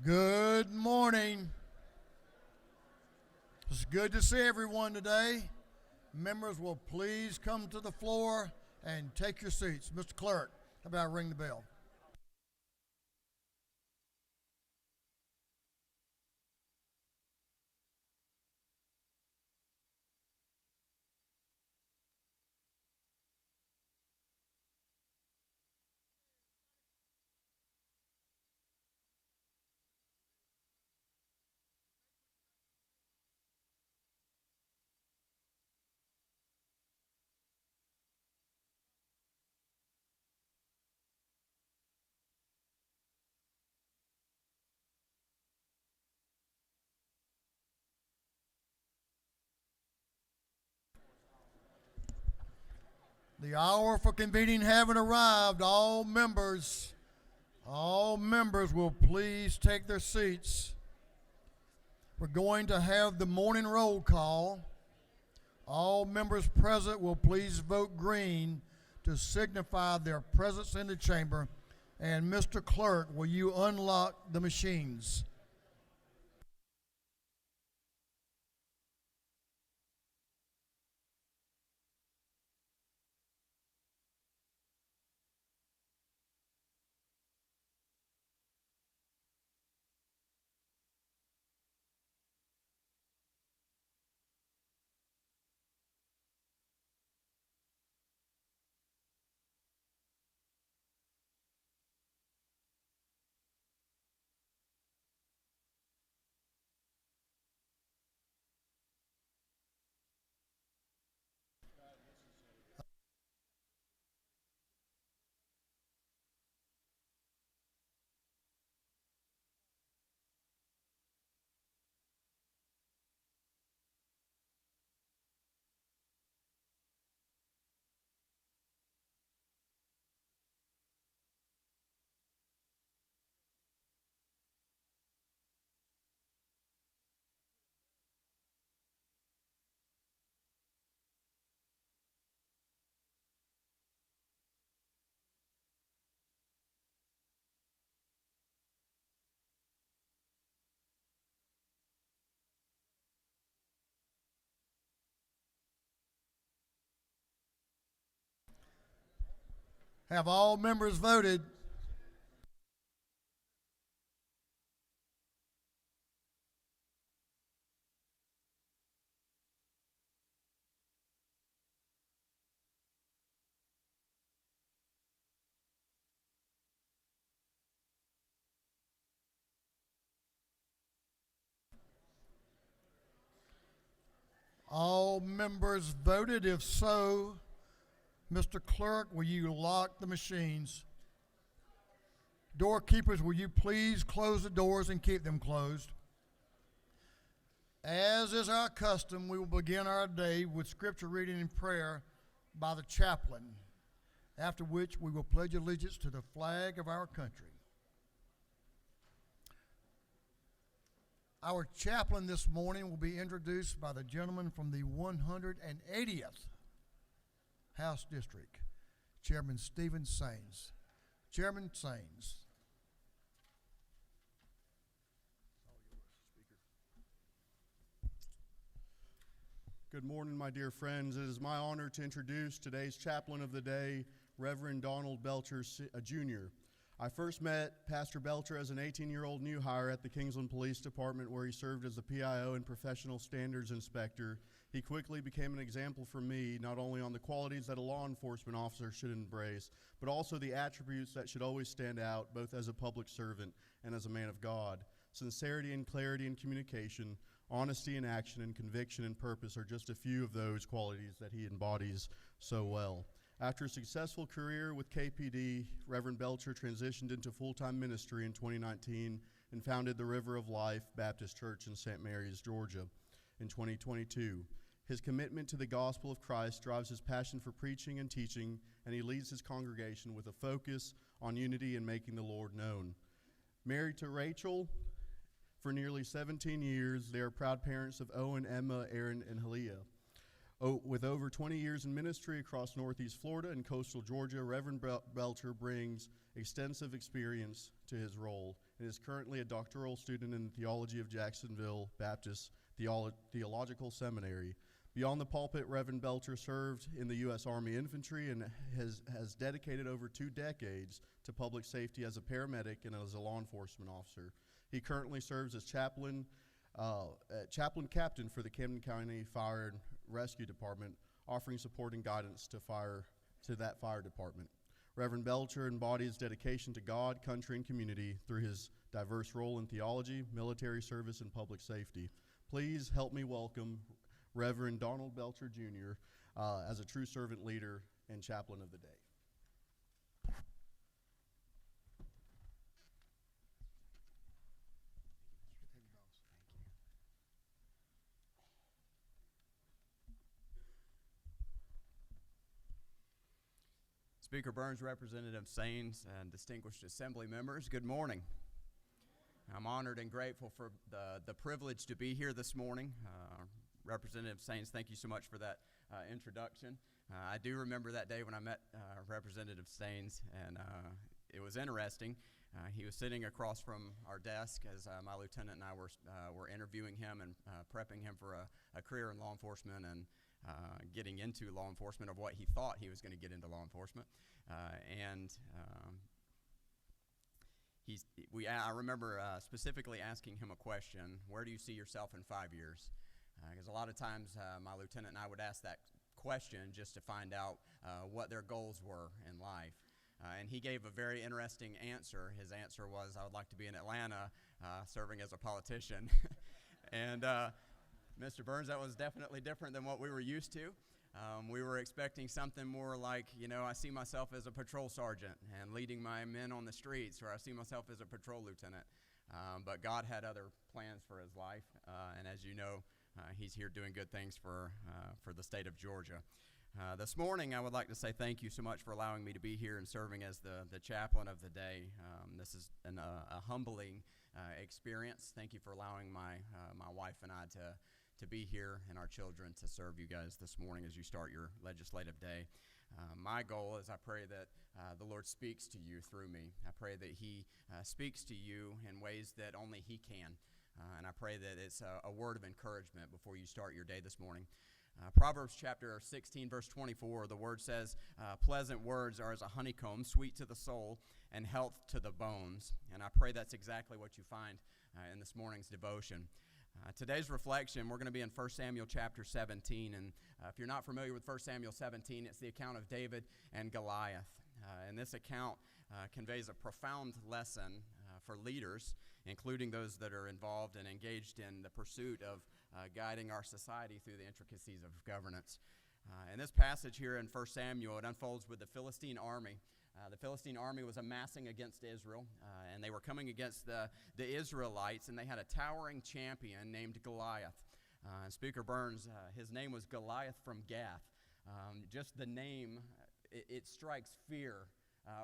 Good morning. It's good to see everyone today. Members will please come to the floor and take your seats. Mr. Clerk, how about I ring the bell? The hour for convening having arrived. All members will please take their seats. We're going to have the morning roll call. All members present will please vote green to signify their presence in the chamber. And Mr. Clerk, will you unlock the machines? Have all members voted? All members voted? If so, Mr. Clerk, will you lock the machines? Doorkeepers, will you please close the doors and keep them closed? As is our custom, we will begin our day with scripture reading and prayer by the chaplain, after which we will pledge allegiance to the flag of our country. Our chaplain this morning will be introduced by the gentleman from the 180th House District, Chairman Stephen Saines. Chairman Saines. Good morning, my dear friends. It is my honor to introduce today's chaplain of the day, Reverend Donald Belcher, Jr. I first met Pastor Belcher as an 18-year-old new hire at the Kingsland Police Department, where he served as the PIO and Professional Standards Inspector. He quickly became an example for me, not only on the qualities that a law enforcement officer should embrace, but also the attributes that should always stand out, both as a public servant and as a man of God. Sincerity and clarity in communication, honesty in action, and conviction and purpose are just a few of those qualities that he embodies so well. After a successful career with KPD, Reverend Belcher transitioned into full-time ministry in 2019 and founded the River of Life Baptist Church in St. Mary's, Georgia in 2022. His commitment to the gospel of Christ drives his passion for preaching and teaching, and he leads his congregation with a focus on unity and making the Lord known. Married to Rachel for nearly 17 years, they are proud parents of Owen, Emma, Aaron, and Halia. With over 20 years in ministry across Northeast Florida and coastal Georgia, Reverend Belcher brings extensive experience to his role and is currently a doctoral student in theology of Jacksonville Baptist Theological Seminary. Beyond the pulpit, Reverend Belcher served in the U.S. Army Infantry and has dedicated over 2 decades to public safety as a paramedic and as a law enforcement officer. He currently serves as chaplain captain for the Camden County Fire and Rescue Department, offering support and guidance to that fire department. Reverend Belcher embodies dedication to God, country, and community through his diverse role in theology, military service, and public safety. Please help me welcome Reverend Donald Belcher Jr. As a true servant leader and chaplain of the day. Speaker Burns, Representative Saines, and distinguished assembly members, good morning. I'm honored and grateful for the privilege to be here this morning. Representative Saines, thank you so much for that introduction. I do remember that day when I met Representative Saines, and it was interesting. He was sitting across from our desk as my lieutenant and I were interviewing him and prepping him for a career in law enforcement and getting into law enforcement, of what he thought he was going to get into law enforcement. I remember specifically asking him a question: where do you see yourself in 5 years? Because a lot of times my lieutenant and I would ask that question just to find out what their goals were in life. And he gave a very interesting answer. His answer was, I would like to be in Atlanta serving as a politician. And Mr. Burns, that was definitely different than what we were used to. We were expecting something more like, I see myself as a patrol sergeant and leading my men on the streets, or I see myself as a patrol lieutenant. But God had other plans for his life, and as you know, he's here doing good things for the state of Georgia. This morning, I would like to say thank you so much for allowing me to be here and serving as the chaplain of the day. This is a humbling experience. Thank you for allowing my wife and I to be here, and our children to serve you guys this morning as you start your legislative day. My goal is I pray that the Lord speaks to you through me. I pray that he speaks to you in ways that only he can. And I pray that it's a word of encouragement before you start your day this morning. Proverbs chapter 16, verse 24, the word says, pleasant words are as a honeycomb, sweet to the soul and health to the bones. And I pray that's exactly what you find in this morning's devotion. Today's reflection, we're going to be in 1 Samuel chapter 17. And if you're not familiar with 1 Samuel 17, it's the account of David and Goliath. And this account conveys a profound lesson for leaders, including those that are involved and engaged in the pursuit of guiding our society through the intricacies of governance. In this passage here in 1 Samuel, it unfolds with the Philistine army. The Philistine army was amassing against Israel, and they were coming against the Israelites, and they had a towering champion named Goliath. And Speaker Burns, his name was Goliath from Gath. Just the name, it strikes fear,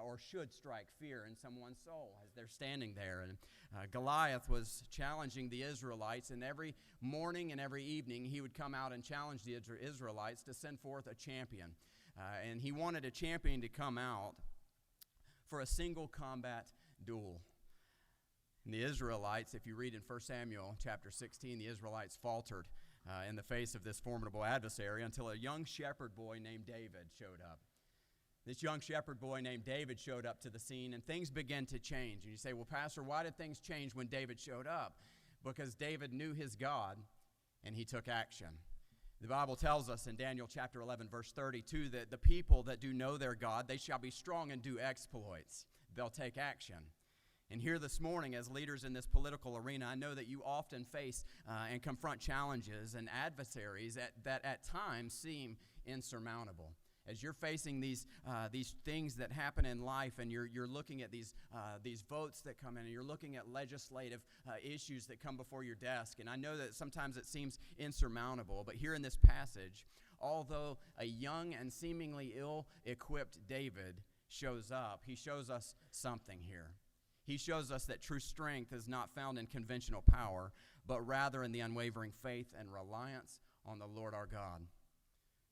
or should strike fear in someone's soul as they're standing there. And Goliath was challenging the Israelites, and every morning and every evening he would come out and challenge the Israelites to send forth a champion. And he wanted a champion to come out for a single combat duel. And the Israelites, if you read in 1 Samuel chapter 16, the Israelites faltered in the face of this formidable adversary until a young shepherd boy named David showed up. This young shepherd boy named David showed up to the scene, and things began to change. And you say, well, Pastor, why did things change when David showed up? Because David knew his God, and he took action. The Bible tells us in Daniel chapter 11, verse 32, that the people that do know their God, they shall be strong and do exploits. They'll take action. And here this morning, as leaders in this political arena, I know that you often face and confront challenges and adversaries that at times seem insurmountable. As you're facing these things that happen in life, and you're looking at these votes that come in, and you're looking at legislative issues that come before your desk, and I know that sometimes it seems insurmountable, but here in this passage, although a young and seemingly ill-equipped David shows up, he shows us something here. He shows us that true strength is not found in conventional power, but rather in the unwavering faith and reliance on the Lord our God.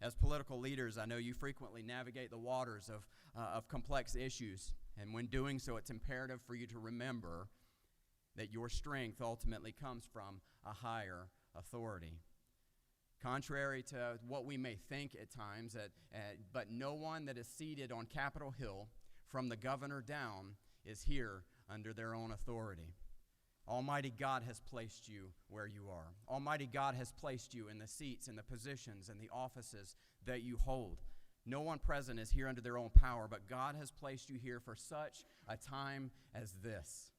As political leaders, I know you frequently navigate the waters of complex issues, and when doing so, it's imperative for you to remember that your strength ultimately comes from a higher authority. Contrary to what we may think at times, but no one that is seated on Capitol Hill, from the governor down, is here under their own authority. Almighty God has placed you where you are. Almighty God has placed you in the seats and the positions and the offices that you hold. No one present is here under their own power, but God has placed you here for such a time as this.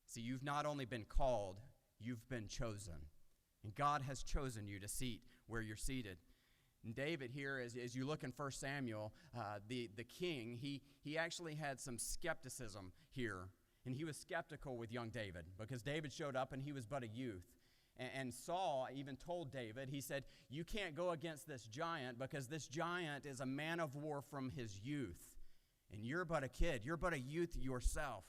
See, you've not only been called, you've been chosen. And God has chosen you to seat where you're seated. And David here, as you look in 1 Samuel, the king, he actually had some skepticism here. And he was skeptical with young David because David showed up and he was but a youth. And Saul even told David, he said, you can't go against this giant because this giant is a man of war from his youth. And you're but a kid. You're but a youth yourself.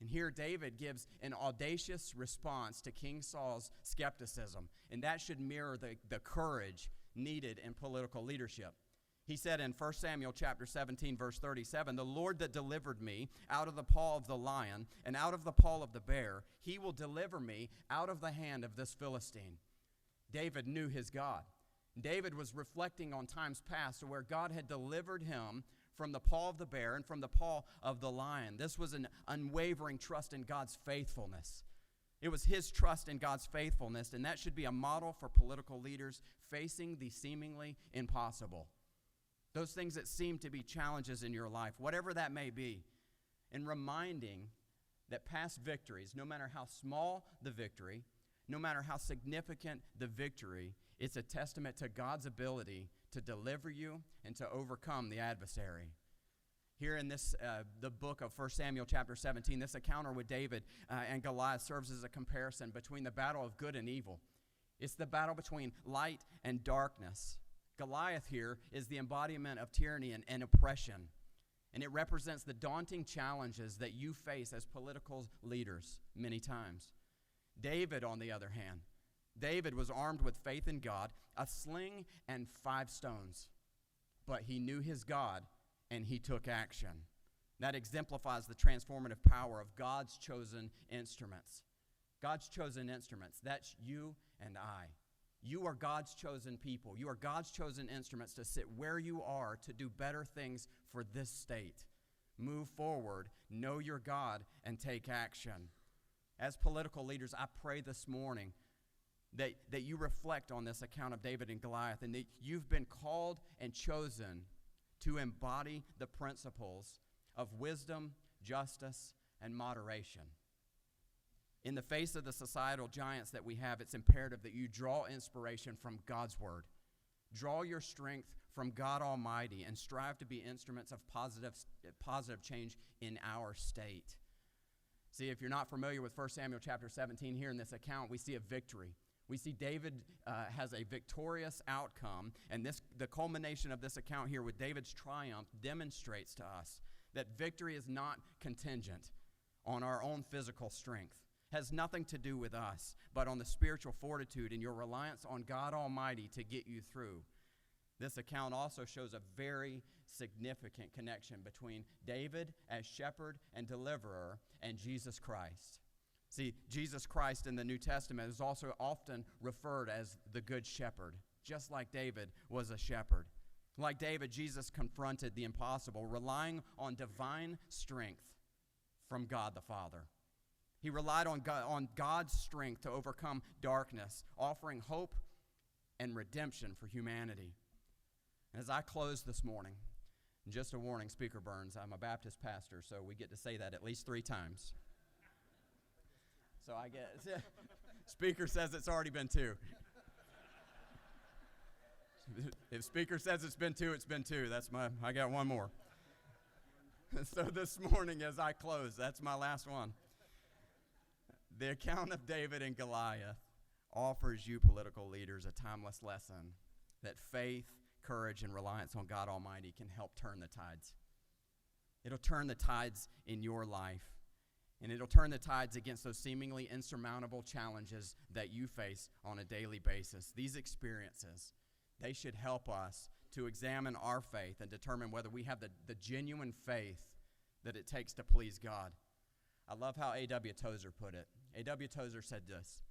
And here David gives an audacious response to King Saul's skepticism. And that should mirror the courage needed in political leadership. He said in 1 Samuel chapter 17, verse 37, the Lord that delivered me out of the paw of the lion and out of the paw of the bear, he will deliver me out of the hand of this Philistine. David knew his God. David was reflecting on times past where God had delivered him from the paw of the bear and from the paw of the lion. This was an unwavering trust in God's faithfulness. It was his trust in God's faithfulness, and that should be a model for political leaders facing the seemingly impossible. Those things that seem to be challenges in your life, whatever that may be, and reminding that past victories, no matter how small the victory, no matter how significant the victory, it's a testament to God's ability to deliver you and to overcome the adversary. Here in this, the book of 1 Samuel chapter 17, this encounter with David and Goliath serves as a comparison between the battle of good and evil. It's the battle between light and darkness. Goliath here is the embodiment of tyranny and oppression, and it represents the daunting challenges that you face as political leaders many times. David, on the other hand, David was armed with faith in God, a sling and 5 stones, but he knew his God and he took action. That exemplifies the transformative power of God's chosen instruments. God's chosen instruments, that's you and I. You are God's chosen people. You are God's chosen instruments to sit where you are to do better things for this state. Move forward, know your God, and take action. As political leaders, I pray this morning that you reflect on this account of David and Goliath, and that you've been called and chosen to embody the principles of wisdom, justice, and moderation. In the face of the societal giants that we have, it's imperative that you draw inspiration from God's Word. Draw your strength from God Almighty and strive to be instruments of positive change in our state. See, if you're not familiar with 1 Samuel chapter 17, here in this account, we see a victory. We see David has a victorious outcome, and the culmination of this account here with David's triumph demonstrates to us that victory is not contingent on our own physical strength. Has nothing to do with us, but on the spiritual fortitude and your reliance on God Almighty to get you through. This account also shows a very significant connection between David as shepherd and deliverer and Jesus Christ. See, Jesus Christ in the New Testament is also often referred as the Good Shepherd, just like David was a shepherd. Like David, Jesus confronted the impossible, relying on divine strength from God the Father. He relied on God's strength to overcome darkness, offering hope and redemption for humanity. And as I close this morning, just a warning, Speaker Burns, I'm a Baptist pastor, so we get to say that at least 3 times. So I guess, Speaker says it's already been 2. If Speaker says it's been 2, it's been 2. I got one more. So this morning as I close, that's my last one. The account of David and Goliath offers you political leaders a timeless lesson that faith, courage, and reliance on God Almighty can help turn the tides. It'll turn the tides in your life, and it'll turn the tides against those seemingly insurmountable challenges that you face on a daily basis. These experiences, They should help us to examine our faith and determine whether we have the genuine faith that it takes to please God. I love how A.W. Tozer put it. A.W. Tozer said this: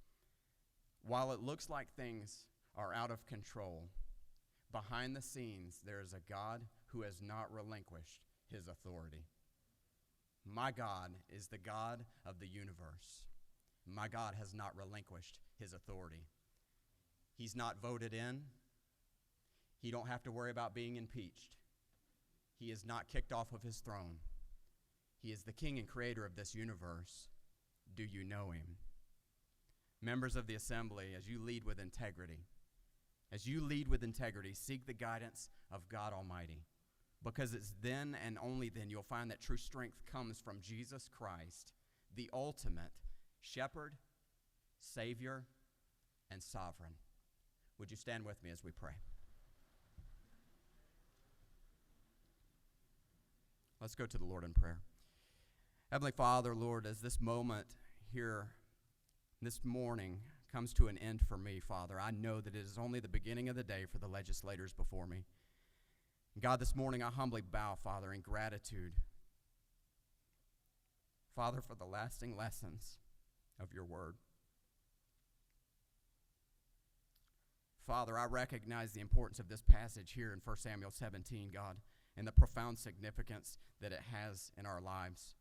while it looks like things are out of control, behind the scenes there is a God who has not relinquished his authority. My God is the God of the universe. My God has not relinquished his authority. He's not voted in. He don't have to worry about being impeached. He is not kicked off of his throne. He is the king and creator of this universe. Do you know him? Members of the assembly, as you lead with integrity, seek the guidance of God Almighty, because it's then and only then you'll find that true strength comes from Jesus Christ, the ultimate shepherd, savior, and sovereign. Would you stand with me as we pray? Let's go to the Lord in prayer. Heavenly Father, Lord, as this moment here this morning comes to an end for me, Father, I know that it is only the beginning of the day for the legislators before me. God, this morning I humbly bow, Father, in gratitude, Father, for the lasting lessons of your word. Father, I recognize the importance of this passage here in 1 Samuel 17, God, and the profound significance that it has in our lives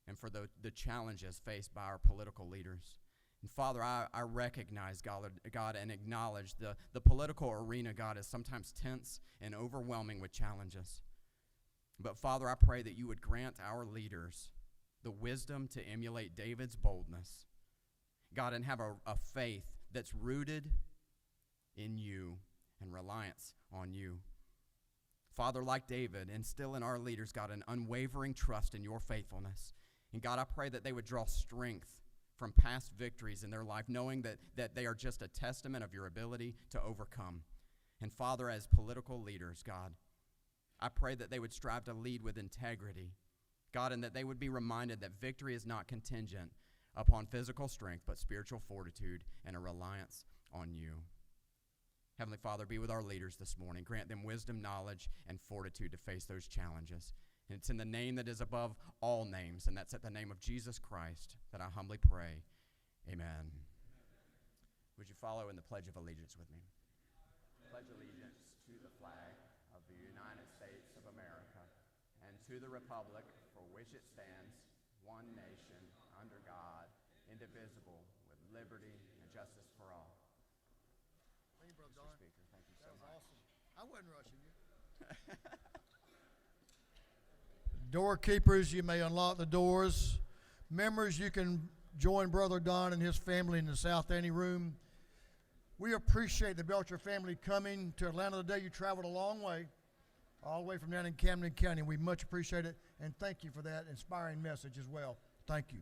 and for the challenges faced by our political leaders. And Father, I recognize, God, and acknowledge the political arena, God, is sometimes tense and overwhelming with challenges. But Father, I pray that you would grant our leaders the wisdom to emulate David's boldness, God, and have a faith that's rooted in you and reliance on you. Father, like David, instill in our leaders, God, an unwavering trust in your faithfulness. And God, I pray that they would draw strength from past victories in their life, knowing that they are just a testament of your ability to overcome. And Father, as political leaders, God, I pray that they would strive to lead with integrity, God, and that they would be reminded that victory is not contingent upon physical strength, but spiritual fortitude and a reliance on you. Heavenly Father, be with our leaders this morning. Grant them wisdom, knowledge, and fortitude to face those challenges. And it's in the name that is above all names, and that's at the name of Jesus Christ, that I humbly pray. Amen. Would you follow in the Pledge of Allegiance with me? Pledge allegiance to the flag of the United States of America and to the republic for which it stands, one nation, under God, indivisible, with liberty and justice for all. Thank you, Brother Mr. Don. Speaker, thank you so That was much. awesome. I wasn't rushing you. Doorkeepers, you may unlock the doors. Members, you can join Brother Don and his family in the South Annie room. We appreciate the Belcher family coming to Atlanta today. You traveled a long way, all the way from down in Camden County. We much appreciate it, and thank you for that inspiring message as well. Thank you.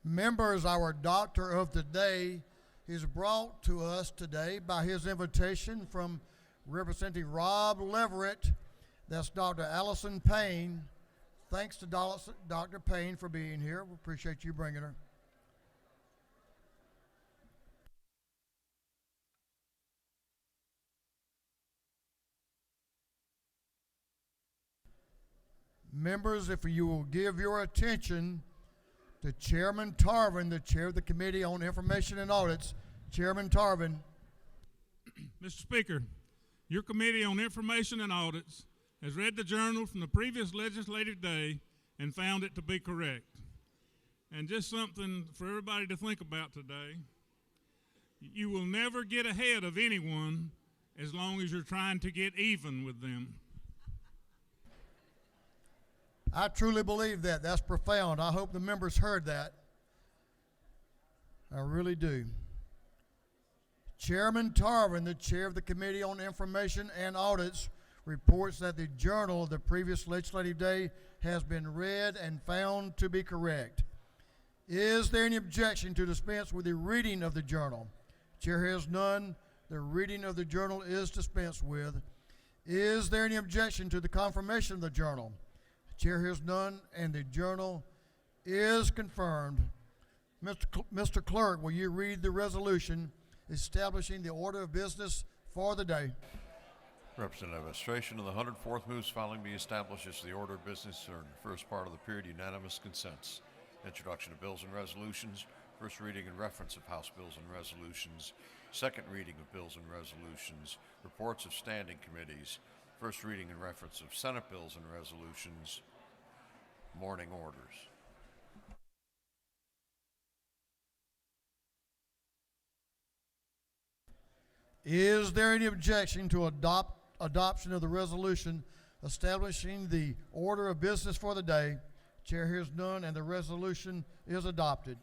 Members, our doctor of the day He's brought to us today by his invitation from Representative Rob Leverett. That's Dr. Allison Payne. Thanks to Dr. Payne for being here. We appreciate you bringing her. Members, if you will give your attention to Chairman Tarvin, the chair of the Committee on Information and Audits. Chairman Tarvin. Mr. Speaker, your Committee on Information and Audits has read the journal from the previous legislative day and found it to be correct. And just something for everybody to think about today, you will never get ahead of anyone as long as you're trying to get even with them. I truly believe that. That's profound. I hope the members heard that. I really do. Chairman Tarvin, the chair of the Committee on Information and Audits, reports that the journal of the previous legislative day has been read and found to be correct. Is there any objection to dispense with the reading of the journal? Chair has none. The reading of the journal is dispensed with. Is there any objection to the confirmation of the journal? Chair hears none, and the journal is confirmed. Mr. Clerk, will you read the resolution establishing the order of business for the day? Representative Administration of the 104th moves following be established as the order of business during the first part of the period. Unanimous consents. Introduction of bills and resolutions. First reading and reference of House bills and resolutions. Second reading of bills and resolutions. Reports of standing committees. First reading and reference of Senate bills and resolutions. Morning orders. Is there any objection to adoption of the resolution establishing the order of business for the day? Chair hears none, and the resolution is adopted.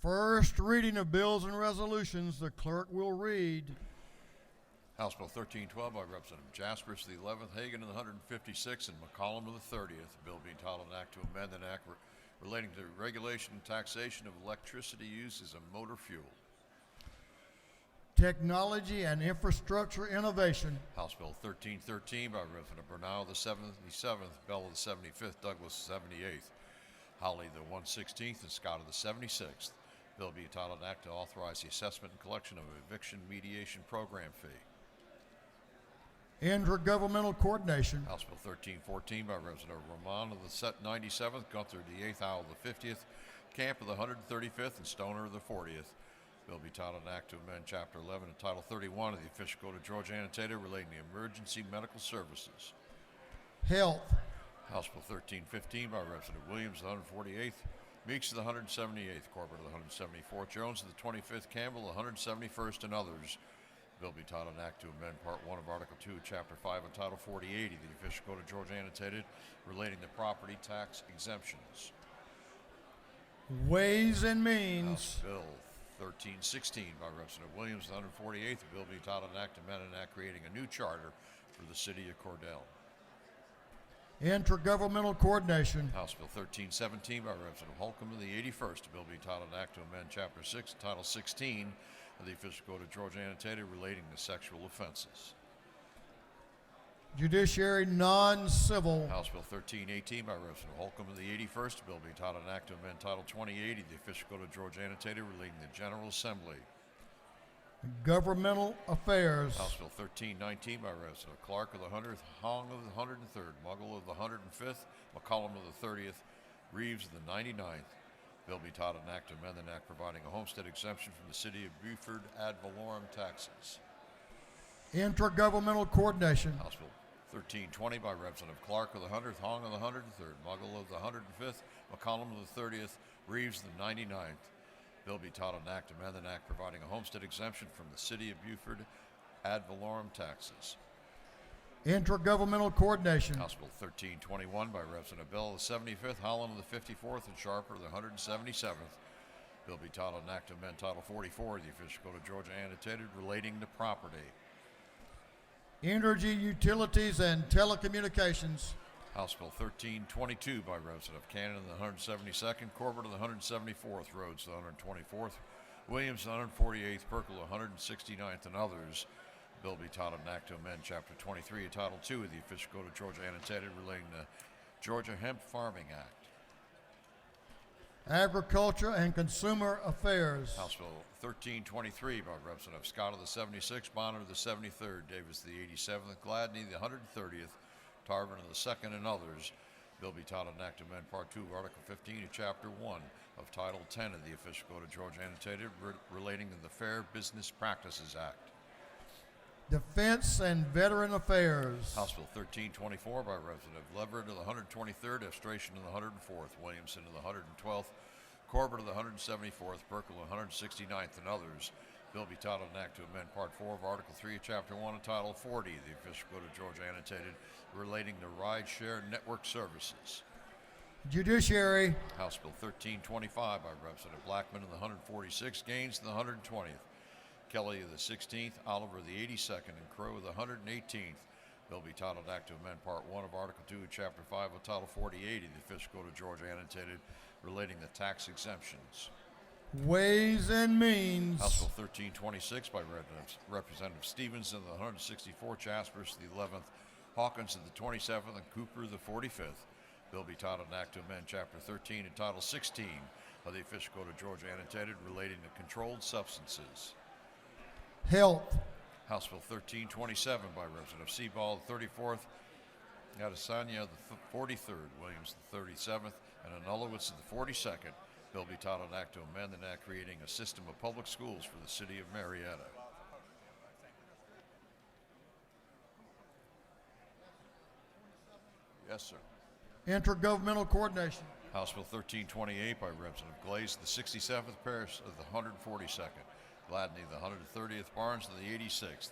First reading of bills and resolutions, the clerk will read. House Bill 1312 by Representative Jaspers to the 11th, Hagan to the 156th, and McCollum to the 30th. The bill being entitled an act to amend an act relating to regulation and taxation of electricity used as a motor fuel. Technology and infrastructure innovation. House Bill 1313 by Representative Bernal the 77th, Bell of the 75th, Douglas the 78th, Holly the 116th, and Scott of the 76th. Bill be entitled an act to authorize the assessment and collection of eviction mediation program fee. Intergovernmental coordination. House Bill 1314 by Representative Roman of the 97th, Gunther the 8th, Howell the 50th, Camp of the 135th, and Stoner of the 40th. Bill be entitled an act to amend Chapter 11 and Title 31 of the Official Code of Georgia Annotated relating to emergency medical services. Health. House Bill 1315 by Representative Williams of the 148th, Meeks of the 178th, Corbett of the 174th, Jones of the 25th, Campbell of the 171st, and others. Bill be entitled an act to amend Part 1 of Article 2, Chapter 5 and Title 48 of the Official Code of Georgia Annotated relating to property tax exemptions. Ways and Means. House Bill 1316 by Representative Williams of the 148th, a bill be entitled an act to amend an act creating a new charter for the city of Cordell. Intergovernmental coordination. House Bill 1317 by Representative Holcomb of the 81st, a bill be entitled an act to amend Chapter 6, Title 16 of the Official Code of Georgia Annotated relating to sexual offenses. Judiciary non-civil. House Bill 1318 by Representative Holcomb of the 81st, a bill be entitled an act to amend Title 28 of the Official Code of Georgia Annotated relating to General Assembly. Governmental affairs. House Bill 1319 by Representative Clark of the 100th, Hong of the 103rd, Muggle of the 105th, McCollum of the 30th, Reeves of the 99th. Bill be entitled an act to amend an act providing a homestead exemption from the city of Beaufort ad valorem taxes. Intergovernmental coordination. House Bill 1320 by Representative Clark of the 100th, Hong of the 103rd, Muggle of the 105th, McCollum of the 30th, Reeves of the 99th. Bill be titled an act to amend an act providing a homestead exemption from the City of Beaufort ad valorem taxes. Intergovernmental coordination. House Bill 1321 by Representative Bell of the 75th, Holland of the 54th, and Sharper of the 177th. Bill be titled an act to amend Title 44 of the Official Code of Georgia annotated relating to property. Energy, utilities, and telecommunications. House Bill 1322 by Representative Cannon of the 172nd, Corbett of the 174th, Rhodes of the 124th, Williams of the 148th, Perkel of the 169th, and others. Bill be titled an act to amend Chapter 23 of Title II of the Official Code of Georgia annotated relating to Georgia Hemp Farming Act. Agriculture and Consumer Affairs. House Bill 1323 by Representative Scott of the 76th, Bonner of the 73rd, Davis of the 87th, Gladney of the 130th, Tarvin of the 2nd, and others. Bill be titled an act to amend Part 2 of Article 15 of Chapter 1 of Title 10 of the Official Code of Georgia annotated relating to the Fair Business Practices Act. Defense and Veteran Affairs. House Bill 1324 by Representative Leverett of the 123rd, Estration of the 104th, Williamson of the 112th, Corbett of the 174th, Perkel of the 169th, and others. Bill be titled an act to amend Part 4 of Article 3 of Chapter 1 of Title 40 of the Official Code of Georgia annotated relating to ride-share network services. Judiciary. House Bill 1325 by Representative Blackman of the 146th, Gaines of the 120th, Kelly of the 16th, Oliver of the 82nd, and Crow of the 118th. Bill be titled Act to amend Part 1 of Article 2 of Chapter 5 of Title 48 of the Official Code of Georgia annotated relating to tax exemptions. Ways and Means. House Bill 1326 by Representative Stevens of the 164th, Jaspers of the 11th, Hawkins of the 27th, and Cooper of the 45th. Bill be titled an act to amend Chapter 13 and Title 16 of the Official Code of Georgia annotated relating to controlled substances. Health. House Bill 1327 by Representative Seaball, the 34th, Adesanya, the 43rd, Williams, the 37th, and Anulowitz, the 42nd. Bill be titled an act to amend an act creating a system of public schools for the city of Marietta. Yes, sir. Intergovernmental coordination. House Bill 1328 by Representative Glaze, the 67th, Paris of the 142nd, Gladney of the 130th, Barnes of the 86th,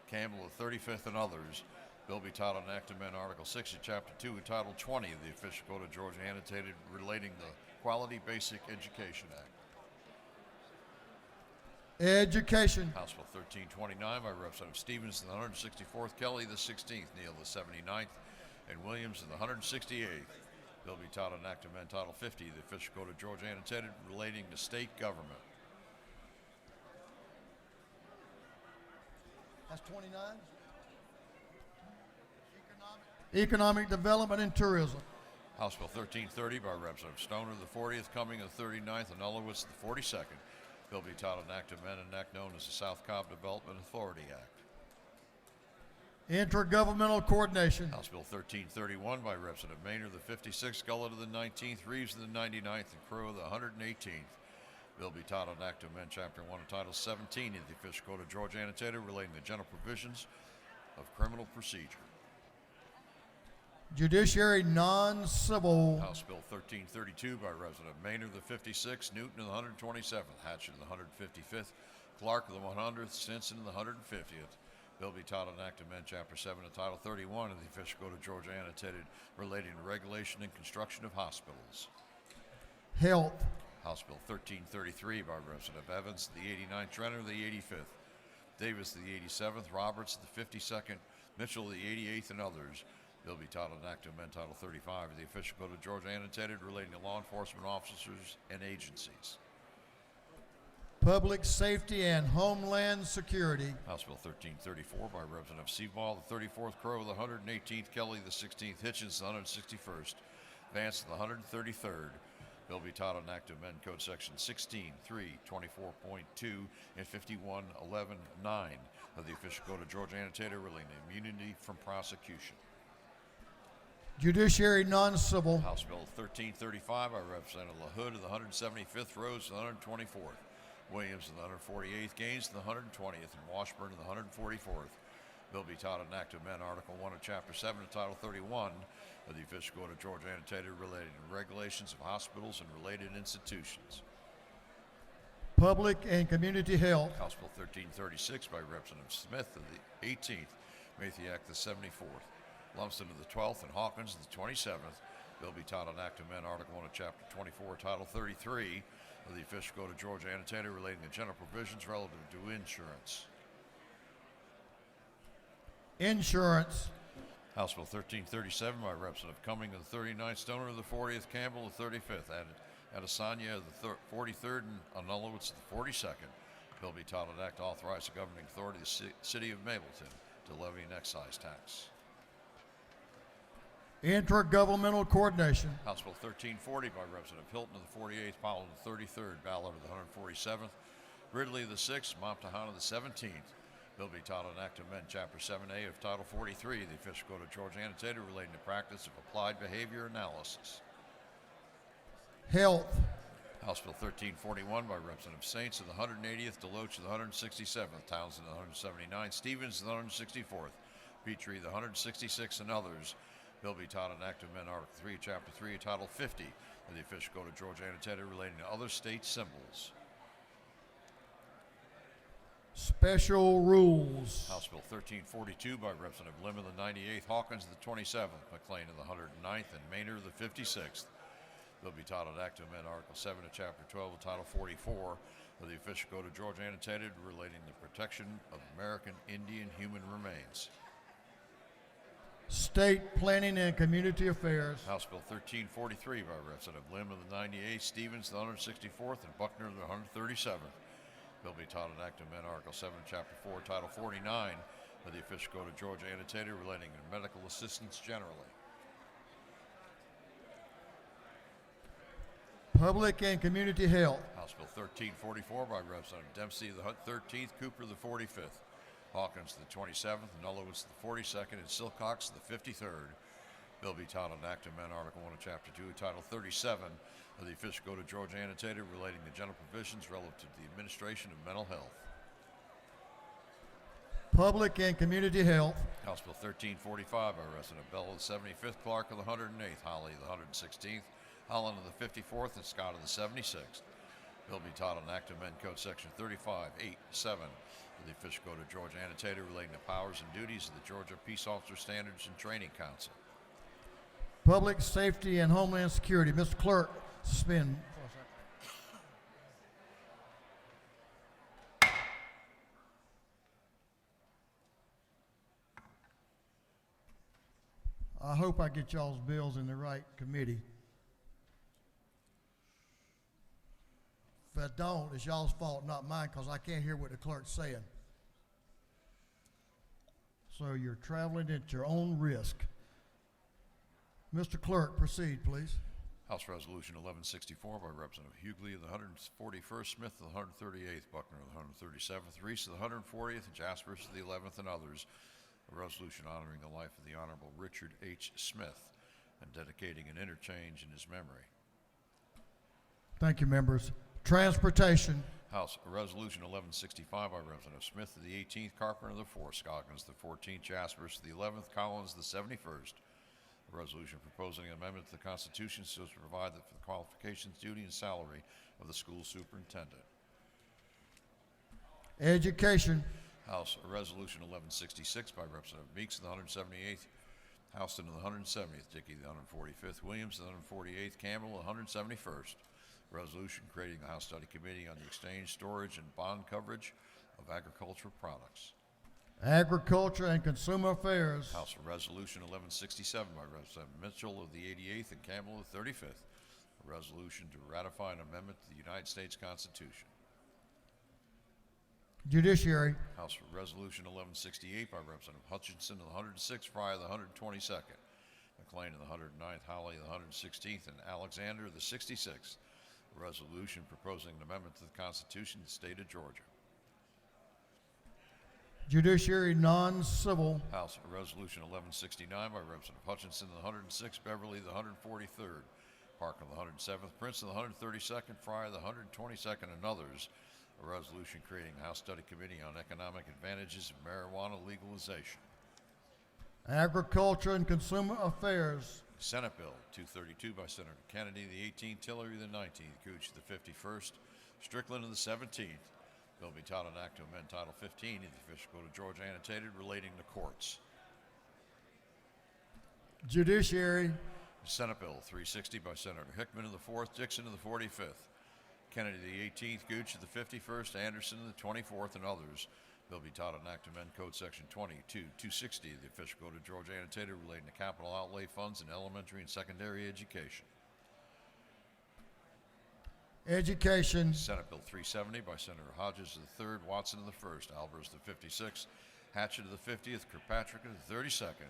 Campbell of the 35th, and others. Bill be titled an act to amend Article 6 of Chapter 2 and Title 20 of the Official Code of Georgia annotated relating to Quality Basic Education Act. Education. House Bill 1329 by Representative Stevens of the 164th, Kelly the 16th, Neal the 79th, and Williams of the 168th. Bill be titled an act to amend Title 50 of the Official Code of Georgia annotated relating to state government. That's 29. Economic Development and Tourism. House Bill 1330 by Representative Stoner of the 40th, Cumming of the 39th, and Ulowitz of the 42nd. Bill be titled an act to amend an act known as the South Cobb Development Authority Act. Intergovernmental coordination. House Bill 1331 by Representative Maynard of the 56th, Gullett of the 19th, Reeves of the 99th, and Crow of the 118th. Bill be titled an act to amend Chapter 1 of Title 17 of the Official Code of Georgia annotated relating to general provisions of criminal procedure. Judiciary non-civil. House Bill 1332 by Representative Maynard of the 56th, Newton of the 127th, Hatchett of the 155th, Clark of the 100th, Stinson of the 150th. Bill be titled an act to amend Chapter 7 of Title 31 of the Official Code of Georgia annotated relating to regulation and construction of hospitals. Health. House Bill 1333 by Representative Evans of the 89th, Trenner of the 85th, Davis of the 87th, Roberts of the 52nd, Mitchell of the 88th, and others. Bill be titled an act to amend Title 35 of the Official Code of Georgia annotated relating to law enforcement officers and agencies. Public Safety and Homeland Security. House Bill 1334 by Representative Seaball, the 34th, Crow of the 118th, Kelly the 16th, Hitchens the 161st, Vance the 133rd. Bill be titled an act to amend Code Section 16, 3, 24.2, and 51.11.9 of the Official Code of Georgia annotated relating to immunity from prosecution. Judiciary non-civil. House Bill 1335 by Representative LaHood of the 175th, Rose of the 124th, Williams of the 148th, Gaines of the 120th, and Washburn of the 144th. Bill be titled an act to amend Article 1 of Chapter 7 of Title 31 of the Official Code of Georgia annotated relating to regulations of hospitals and related institutions. Public and Community Health. House Bill 1336 by Representative Smith of the 18th, Mathiak the 74th, Lumsden of the 12th, and Hawkins of the 27th. Bill be titled Act to amend Article 1 of Chapter 24, Title 33 of the Official Code of Georgia annotated relating to general provisions relative to insurance. Insurance. House Bill 1337 by Representative Cumming of the 39th, Stoner of the 40th, Campbell of the 35th, Adesanya of the 43rd, and Anulowitz of the 42nd. Bill be titled Act to authorize the governing authority of the City of Mableton to levy an excise tax. Intergovernmental Coordination. House Bill 1340 by Representative Hilton of the 48th, Powell of the 33rd, Ballard of the 147th, Ridley of the 6th, Momtahana of the 17th. Bill be titled Act to amend Chapter 7A of Title 43 of the Official Code of Georgia annotated relating to practice of applied behavior analysis. Health. House Bill 1341 by Representative Saints of the 180th, Deloach of the 167th, Townsend of the 179th, Stevens of the 164th, Petrie of the 166th, and others. Bill be titled Act to amend Article 3, Chapter 3, Title 50 of the Official Code of Georgia annotated relating to other state symbols. Special Rules. House Bill 1342 by Representative Lim of the 98th, Hawkins of the 27th, McLean of the 109th, and Maynard of the 56th. Bill be titled Act to amend Article 7 of Chapter 12 of Title 44 of the Official Code of Georgia annotated relating to the protection of American Indian human remains. State Planning and Community Affairs. House Bill 1343 by Representative Lim of the 98th, Stevens of the 164th, and Buckner of the 137th. Bill be titled Act to amend Article 7, Chapter 4, Title 49 of the Official Code of Georgia annotated relating to medical assistance generally. Public and Community Health. House Bill 1344 by Representative Dempsey of the 13th, Cooper of the 45th, Hawkins of the 27th, Nulowitz of the 42nd, and Silcox of the 53rd. Bill be titled Act to amend Article 1 of Chapter 2, Title 37 of the Official Code of Georgia annotated relating to general provisions relative to the administration of mental health. Public and Community Health. House Bill 1345 by Representative Bell of the 75th, Clark of the 108th, Holly of the 116th, Holland of the 54th, and Scott of the 76th. Bill be titled Act to amend Code Section 35.8.7 of the Official Code of Georgia annotated relating to powers and duties of the Georgia Peace Officer Standards and Training Council. Public Safety and Homeland Security. Mr. Clerk, suspend. I hope I get y'all's bills in the right committee. If I don't, it's y'all's fault, not mine, because I can't hear what the clerk's saying. So you're traveling at your own risk. Mr. Clerk, proceed, please. House Resolution 1164 by Representative Hughley of the 141st, Smith of the 138th, Buckner of the 137th, Reese of the 140th, and Jaspers of the 11th, and others. A resolution honoring the life of the Honorable Richard H. Smith and dedicating an interchange in his memory. Thank you, members. Transportation. House Resolution 1165 by Representative Smith of the 18th, Carpenter of the 4th, Scoggins of the 14th, Jaspers of the 11th, Collins of the 71st. A resolution proposing an amendment to the Constitution so as to provide that for the qualifications, duty, and salary of the school superintendent. Education. House Resolution 1166 by Representative Meeks of the 178th, Houston of the 170th, Dickey of the 145th, Williams of the 148th, Campbell of the 171st. A resolution creating the House Study Committee on the exchange, storage, and bond coverage of agricultural products. Agriculture and Consumer Affairs. House Resolution 1167 by Representative Mitchell of the 88th and Campbell of the 35th. A resolution to ratify an amendment to the United States Constitution. Judiciary. House Resolution 1168 by Representative Hutchinson of the 106th, Frye of the 122nd, McLean of the 109th, Howley of the 116th, and Alexander of the 66th. A resolution proposing an amendment to the Constitution of the State of Georgia. Judiciary non-civil. House Resolution 1169 by Representative Hutchinson of the 106th, Beverly of the 143rd, Parker of the 107th, Prince of the 132nd, Frye of the 122nd, and others. A resolution creating a House Study Committee on Economic Advantages of Marijuana Legalization. Agriculture and Consumer Affairs. Senate Bill 232 by Senator Kennedy, the 18th, Tillery, the 19th, Gooch, the 51st, Strickland of the 17th. Bill be titled an act to amend Title 15 of the official code of Georgia annotated relating to courts. Judiciary. Senate Bill 360 by Senator Hickman of the 4th, Dixon of the 45th, Kennedy of the 18th, Gooch of the 51st, Anderson of the 24th, and others. Bill be titled an act to amend Code Section 22-260 of the official code of Georgia annotated relating to capital outlay funds in elementary and secondary education. Education. Senate Bill 370 by Senator Hodges of the 3rd, Watson of the 1st, Albers of the 56th, Hatchett of the 50th, Kirkpatrick of the 32nd.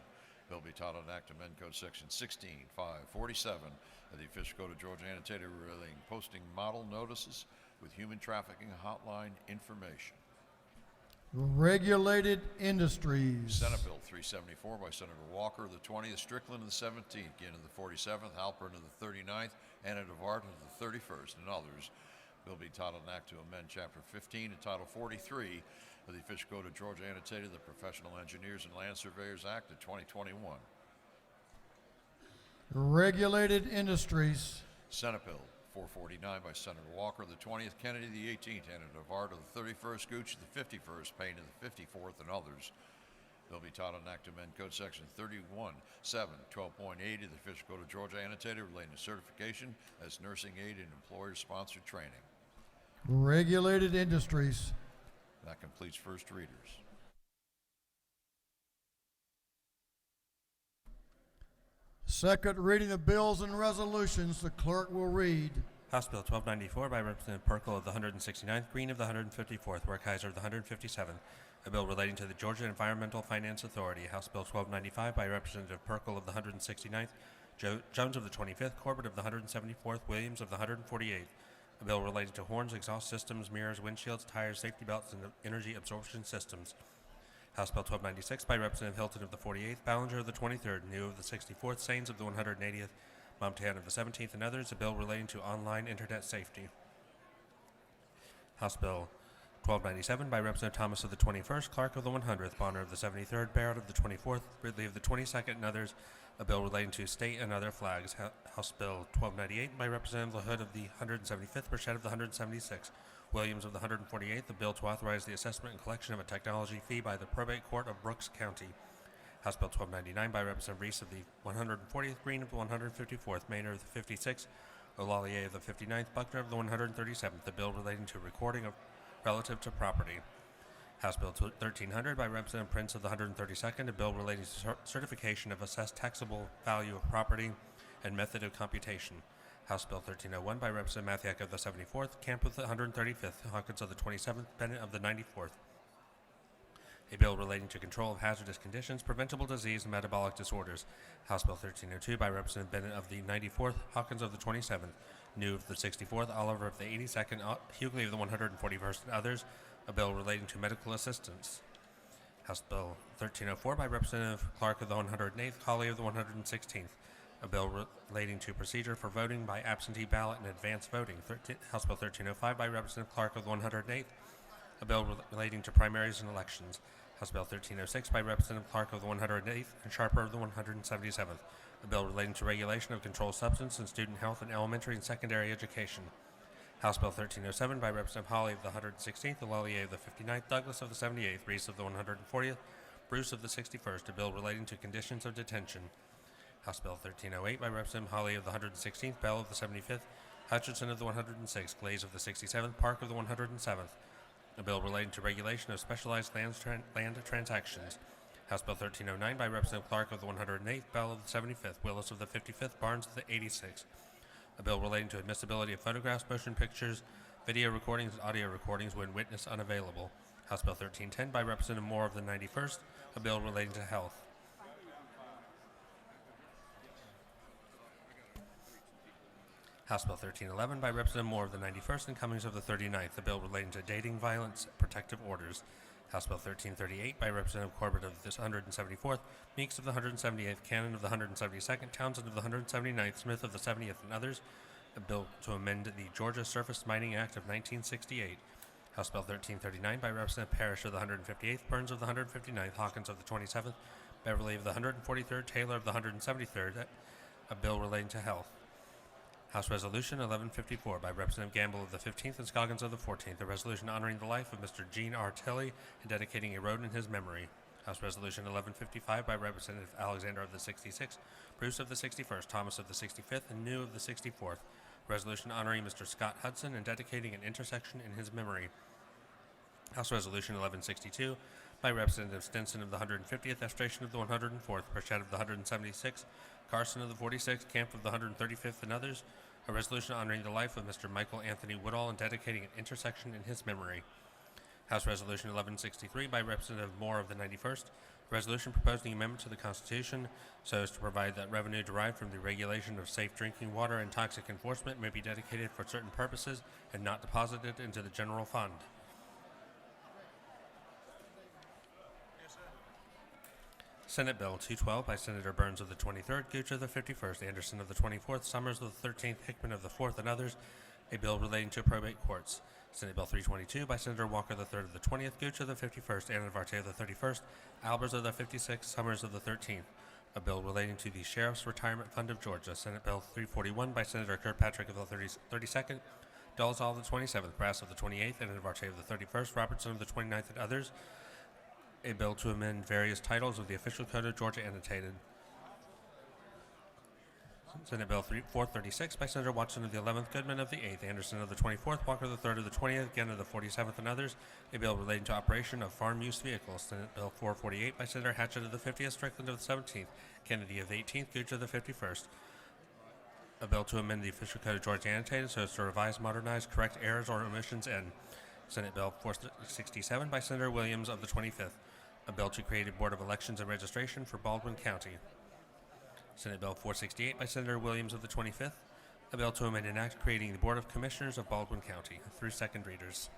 Bill be titled an act to amend Code Section 16-547 of the official code of Georgia annotated relating posting model notices with human trafficking hotline information. Regulated industries. Senate Bill 374 by Senator Walker of the 20th, Strickland of the 17th, Ginn of the 47th, Halpern of the 39th, Anna DeVart of the 31st, and others. Bill be titled an act to amend Chapter 15 and Title 43 of the official code of Georgia annotated the Professional Engineers and Land Surveyors Act of 2021. Regulated industries. Senate Bill 449 by Senator Walker of the 20th, Kennedy of the 18th, Anna DeVart of the 31st, Gooch of the 51st, Payne of the 54th, and others. Bill be titled an act to amend Code Section 31-7-12.8 of the official code of Georgia annotated relating to certification as nursing aid and employer-sponsored training. Regulated industries. That completes first readers. Second reading of bills and resolutions. The clerk will read. House Bill 1294 by Representative Perkle of the 169th, Green of the 154th, Werkheiser of the 157th, a bill relating to the Georgia Environmental Finance Authority. House Bill 1295 by Representative Perkle of the 169th, Jones of the 25th, Corbett of the 174th, Williams of the 148th, a bill relating to horns, exhaust systems, mirrors, windshields, tires, safety belts, and energy absorption systems. House Bill 1296 by Representative Hilton of the 48th, Ballinger of the 23rd, New of the 64th, Sains of the 180th, Montana of the 17th, and others, a bill relating to online internet safety. House Bill 1297 by Representative Thomas of the 21st, Clark of the 100th, Bonner of the 73rd, Barrett of the 24th, Ridley of the 22nd, and others, a bill relating to state and other flags. House Bill 1298 by Representative LaHood of the 175th, Burchett of the 176th, Williams of the 148th, a bill to authorize the assessment and collection of a technology fee by the probate court of Brooks County. House Bill 1299 by Representative Reese of the 140th, Green of the 154th, Maynard of the 56th, Olalier of the 59th, Buckner of the 137th, a bill relating to recording of relative to property. House Bill 1300 by Representative Prince of the 132nd, a bill relating to certification of assessed taxable value of property and method of computation. House Bill 1301 by Representative Mathiak of the 74th, Camp of the 135th, Hawkins of the 27th, Bennett of the 94th. A bill relating to control of hazardous conditions, preventable disease, and metabolic disorders. House Bill 1302 by Representative Bennett of the 94th, Hawkins of the 27th, New of the 64th, Oliver of the 82nd, Hughley of the 141st, and others. A bill relating to medical assistance. House Bill 1304 by Representative Clark of the 108th, Colley of the 116th. A bill relating to procedure for voting by absentee ballot and advance voting. House Bill 1305 by Representative Clark of the 108th. A bill relating to primaries and elections. House Bill 1306 by Representative Clark of the 108th and Sharper of the 177th. A bill relating to regulation of controlled substance in student health in elementary and secondary education. House Bill 1307 by Representative Hawley of the 116th, Olalier of the 59th, Douglas of the 78th, Reese of the 140th, Bruce of the 61st, a bill relating to conditions of detention. House Bill 1308 by Representative Hawley of the 116th, Bell of the 75th, Hutchinson of the 106th, Glaze of the 67th, Park of the 107th, a bill relating to regulation of specialized land transactions. House Bill 1309 by Representative Clark of the 108th, Bell of the 75th, Willis of the 55th, Barnes of the 86th, a bill relating to admissibility of photographs, motion pictures, video recordings, and audio recordings when witness unavailable. House Bill 1310 by Representative Moore of the 91st, a bill relating to health. House Bill 1311 by Representative Moore of the 91st and Cummings of the 39th, a bill relating to dating violence protective orders. House Bill 1338 by Representative Corbett of the 174th, Meeks of the 178th, Cannon of the 172nd, Townsend of the 179th, Smith of the 70th, and others, a bill to amend the Georgia Surface Mining Act of 1968. House Bill 1339 by Representative Parrish of the 158th, Burns of the 159th, Hawkins of the 27th, Beverly of the 143rd, Taylor of the 173rd, a bill relating to health. House Resolution 1154 by Representative Gamble of the 15th and Scoggins of the 14th, a resolution honoring the life of Mr. Gene R. Tilley and dedicating a road in his memory. House Resolution 1155 by Representative Alexander of the 66th, Bruce of the 61st, Thomas of the 65th, and New of the 64th, resolution honoring Mr. Scott Hudson and dedicating an intersection in his memory. House Resolution 1162 by Representative Stinson of the 150th, Estration of the 104th, Burchett of the 176th, Carson of the 46th, Camp of the 135th, and others, a resolution honoring the life of Mr. Michael Anthony Woodall and dedicating an intersection in his memory. House Resolution 1163 by Representative Moore of the 91st, a resolution proposing amendment to the Constitution so as to provide that revenue derived from the regulation of safe drinking water and toxic enforcement may be dedicated for certain purposes and not deposited into the general fund. Senate Bill 212 by Senator Burns of the 23rd, Gooch of the 51st, Anderson of the 24th, Summers of the 13th, Hickman of the 4th, and others, a bill relating to probate courts. Senate Bill 322 by Senator Walker III of the 20th, Gooch of the 51st, Anavarte of the 31st, Albers of the 56th, Summers of the 13th, a bill relating to the Sheriff's Retirement Fund of Georgia. Senate Bill 341 by Senator Kirkpatrick of the 32nd, Dolezal of the 27th, Brass of the 28th, Anavarte of the 31st, Robertson of the 29th, and others, a bill to amend various titles of the Official Code of Georgia annotated. Senate Bill 436 by Senator Watson of the 11th, Goodman of the 8th, Anderson of the 24th, Walker the 3rd of the 20th, Gann of the 47th, and others, a bill relating to operation of farm use vehicles. Senate Bill 448 by Senator Hatchett of the 50th, Strickland of the 17th, Kennedy of the 18th, Gooch of the 51st, a bill to amend the Official Code of Georgia annotated so as to revise, modernize, correct errors or omissions in. Senate Bill 467 by Senator Williams of the 25th, a bill to create a Board of Elections and Registration for Baldwin County. Senate Bill 468 by Senator Williams of the 25th, a bill to amend an act creating the Board of Commissioners of Baldwin County, through second readers.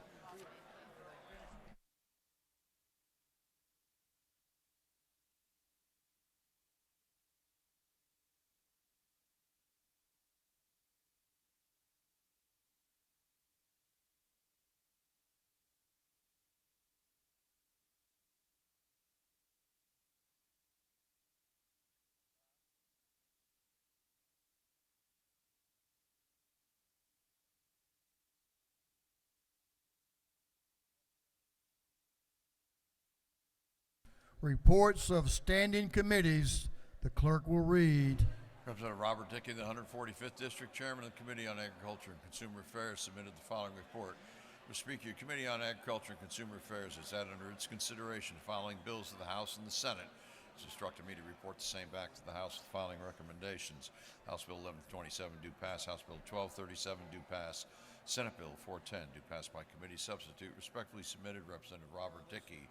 Reports of standing committees, the clerk will read. Representative Robert Dickey, the 145th District Chairman of the Committee on Agriculture and Consumer Affairs, submitted the following report. Mr. Speaker, your Committee on Agriculture and Consumer Affairs has had under its consideration the following bills of the House and the Senate. It's instructed me to report the same back to the House with the following recommendations. House Bill 1127 do pass. House Bill 1237 do pass. Senate Bill 410 do pass by committee substitute. Respectfully submitted, Representative Robert Dickey,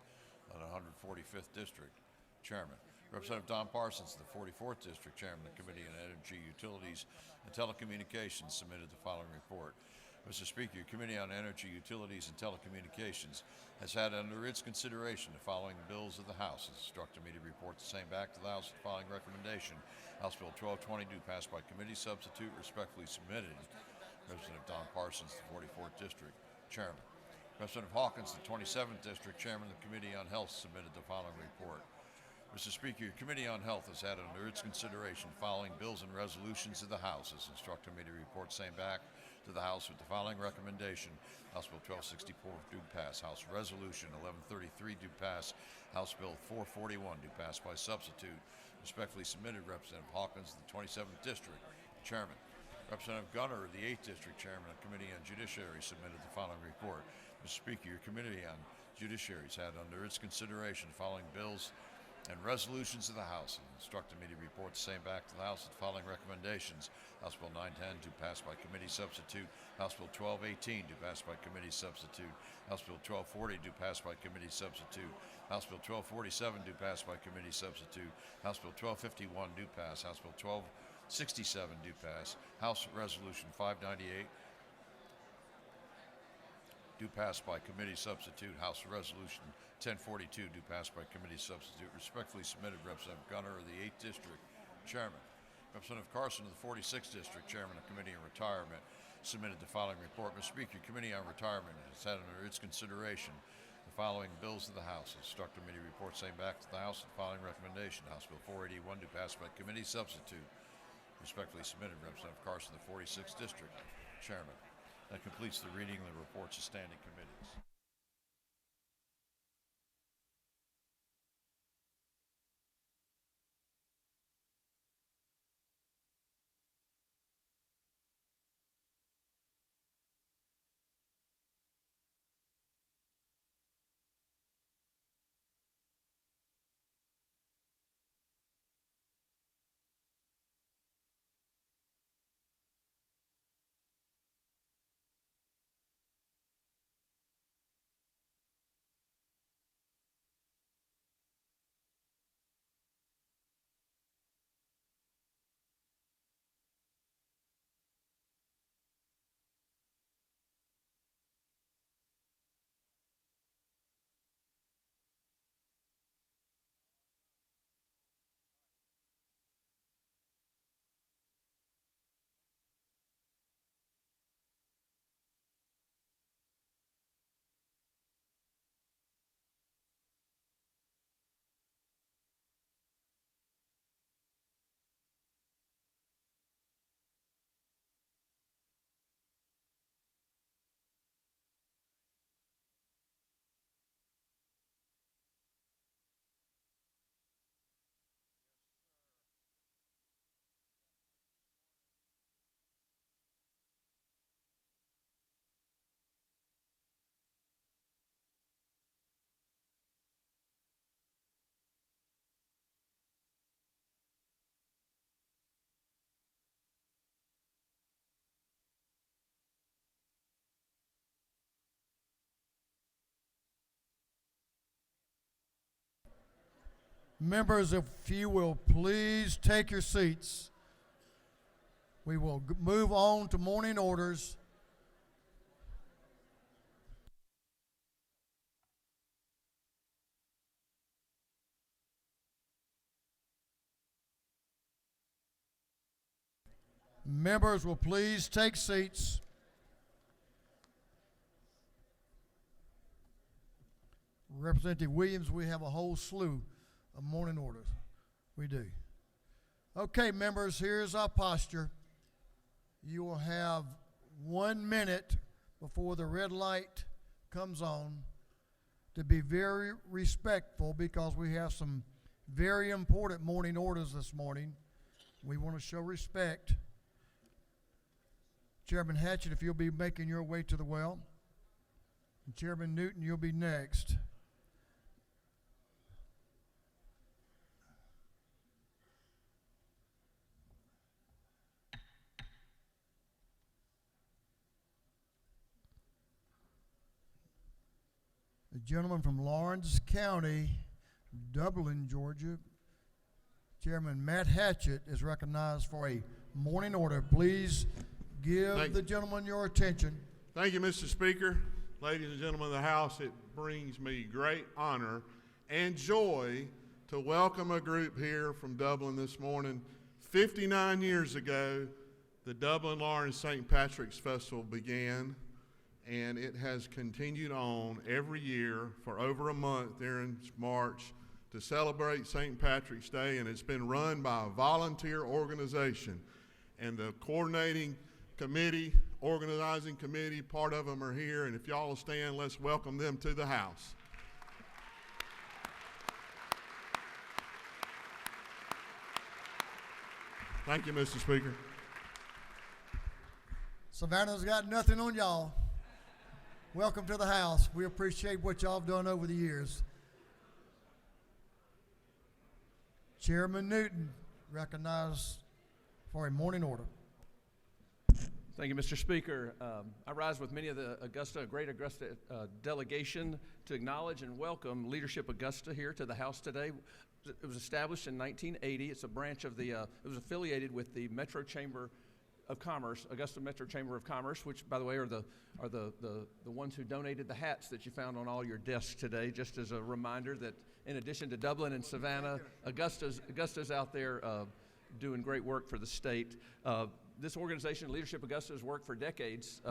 of the 145th District Chairman. Representative Don Parsons, the 44th District Chairman of the Committee on Energy, Utilities, and Telecommunications, submitted the following report. Mr. Speaker, your Committee on Energy, Utilities, and Telecommunications has had under its consideration the following bills of the House. It's instructed me to report the same back to the House with the following recommendation. House Bill 1220 do pass by committee substitute. Respectfully submitted, Representative Don Parsons, the 44th District Chairman. Representative Hawkins, the 27th District Chairman of the Committee on Health, submitted the following report. Mr. Speaker, your Committee on Health has had under its consideration the following bills and resolutions of the House. It's instructed me to report same back to the House with the following recommendation. House Bill 1264 do pass. House Resolution 1133 do pass. House Bill 441 do pass by substitute. Respectfully submitted, Representative Hawkins, the 27th District Chairman. Representative Gunner, the 8th District Chairman of the Committee on Judiciary, submitted the following report. Mr. Speaker, your Committee on Judiciary has had under its consideration the following bills and resolutions of the House and instructed me to report the same back to the House with the following recommendations. House Bill 910 do pass by committee substitute. House Bill 1218 do pass by committee substitute. House Bill 1240 do pass by committee substitute. House Bill 1247 do pass by committee substitute. House Bill 1251 do pass. House Bill 1267 do pass. House Resolution 598 do pass by committee substitute. House Resolution 1042 do pass by committee substitute. Respectfully submitted, Representative Gunner of the 8th District Chairman. Representative Carson of the 46th District Chairman of the Committee on Retirement submitted the following report. Mr. Speaker, Committee on Retirement has had under its consideration the following bills of the House. Instructed me to report same back to the House with the following recommendation. House Bill 481 do pass by committee substitute. Respectfully submitted, Representative Carson, the 46th District Chairman. That completes the reading of the reports of standing committees. Members, if you will please take your seats. We will move on to morning orders. Members will please take seats. Representative Williams, we have a whole slew of morning orders. We do. Okay, members, here's our posture. You will have 1 minute before the red light comes on to be very respectful because we have some very important morning orders this morning. We want to show respect. Chairman Hatchett, if you'll be making your way to the well. And Chairman Newton, you'll be next. The gentleman from Lawrence County, Dublin, Georgia, Chairman Matt Hatchett, is recognized for a morning order. Please give the gentleman your attention. Thank you, Mr. Speaker. Ladies and gentlemen of the House, it brings me great honor and joy to welcome a group here from Dublin this morning. 59 years ago, the Dublin Lawrence St. Patrick's Festival began, and it has continued on every year for over a month there in March to celebrate St. Patrick's Day, and it's been run by a volunteer organization. And the coordinating committee, organizing committee, part of them are here, and if y'all will stand, let's welcome them to the House. Thank you, Mr. Speaker. Savannah's got nothing on y'all. Welcome to the House. We appreciate what y'all have done over the years. Chairman Newton, recognized for a morning order. Thank you, Mr. Speaker. I rise with many of the great Augusta delegation to acknowledge and welcome Leadership Augusta here to the House today. It was established in 1980. It's a branch of the, it was affiliated with the Metro Chamber of Commerce, Augusta Metro Chamber of Commerce, which, by the way, are the ones who donated the hats that you found on all your desks today. Just as a reminder that in addition to Dublin and Savannah, Augusta's out there doing great work for the state. This organization, Leadership Augusta, has worked for decades,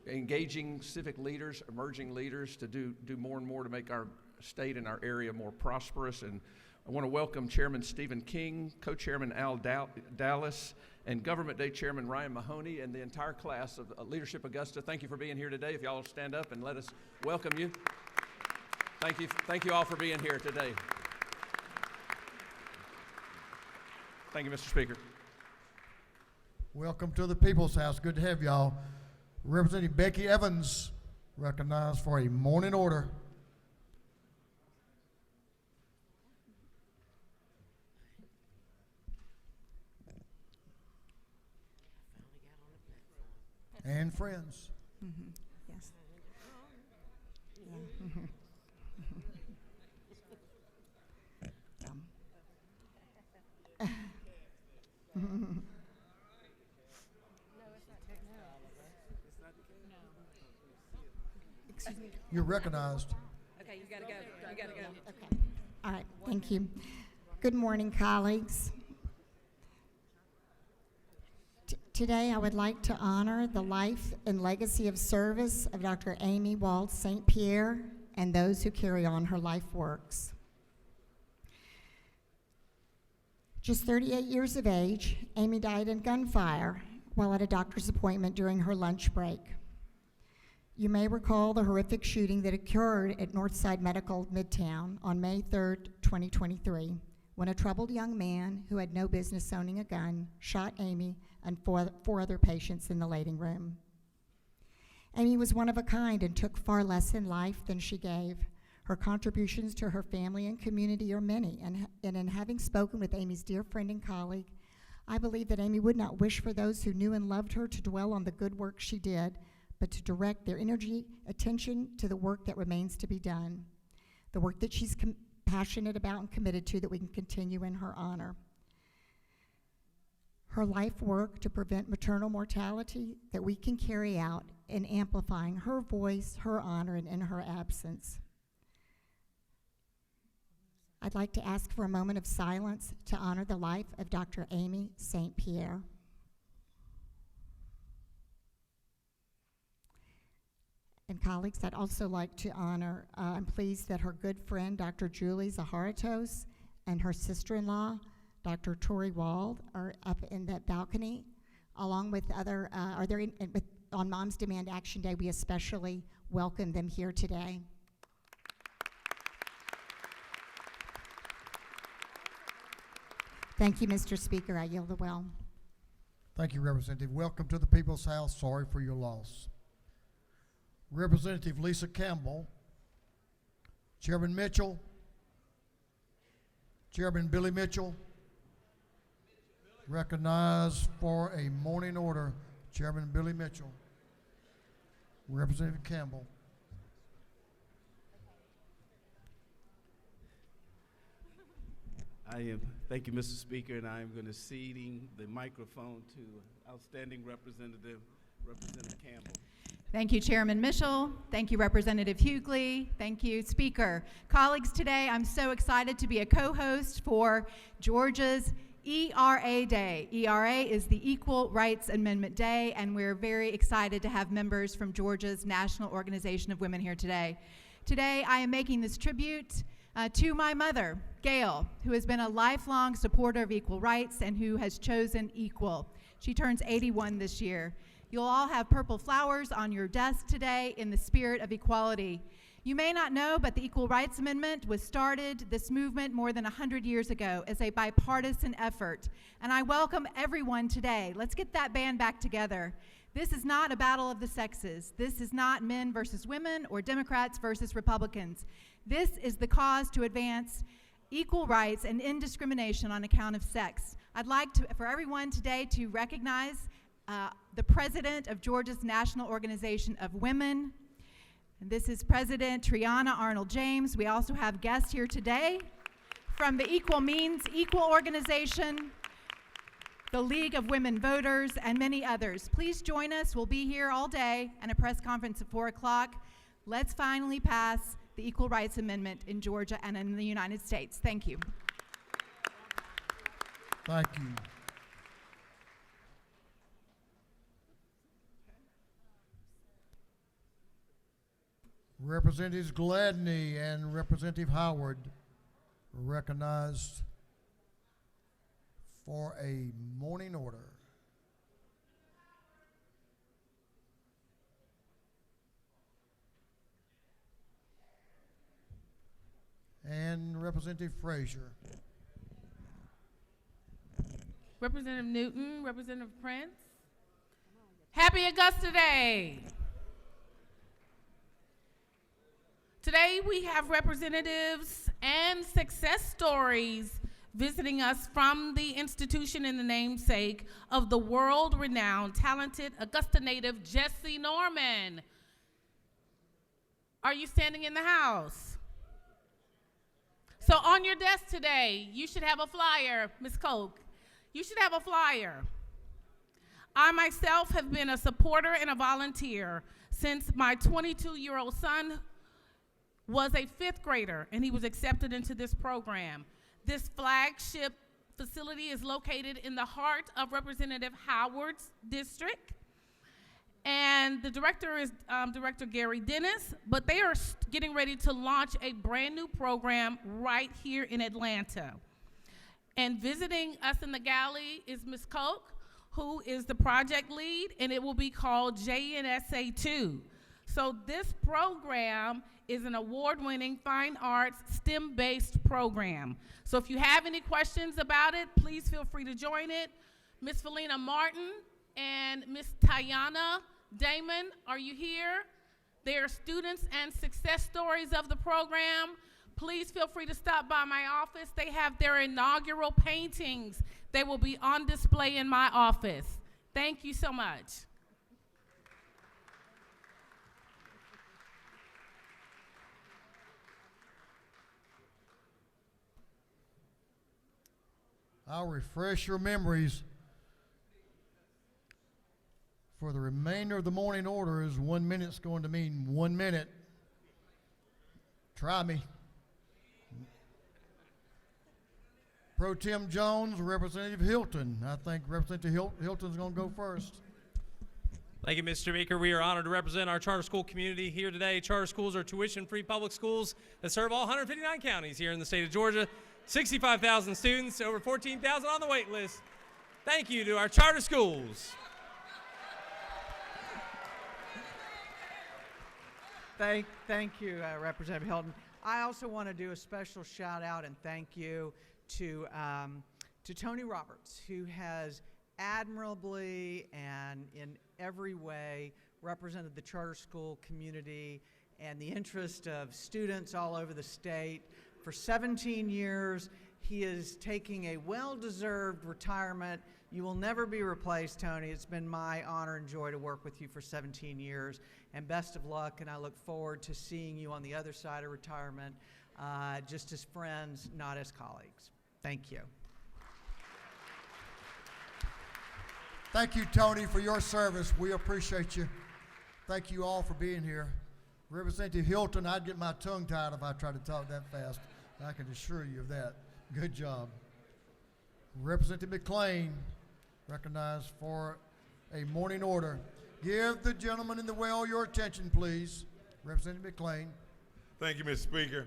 engaging civic leaders, emerging leaders to do more and more to make our state and our area more prosperous. And I want to welcome Chairman Stephen King, Co-Chairman Al Dallas, and Government Day Chairman Ryan Mahoney, and the entire class of Leadership Augusta. Thank you for being here today. If y'all stand up and let us welcome you. Thank you all for being here today. Thank you, Mr. Speaker. Welcome to the People's House. Good to have y'all. Representative Becky Evans, recognized for a morning order. And friends. Yes. Excuse me. You're recognized. Okay, you gotta go. You gotta go. Okay. All right. Thank you. Good morning, colleagues. Today, I would like to honor the life and legacy of service of Dr. Amy Wald St. Pierre and those who carry on her life works. Just 38 years of age, Amy died in gunfire while at a doctor's appointment during her lunch break. You may recall the horrific shooting that occurred at Northside Medical Midtown on May 3rd, 2023, when a troubled young man who had no business owning a gun shot Amy and four other patients in the waiting room. Amy was one of a kind and took far less in life than she gave. Her contributions to her family and community are many, and in having spoken with Amy's dear friend and colleague, I believe that Amy would not wish for those who knew and loved her to dwell on the good work she did, but to direct their energy, attention to the work that remains to be done, the work that she's passionate about and committed to, that we can continue in her honor. Her life work to prevent maternal mortality that we can carry out in amplifying her voice, her honor, and in her absence. I'd like to ask for a moment of silence to honor the life of Dr. Amy St. Pierre. And colleagues, I'd also like to honor, I'm pleased that her good friend, Dr. Julie Zaharatos, and her sister-in-law, Dr. Tori Wald, are up in that balcony, along with other, on Moms Demand Action Day, we especially welcome them here today. Thank you, Mr. Speaker. I yield the well. Thank you, Representative. Welcome to the People's House. Sorry for your loss. Representative Lisa Campbell, Chairman Mitchell, Chairman Billy Mitchell, recognized for a morning order, Chairman Billy Mitchell. Representative Campbell. Thank you, Mr. Speaker, and I am going to ceding the microphone to outstanding Representative Campbell. Thank you, Chairman Mitchell. Thank you, Representative Hughley. Thank you, Speaker. Colleagues, today I'm so excited to be a co-host for Georgia's ERA Day. ERA is the Equal Rights Amendment Day, and we're very excited to have members from Georgia's National Organization of Women here today. Today, I am making this tribute to my mother, Gail, who has been a lifelong supporter of equal rights and who has chosen equal. She turns 81 this year. You'll all have purple flowers on your desk today in the spirit of equality. You may not know, but the Equal Rights Amendment was started, this movement, more than 100 years ago as a bipartisan effort. And I welcome everyone today. Let's get that band back together. This is not a battle of the sexes. This is not men versus women or Democrats versus Republicans. This is the cause to advance equal rights and indiscrimination on account of sex. I'd like for everyone today to recognize the president of Georgia's National Organization of Women. And this is President Triana Arnold James. We also have guests here today from the Equal Means Equal Organization, the League of Women Voters, and many others. Please join us. We'll be here all day and a press conference at 4 o'clock. Let's finally pass the Equal Rights Amendment in Georgia and in the United States. Thank you. Thank you. Representatives Gladney and Representative Howard, recognized for a morning order. And Representative Frazier. Representative Newton, Representative Prince. Happy Augusta Day. Today we have representatives and success stories visiting us from the institution in the namesake of the world-renowned, talented Augusta native Jesse Norman. Are you standing in the house? So on your desk today, you should have a flyer, Ms. Koch. You should have a flyer. I myself have been a supporter and a volunteer since my 22-year-old son was a 5th grader and he was accepted into this program. This flagship facility is located in the heart of Representative Howard's district. And the director is Director Gary Dennis, but they are getting ready to launch a brand new program right here in Atlanta. And visiting us in the galley is Ms. Koch, who is the project lead, and it will be called JNSA 2. So this program is an award-winning fine arts STEM-based program. So if you have any questions about it, please feel free to join it. Ms. Felina Martin and Ms. Tayana Damon, are you here? They are students and success stories of the program. Please feel free to stop by my office. They have their inaugural paintings. They will be on display in my office. Thank you so much. I'll refresh your memories. For the remainder of the morning order is 1 minute's going to mean 1 minute. Try me. Pro Tem Jones, Representative Hilton. I think Representative Hilton's going to go first. Thank you, Mr. Speaker. We are honored to represent our charter school community here today. Charter schools are tuition-free public schools that serve all 159 counties here in the state of Georgia. 65,000 students, over 14,000 on the wait list. Thank you to our charter schools. Thank you, Representative Hilton. I also want to do a special shout out and thank you to Tony Roberts, who has admirably and in every way represented the charter school community and the interest of students all over the state. For 17 years, he is taking a well-deserved retirement. You will never be replaced, Tony. It's been my honor and joy to work with you for 17 years. And best of luck, and I look forward to seeing you on the other side of retirement, just as friends, not as colleagues. Thank you. Thank you, Tony, for your service. We appreciate you. Thank you all for being here. Representative Hilton, I'd get my tongue tied if I tried to talk that fast. I can assure you of that. Good job. Representative McLean, recognized for a morning order. Give the gentleman in the well your attention, please. Representative McLean. Thank you, Mr. Speaker.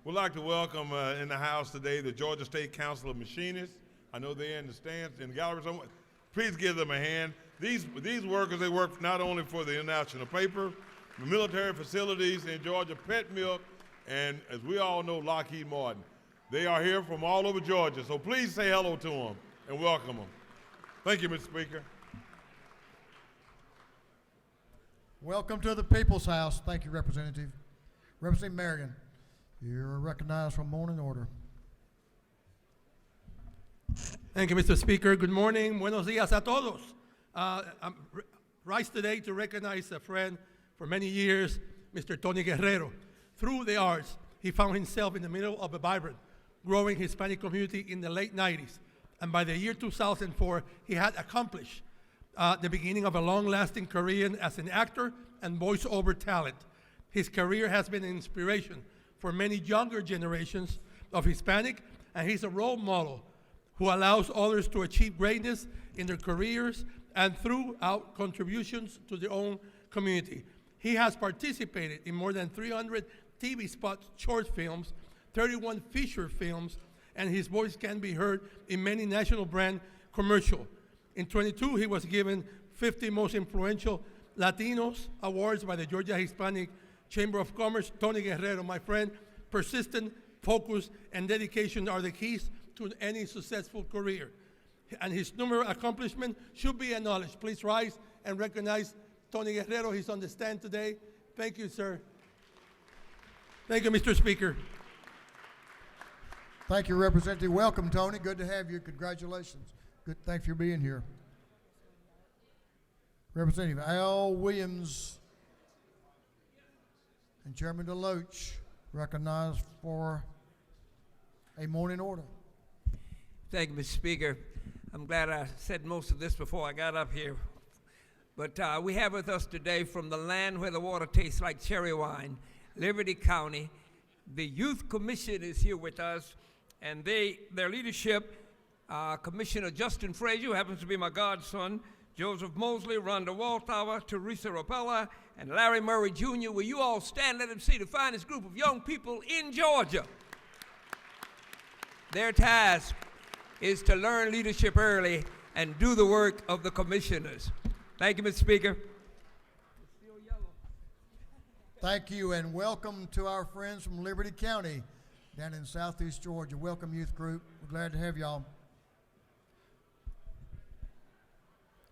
We'd like to welcome in the House today the Georgia State Council of Machinists. I know they're in the stands and galleries. Please give them a hand. These workers, they work not only for the International Paper, the military facilities in Georgia, Pet Milk, and as we all know, Lockheed Martin. They are here from all over Georgia, so please say hello to them and welcome them. Thank you, Mr. Speaker. Welcome to the People's House. Thank you, Representative. Representative Marion, you're recognized for morning order. Thank you, Mr. Speaker. Good morning. Buenos días a todos. I'm rise today to recognize a friend for many years, Mr. Tony Guerrero. Through the arts, he found himself in the middle of a vibrant, growing Hispanic community in the late 90s. And by the year 2004, he had accomplished the beginning of a long-lasting career as an actor and voiceover talent. His career has been an inspiration for many younger generations of Hispanic, and he's a role model who allows others to achieve greatness in their careers and throughout contributions to their own community. He has participated in more than 300 TV spots, short films, 31 feature films, and his voice can be heard in many national brand commercials. In 22, he was given 50 Most Influential Latinos Awards by the Georgia Hispanic Chamber of Commerce. Tony Guerrero, my friend, persistent, focus, and dedication are the keys to any successful career. And his numerous accomplishments should be acknowledged. Please rise and recognize Tony Guerrero. He's on the stand today. Thank you, sir. Thank you, Mr. Speaker. Thank you, Representative. Welcome, Tony. Good to have you. Congratulations. Good. Thanks for being here. Representative Al Williams and Chairman DeLoach recognized for a morning order. Thank you, Mr. Speaker. I'm glad I said most of this before I got up here. But we have with us today from the land where the water tastes like cherry wine, Liberty County. The Youth Commission is here with us, and their leadership, Commissioner Justin Frazier, who happens to be my godson, Joseph Mosley, Rhonda Walthour, Teresa Rapella, and Larry Murray Jr. Will you all stand? Let them see the finest group of young people in Georgia. Their task is to learn leadership early and do the work of the commissioners. Thank you, Mr. Speaker. Thank you, and welcome to our friends from Liberty County down in Southeast Georgia. Welcome, youth group. We're glad to have y'all.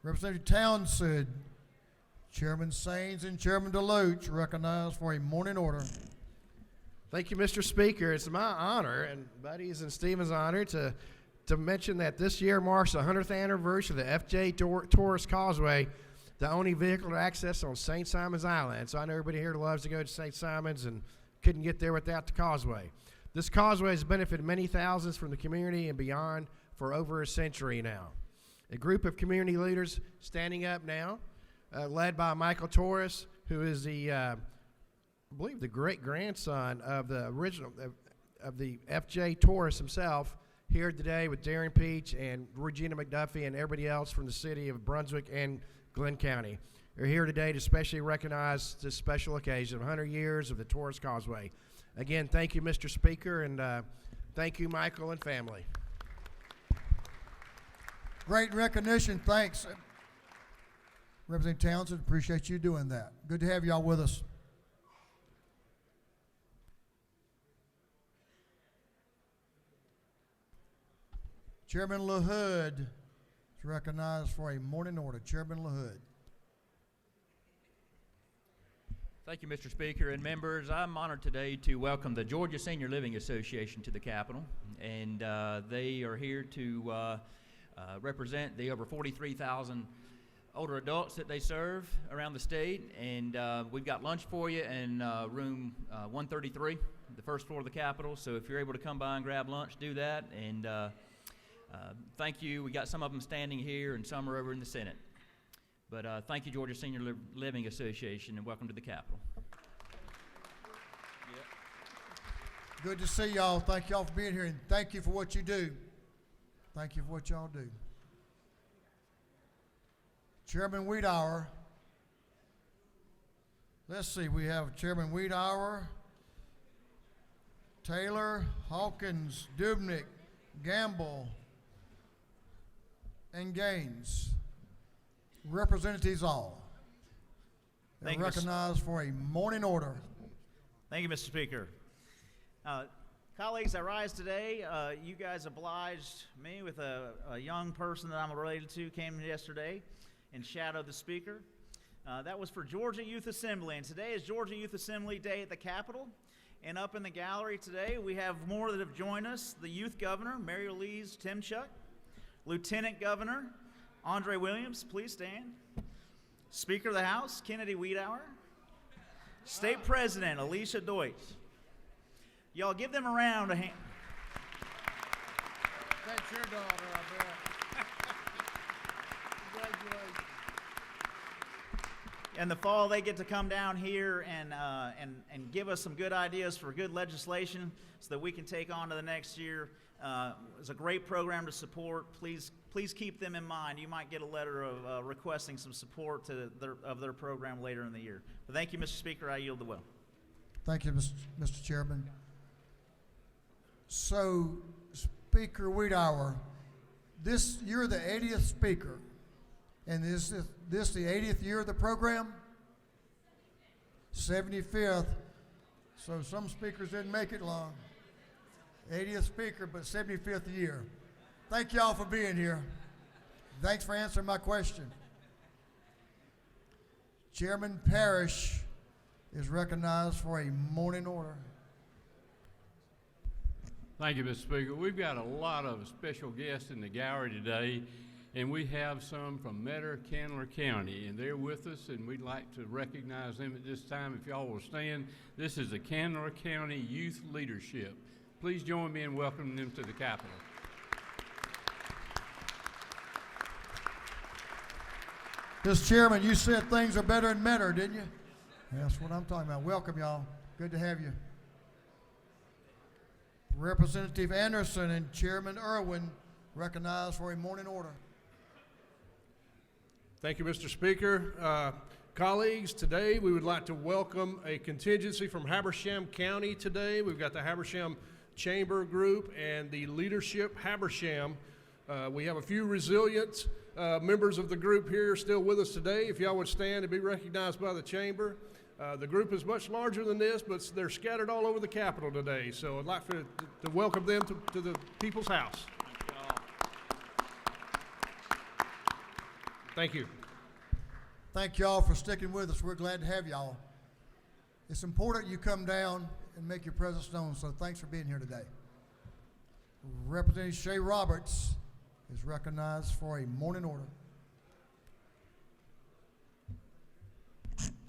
Representative Townsend, Chairman Saines, and Chairman DeLoach recognized for a morning order. Thank you, Mr. Speaker. It's my honor and Buddy's and Stephen's honor to mention that this year marks the 100th anniversary of the FJ Tourist Causeway, the only vehicular access on St. Simon's Island. So I know everybody here loves to go to St. Simon's and couldn't get there without the causeway. This causeway has benefited many thousands from the community and beyond for over a century now. A group of community leaders standing up now, led by Michael Torres, who is the, I believe, the great-grandson of the original, of the FJ Torres himself, here today with Darren Peach and Regina McDuffie and everybody else from the city of Brunswick and Glenn County. They're here today to specially recognize this special occasion of 100 years of the Torres Causeway. Again, thank you, Mr. Speaker, and thank you, Michael and family. Great recognition. Thanks. Representative Townsend, appreciate you doing that. Good to have y'all with us. Chairman LaHood is recognized for a morning order. Chairman LaHood. Thank you, Mr. Speaker and members. I'm honored today to welcome the Georgia Senior Living Association to the Capitol, and they are here to represent the over 43,000 older adults that they serve around the state, and we've got lunch for you in room 133, the first floor of the Capitol, so if you're able to come by and grab lunch, do that, and thank you. We got some of them standing here and some are over in the Senate. But thank you, Georgia Senior Living Association, and welcome to the Capitol. Good to see y'all. Thank y'all for being here, and thank you for what you do. Thank you for what y'all do. Chairman Wiedauer. Let's see, we have Chairman Wiedauer, Taylor, Hawkins, Dubnik, Gamble, and Gaines. Representatives all. They're recognized for a morning order. Thank you, Mr. Speaker. Colleagues, I rise today. You guys obliged me with a young person that I'm related to, came yesterday and shadowed the Speaker. That was for Georgia Youth Assembly, and today is Georgia Youth Assembly Day at the Capitol. And up in the gallery today, we have more that have joined us. The Youth Governor, Mary Louise Timchuk, Lieutenant Governor Andre Williams, please stand. Speaker of the House, Kennedy Wiedauer. State President, Alicia Deutsch. Y'all give them a round of hand. That's your daughter, I bet. Congratulations. In the fall, they get to come down here and give us some good ideas for good legislation so that we can take on to the next year. It's a great program to support. Please keep them in mind. You might get a letter of requesting some support of their program later in the year. But thank you, Mr. Speaker. I yield the will. Thank you, Mr. Chairman. So, Speaker Wiedauer, you're the 80th speaker, and is this the 80th year of the program? 75th. So some speakers didn't make it long. 80th speaker, but 75th year. Thank y'all for being here. Thanks for answering my question. Chairman Parrish is recognized for a morning order. Thank you, Mr. Speaker. We've got a lot of special guests in the gallery today, and we have some from Metter-Candler County, and they're with us, and we'd like to recognize them at this time. If y'all will stand, this is the Candler County Youth Leadership. Please join me in welcoming them to the Capitol. Mr. Chairman, you said things are better in Metter, didn't you? That's what I'm talking about. Welcome, y'all. Good to have you. Representative Anderson and Chairman Irwin recognized for a morning order. Thank you, Mr. Speaker. Colleagues, today we would like to welcome a contingency from Habersham County today. We've got the Habersham Chamber Group and the Leadership Habersham. We have a few resilient members of the group here still with us today. If y'all would stand and be recognized by the Chamber. The group is much larger than this, but they're scattered all over the Capitol today. So I'd like to welcome them to the People's House. Thank you. Thank y'all for sticking with us. We're glad to have y'all. It's important you come down and make your presence known, so thanks for being here today. Representative Shay Roberts is recognized for a morning order.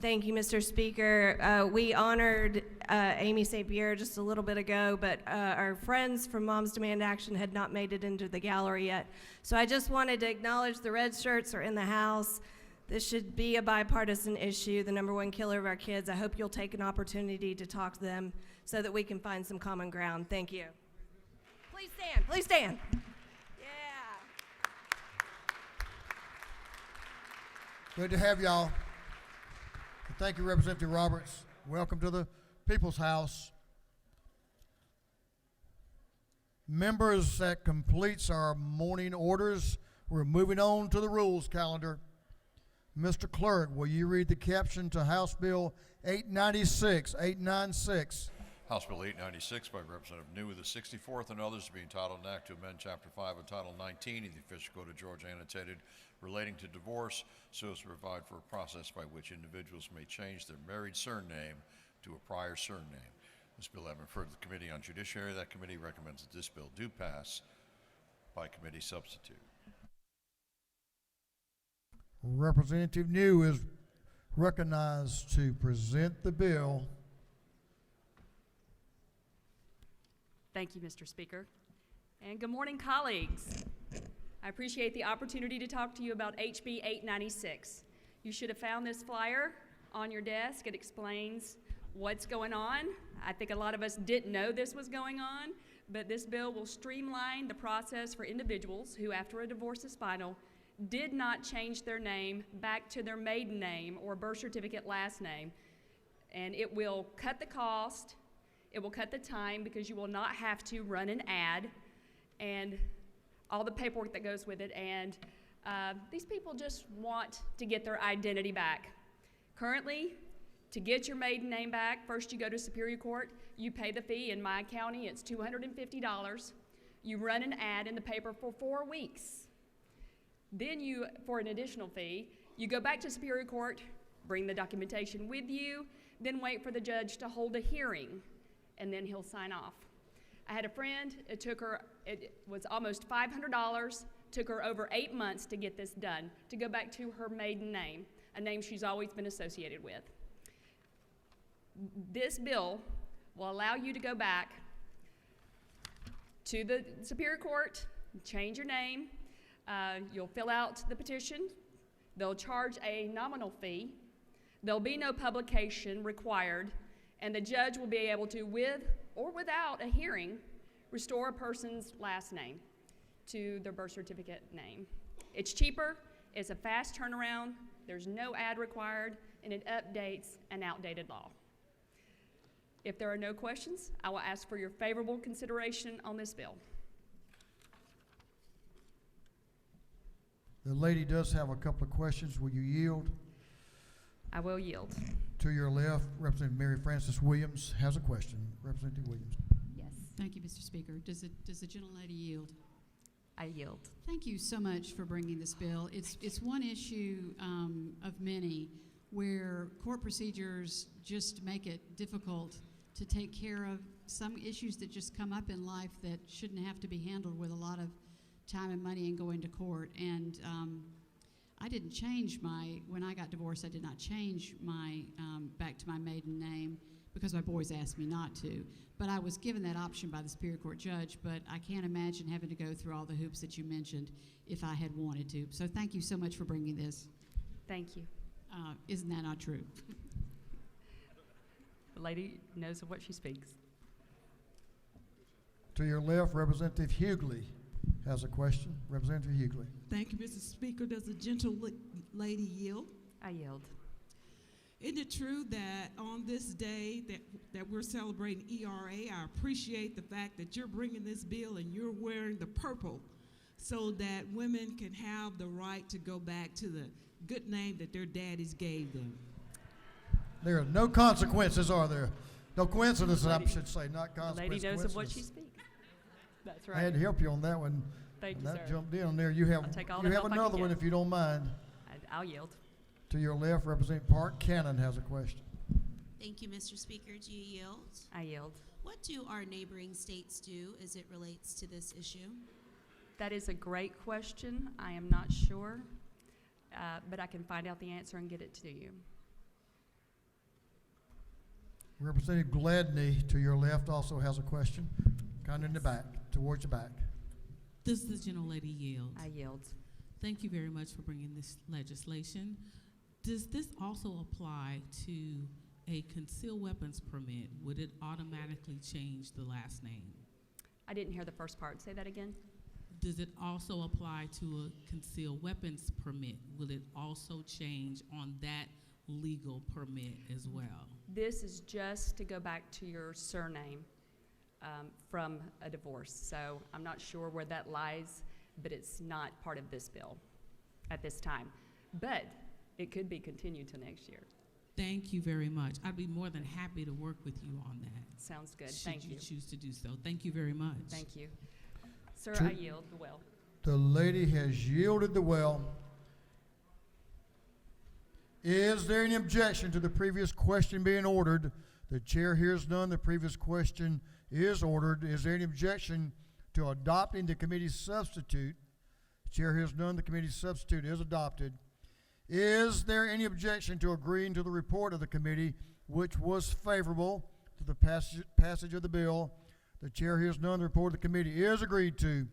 Thank you, Mr. Speaker. We honored Amy St. Pierre just a little bit ago, but our friends from Moms Demand Action had not made it into the gallery yet. So I just wanted to acknowledge the red shirts are in the House. This should be a bipartisan issue, the #1 killer of our kids. I hope you'll take an opportunity to talk to them so that we can find some common ground. Thank you. Please stand, please stand. Good to have y'all. Thank you, Representative Roberts. Welcome to the People's House. Members, that completes our morning orders. We're moving on to the rules calendar. Mr. Clerk, will you read the caption to House Bill 896? House Bill 896 by Representative New with the 64th and others to be entitled an act to amend Chapter 5 of Title 19 of the Official Code of Georgia annotated relating to divorce so as to provide for a process by which individuals may change their married surname to a prior surname. This bill having referred to the Committee on Judiciary, that committee recommends that this bill do pass by committee substitute. Representative New is recognized to present the bill. Thank you, Mr. Speaker. And good morning, colleagues. I appreciate the opportunity to talk to you about HB 896. You should have found this flyer on your desk. It explains what's going on. I think a lot of us didn't know this was going on, but this bill will streamline the process for individuals who, after a divorce is final, did not change their name back to their maiden name or birth certificate last name. And it will cut the cost, it will cut the time because you will not have to run an ad and all the paperwork that goes with it, and these people just want to get their identity back. Currently, to get your maiden name back, first you go to Superior Court, you pay the fee. In my county, it's $250. You run an ad in the paper for 4 weeks. Then you, for an additional fee, you go back to Superior Court, bring the documentation with you, then wait for the judge to hold a hearing, and then he'll sign off. I had a friend, it was almost $500, took her over 8 months to get this done, to go back to her maiden name, a name she's always been associated with. This bill will allow you to go back to the Superior Court, change your name, you'll fill out the petition, they'll charge a nominal fee, there'll be no publication required, and the judge will be able to, with or without a hearing, restore a person's last name to their birth certificate name. It's cheaper, it's a fast turnaround, there's no ad required, and it updates an outdated law. If there are no questions, I will ask for your favorable consideration on this bill. The lady does have a couple of questions. Will you yield? I will yield. To your left, Representative Mary Frances Williams has a question. Representative Williams. Yes. Thank you, Mr. Speaker. Does the gentlelady yield? I yield. Thank you so much for bringing this bill. It's one issue of many where court procedures just make it difficult to take care of some issues that just come up in life that shouldn't have to be handled with a lot of time and money and going to court. And I didn't change when I got divorced, I did not change my, back to my maiden name because my boys asked me not to. But I was given that option by the Superior Court judge, but I can't imagine having to go through all the hoops that you mentioned if I had wanted to. So thank you so much for bringing this. Thank you. Isn't that not true? The lady knows of what she speaks. To your left, Representative Hughley has a question. Representative Hughley. Thank you, Mr. Speaker. Does the gentle lady yield? I yield. Isn't it true that on this day that we're celebrating ERA, I appreciate the fact that you're bringing this bill and you're wearing the purple so that women can have the right to go back to the good name that their daddies gave them? There are no consequences, are there? No coincidences, I should say, not consequences. The lady knows of what she speaks. That's right. I had to help you on that one. Thank you, that sir. jumped in on there. You have I'll take all the help I can another one get. if you don't mind. I'll yield. To your left, Representative Park Cannon has a question. Thank you, Mr. Speaker. Do you yield? I yield. What do our neighboring states do as it relates to this issue? That is a great question. I am not sure, but I can find out the answer and get it to you. Representative Gladney, to your left, also has a question. Kind of in the back, towards the back. Does the gentlelady yield? I yield. Thank you very much for bringing this legislation. Does this also apply to a concealed weapons permit? Would it automatically change the last name? I didn't hear the first part. Say that again. Does it also apply to a concealed weapons permit? Will it also change on that legal permit as well? This is just to go back to your surname from a divorce. So I'm not sure where that lies, but it's not part of this bill at this time. But it could be continued to next year. Thank you very much. I'd be more than happy to work with you on that. Sounds good. Should Thank you you. choose to do so. Thank you very much. Thank you. Sir, True. I yield the well. The lady has yielded the well. Is there any objection to the previous question being ordered? The chair hears none. The previous question is ordered. Is there any objection to adopting the committee's substitute? The chair hears none. The committee's substitute is adopted. Is there any objection to agreeing to the report of the committee, which was favorable to the passage of the bill? The chair hears none. The report of the committee is agreed to.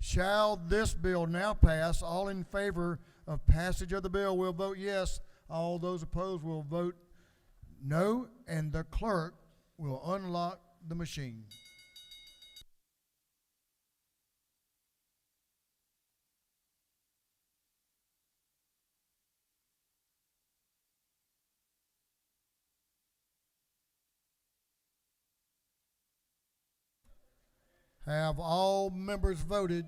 Shall this bill now pass? All in favor of passage of the bill will vote yes. All those opposed will vote no, and the clerk will unlock the machine. Have all members voted?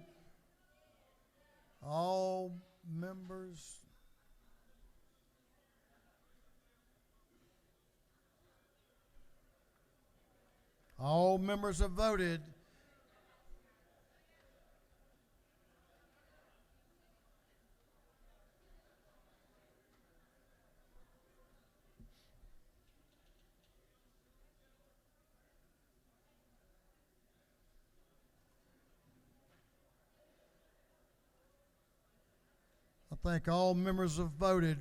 All members. All members have voted. I think all members have voted.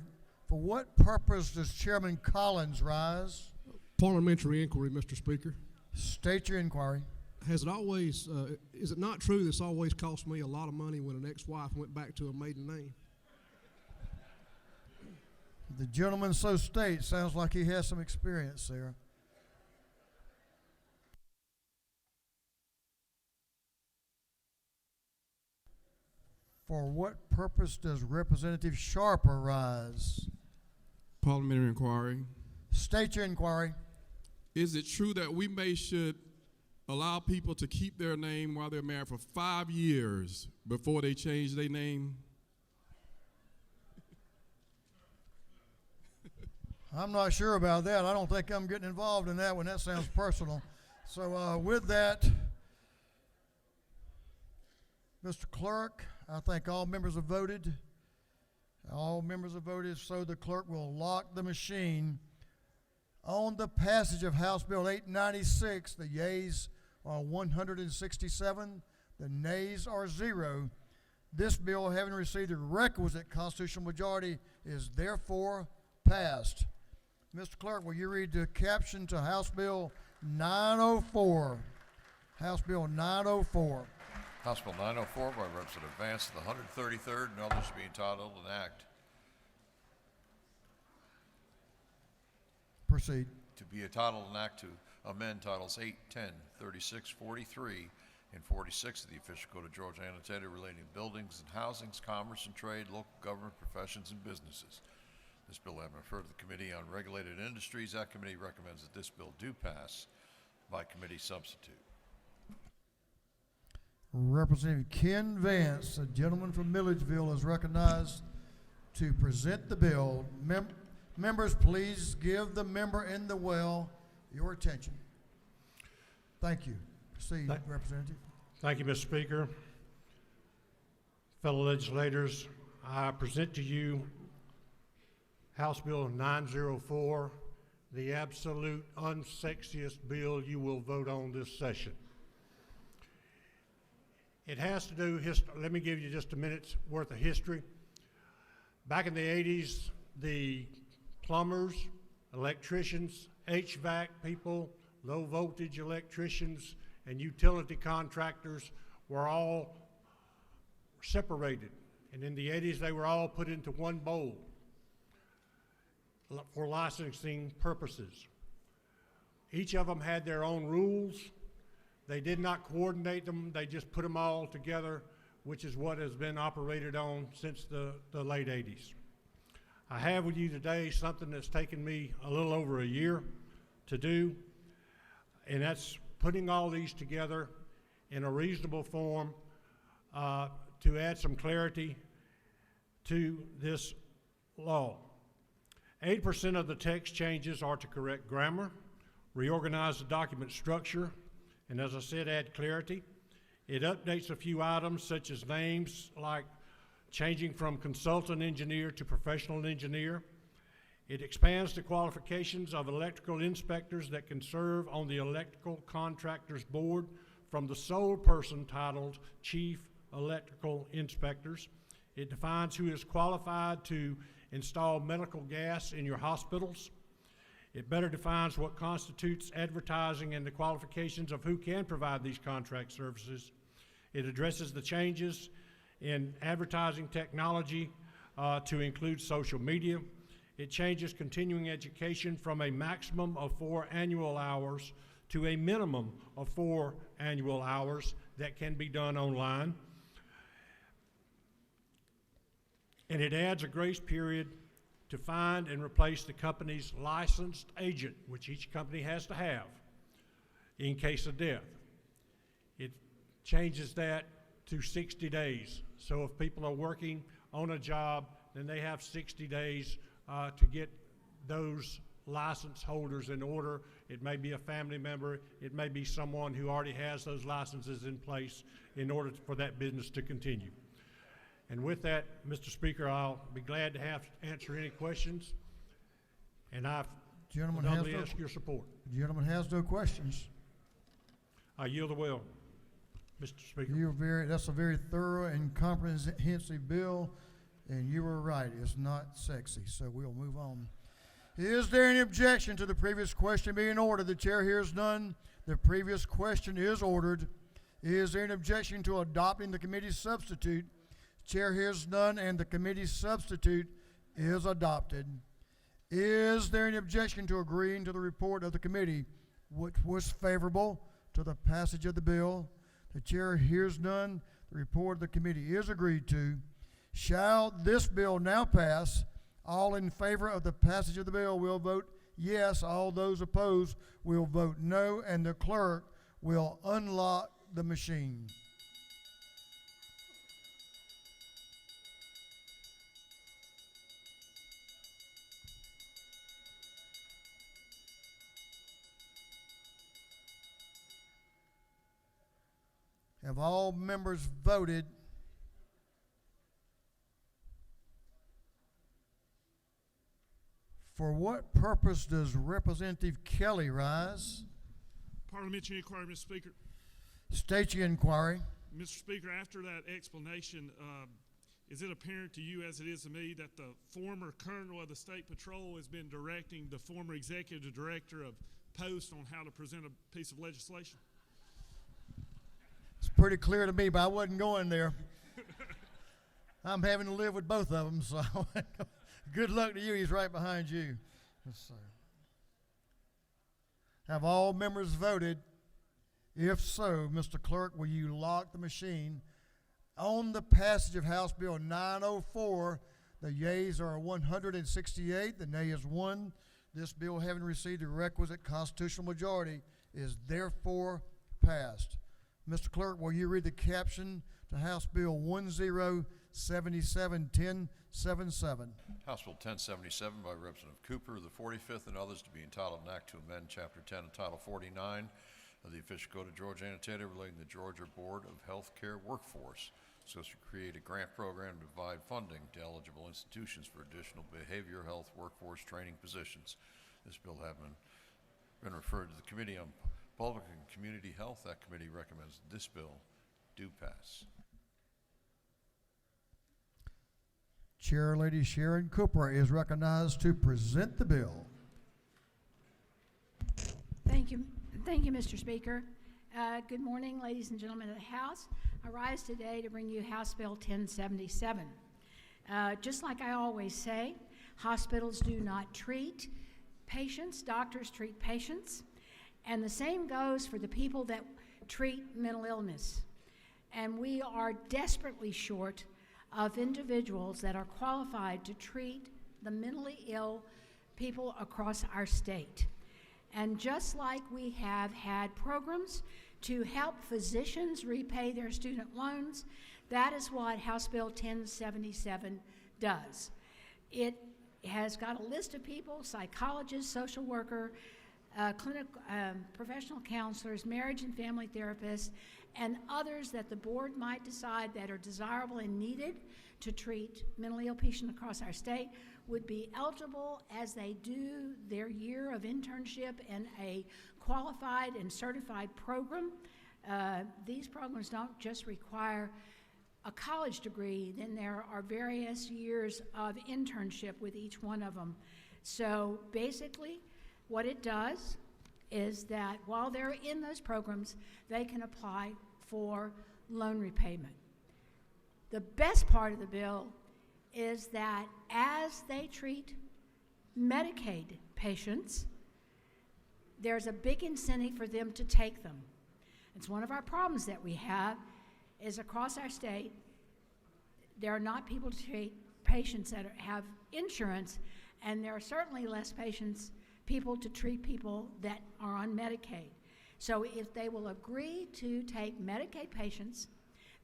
For what purpose does Chairman Collins rise? Parliamentary inquiry, Mr. Speaker. State your inquiry. Has it always, is it not true this always cost me a lot of money when an ex-wife went back to a maiden name? The gentleman so states. Sounds like he has some experience there. For what purpose does Representative Sharper rise? Parliamentary inquiry. State your inquiry. is it true that we should allow people to keep their name while they're married for 5 years before they change their name? I'm not sure about that. I don't think I'm getting involved in that one. That sounds personal. So with that, Mr. Clerk, I think all members have voted. All members have voted, so the clerk will lock the machine on the passage of House Bill 896. The yeas are 167, the nays are 0. This bill, having received the requisite constitutional majority, is therefore passed. Mr. Clerk, will you read the caption to House Bill 904? House Bill 904. House Bill 904 by Representative Vance to the 133rd and others to be entitled an act. Proceed. To be entitled an act to amend Titles 8, 10, 36, 43, and 46 of the Official Code of Georgia annotated relating to buildings and housings, commerce and trade, local government, professions, and businesses. This bill having been referred to the Committee on Regulated Industries. That committee recommends that this bill do pass by committee substitute. Representative Ken Vance, a gentleman from Milledgeville, is recognized to present the bill. Members, please give the member in the well your attention. Thank you. Proceed, Representative. Thank you, Mr. Speaker. Fellow legislators, I present to you House Bill 904, the absolute unsexiest bill you will vote on this session. It has to do, let me give you just a minute's worth of history. Back in the 80s, the plumbers, electricians, HVAC people, low voltage electricians, and utility contractors were all separated. And in the 80s, they were all put into one bowl for licensing purposes. Each of them had their own rules. They did not coordinate them. They just put them all together, which is what has been operated on since the late 80s. I have with you today something that's taken me a little over a year to do, and that's putting all these together in a reasonable form to add some clarity to this law. 8% of the text changes are to correct grammar, reorganize the document structure, and as I said, add clarity. It updates a few items such as names like changing from consultant engineer to professional engineer. It expands the qualifications of electrical inspectors that can serve on the electrical contractors board from the sole person titled Chief Electrical Inspectors. It defines who is qualified to install medical gas in your hospitals. It better defines what constitutes advertising and the qualifications of who can provide these contract services. It addresses the changes in advertising technology to include social media. It changes continuing education from a maximum of 4 annual hours to a minimum of 4 annual hours that can be done online. And it adds a grace period to find and replace the company's licensed agent, which each company has to have in case of death. It changes that to 60 days. So if people are working on a job, then they have 60 days to get those license holders in order. It may be a family member, it may be someone who already has those licenses in place in order for that business to continue. And with that, Mr. Speaker, I'll be glad to answer any questions, and I humbly ask your support. The gentleman has no questions. I yield the will, Mr. Speaker. That's a very thorough and comprehensive bill, and you were right, it's not sexy, so we'll move on. Is there any objection to the previous question being ordered? The chair hears none. The previous question is ordered. Is there an objection to adopting the committee's substitute? Chair hears none, and the committee's substitute is adopted. Is there any objection to agreeing to the report of the committee, which was favorable to the passage of the bill? The chair hears none. The report of the committee is agreed to. Shall this bill now pass? All in favor of the passage of the bill will vote yes. All those opposed will vote no, and the clerk will unlock the machine. Have all members voted? For what purpose does Representative Kelly rise? Parliamentary inquiry, Mr. Speaker. State your inquiry. Mr. Speaker, after that explanation, is it apparent to you, as it is to me, that the former colonel of the State Patrol has been directing the former executive director of Post on how to present a piece of legislation? It's pretty clear to me, but I wasn't going there. I'm having to live with both of them, so good luck to you. He's right behind you. Let's see. Have all members voted? If so, Mr. Clerk, will you lock the machine? On the passage of House Bill 904, the yeas are 168, the nay is 1. This bill, having received the requisite constitutional majority, is therefore passed. Mr. Clerk, will you read the caption to House Bill 1077, 1077? House Bill 1077 by Representative Cooper, the 45th, and others to be entitled an act to amend Chapter 10 and Title 49 of the Official Code of Georgia annotated relating to the Georgia Board of Health Care Workforce, so as to create a grant program to provide funding to eligible institutions for additional behavioral health workforce training positions. This bill having been referred to the Committee on Public and Community Health, that committee recommends this bill do pass. Chair Lady Sharon Cooper is recognized to present the bill. Thank you, Mr. Speaker. Good morning, ladies and gentlemen of the House. I rise today to bring you House Bill 1077. Just like I always say, hospitals do not treat patients, doctors treat patients, and the same goes for the people that treat mental illness. And we are desperately short of individuals that are qualified to treat the mentally ill people across our state. And just like we have had programs to help physicians repay their student loans, that is what House Bill 1077 does. It has got a list of people, psychologists, social worker, clinical professional counselors, marriage and family therapists, and others that the board might decide that are desirable and needed to treat mentally ill patients across our state would be eligible as they do their year of internship in a qualified and certified program. These programs don't just require a college degree, then there are various years of internship with each one of them. So basically, what it does is that while they're in those programs, they can apply for loan repayment. The best part of the bill is that as they treat Medicaid patients, there's a big incentive for them to take them. It's one of our problems that we have is across our state, there are not people to treat patients that have insurance, and there are certainly less people to treat people that are on Medicaid. So if they will agree to take Medicaid patients,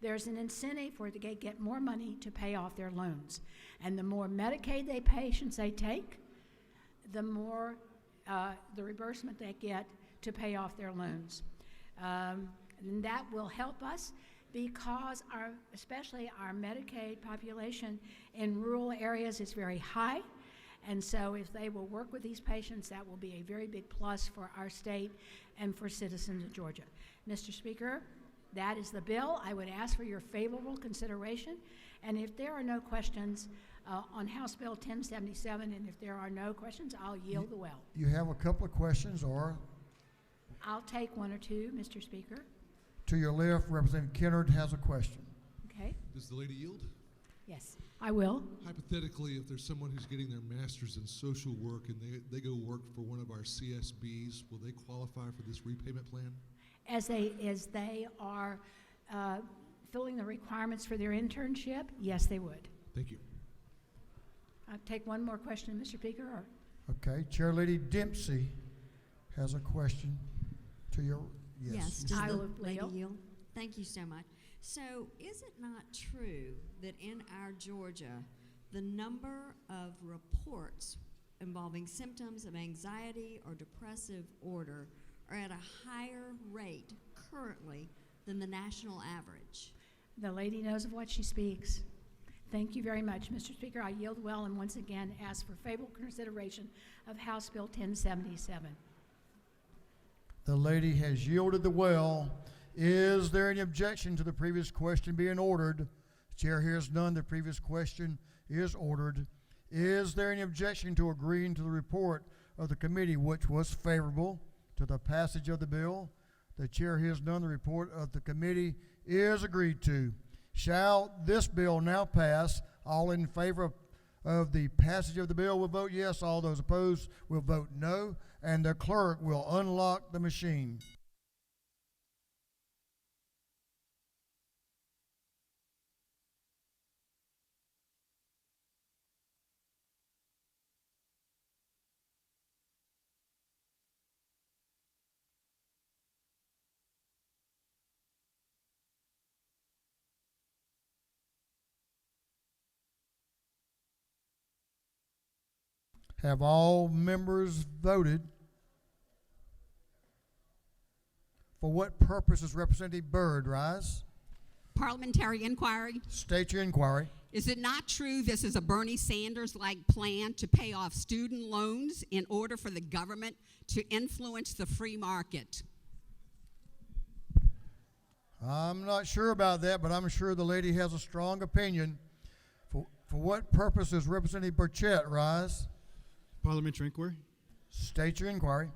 there's an incentive for it to get more money to pay off their loans. And the more Medicaid patients they take, the more the reimbursement they get to pay off their loans. And that will help us because especially our Medicaid population in rural areas is very high. And so if they will work with these patients, that will be a very big plus for our state and for citizens of Georgia. Mr. Speaker, that is the bill. I would ask for your favorable consideration. And if there are no questions on House Bill 1077, and if there are no questions, I'll yield the well. You have a couple of questions, or? I'll take one or two, Mr. Speaker. To your left, Representative Kennard has a question. Okay. Does the lady yield? Yes, I will. Hypothetically, if there's someone who's getting their master's in social work and they go work for one of our CSBs, will they qualify for this repayment plan? As they are filling the requirements for their internship, yes, they would. Thank you. I'll take one more question, Mr. Speaker. Or? Okay, Chair Lady Dempsey has a question to your, Yes, yes. does I the will lady yield. yield? Thank you so much. So, is it not true that in our Georgia, the number of reports involving symptoms of anxiety or depressive order are at a higher rate currently than the national average? The lady knows of what she speaks. Thank you very much, Mr. Speaker. I yield well and once again ask for favorable consideration of House Bill 1077. The lady has yielded the well. Is there any objection to the previous question being ordered? The chair hears none. The previous question is ordered. Is there any objection to agreeing to the report of the committee, which was favorable to the passage of the bill? The chair hears none. The report of the committee is agreed to. Shall this bill now pass? All in favor of the passage of the bill will vote yes. All those opposed will vote no. And the clerk will unlock the machine. Have all members voted? For what purpose does Representative Byrd rise? Parliamentary inquiry. State your inquiry. Is it not true this is a Bernie Sanders-like plan to pay off student loans in order for the government to influence the free market? I'm not sure about that, but I'm sure the lady has a strong opinion. For what purpose does Representative Burchett rise? Parliamentary inquiry. State your inquiry.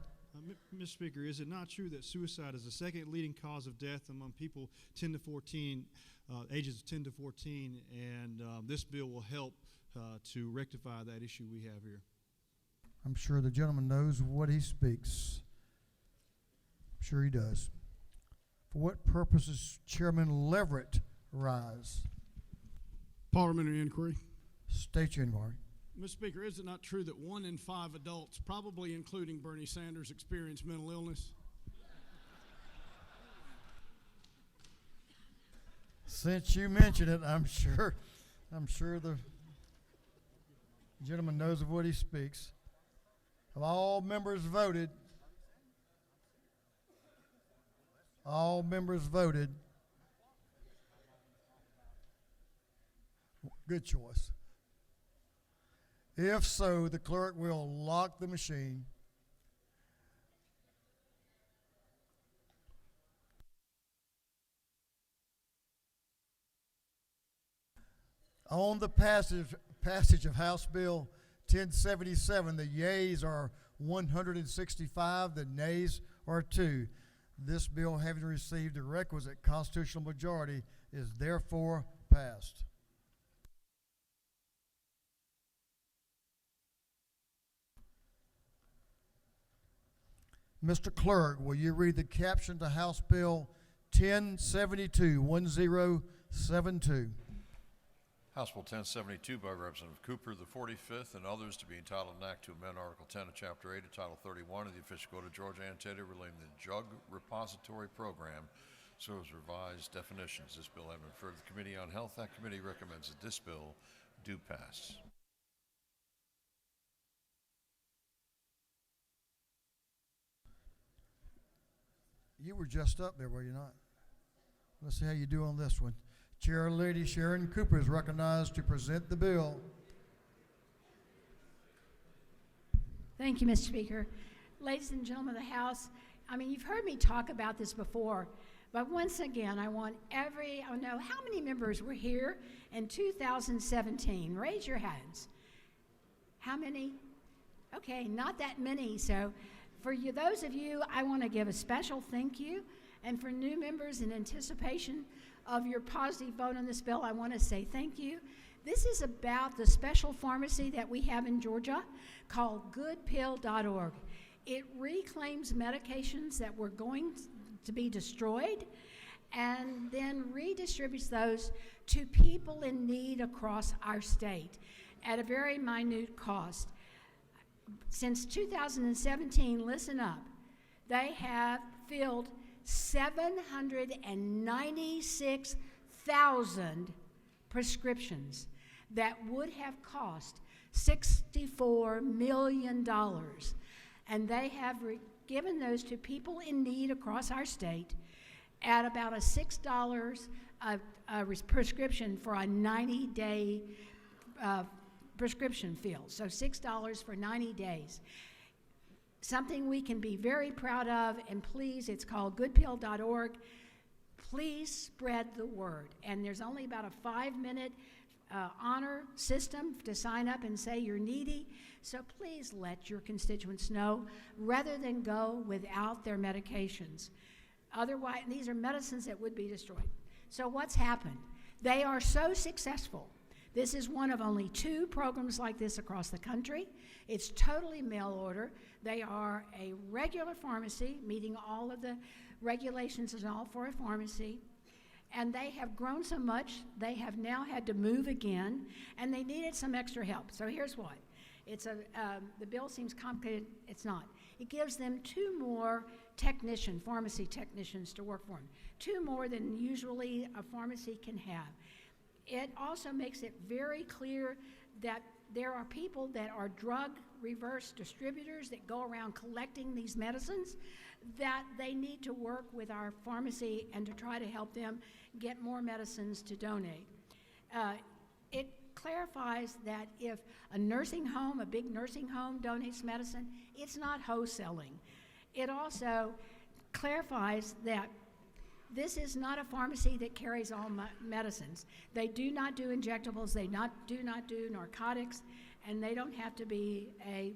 Mr. Speaker, is it not true that suicide is the second leading cause of death among people 10 to 14, ages 10 to 14, and this bill will help to rectify that issue we have here? I'm sure the gentleman knows what he speaks. I'm sure he does. For what purpose does Chairman Leverett rise? Parliamentary inquiry. State your inquiry. Mr. Speaker, is it not true that 1 in 5 adults, probably including Bernie Sanders, experience mental illness? Since you mentioned it, I'm sure the gentleman knows of what he speaks. Have all members voted? All members voted. Good choice. If so, the clerk will lock the machine. On the passage of House Bill 1077, the yeas are 165, the nays are 2. This bill, having received the requisite constitutional majority, is therefore passed. Mr. Clerk, will you read the caption to House Bill 1072, 1072? House Bill 1072 by Representative Cooper, the 45th, and others to be entitled an act to amend Article 10 of Chapter 8 of Title 31 of the Official Code of Georgia annotated relating to the Drug Repository Program, so as revised definitions. This bill having been referred to the Committee on Health, that committee recommends that this bill do pass. You were just up there, were you not? Let's see how you do on this one. Chair Lady Sharon Cooper is recognized to present the bill. Thank you, Mr. Speaker. Ladies and gentlemen of the House, you've heard me talk about this before, but once again, I know how many members were here in 2017. Raise your hands. How many? Okay, not that many. So for you, those of you, I want to give a special thank you. And for new members in anticipation of your positive vote on this bill, I want to say thank you. This is about the special pharmacy that we have in Georgia called goodpill.org. It reclaims medications that were going to be destroyed and then redistributes those to people in need across our state at a very minute cost. Since 2017, listen up, they have filled 796,000 prescriptions that would have cost $64 million. And they have given those to people in need across our state at about a $6 a prescription for a 90-day prescription fill. So $6 for 90 days. Something we can be very proud of, and please, it's called goodpill.org. Please spread the word. And there's only about a 5-minute honor system to sign up and say you're needy. So please let your constituents know rather than go without their medications. Otherwise, these are medicines that would be destroyed. So what's happened? They are so successful. This is one of only 2 programs like this across the country. It's totally mail order. They are a regular pharmacy, meeting all of the regulations and all for a pharmacy. And they have grown so much, they have now had to move again, and they needed some extra help. So here's what. The bill seems complicated. It's not. It gives them 2 more pharmacy technicians to work for them, 2 more than usually a pharmacy can have. It also makes it very clear that there are people that are drug reverse distributors that go around collecting these medicines, that they need to work with our pharmacy and to try to help them get more medicines to donate. It clarifies that if a nursing home, a big nursing home, donates medicine, it's not wholesaling. It also clarifies that this is not a pharmacy that carries all medicines. They do not do injectables, they do not do narcotics, and they don't have to be a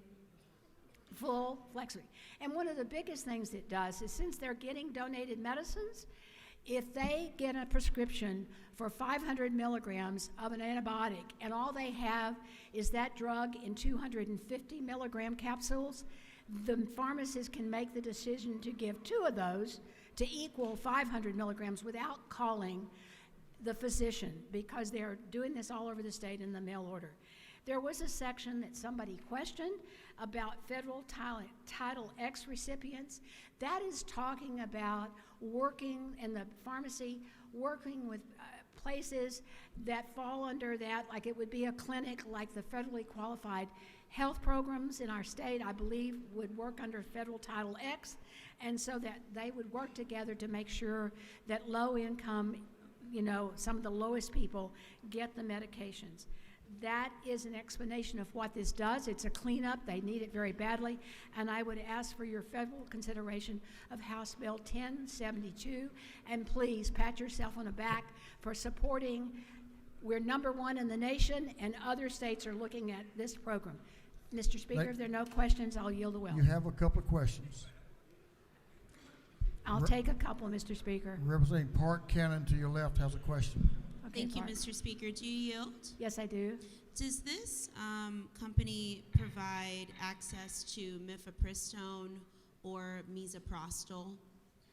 full flexi. And one of the biggest things it does is, since they're getting donated medicines, if they get a prescription for 500 milligrams of an antibiotic and all they have is that drug in 250 milligram capsules, the pharmacist can make the decision to give 2 of those to equal 500 milligrams without calling the physician, because they're doing this all over the state in the mail order. There was a section that somebody questioned about federal Title X recipients. That is talking about working in the pharmacy, working with places that fall under that, like it would be a clinic like the federally qualified health programs in our state, I believe, would work under federal Title X, and so that they would work together to make sure that low income, some of the lowest people get the medications. That is an explanation of what this does. It's a cleanup. They need it very badly. And I would ask for your federal consideration of House Bill 1072. And please pat yourself on the back for supporting. We're #1 in the nation, and other states are looking at this program. Mr. Speaker, if there are no questions, I'll yield the will. You have a couple of questions. I'll take a couple, Mr. Speaker. Representing Park Cannon to your left has a question. Okay, Thank you, Park. Mr. Speaker. Do you yield? Yes, I do. Does this company provide access to mifepristone or misoprostol?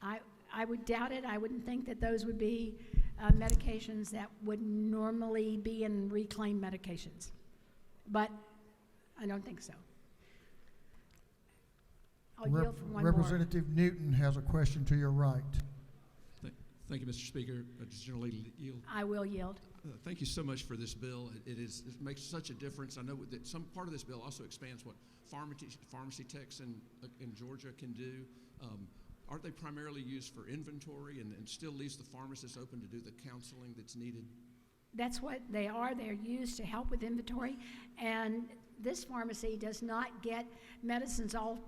I would doubt it. I wouldn't think that those would be medications that would normally be in reclaimed medications. But I don't think so. I'll yield for one more. Representative Newton has a question to your right. Thank you, Mr. Speaker. I just generally yield. I will yield. Thank you so much for this bill. It makes such a difference. I know that some part of this bill also expands what pharmacy techs in Georgia can do. Aren't they primarily used for inventory and still leaves the pharmacist open to do the counseling that's needed? That's what they are. They're used to help with inventory. And this pharmacy does not get medicines all,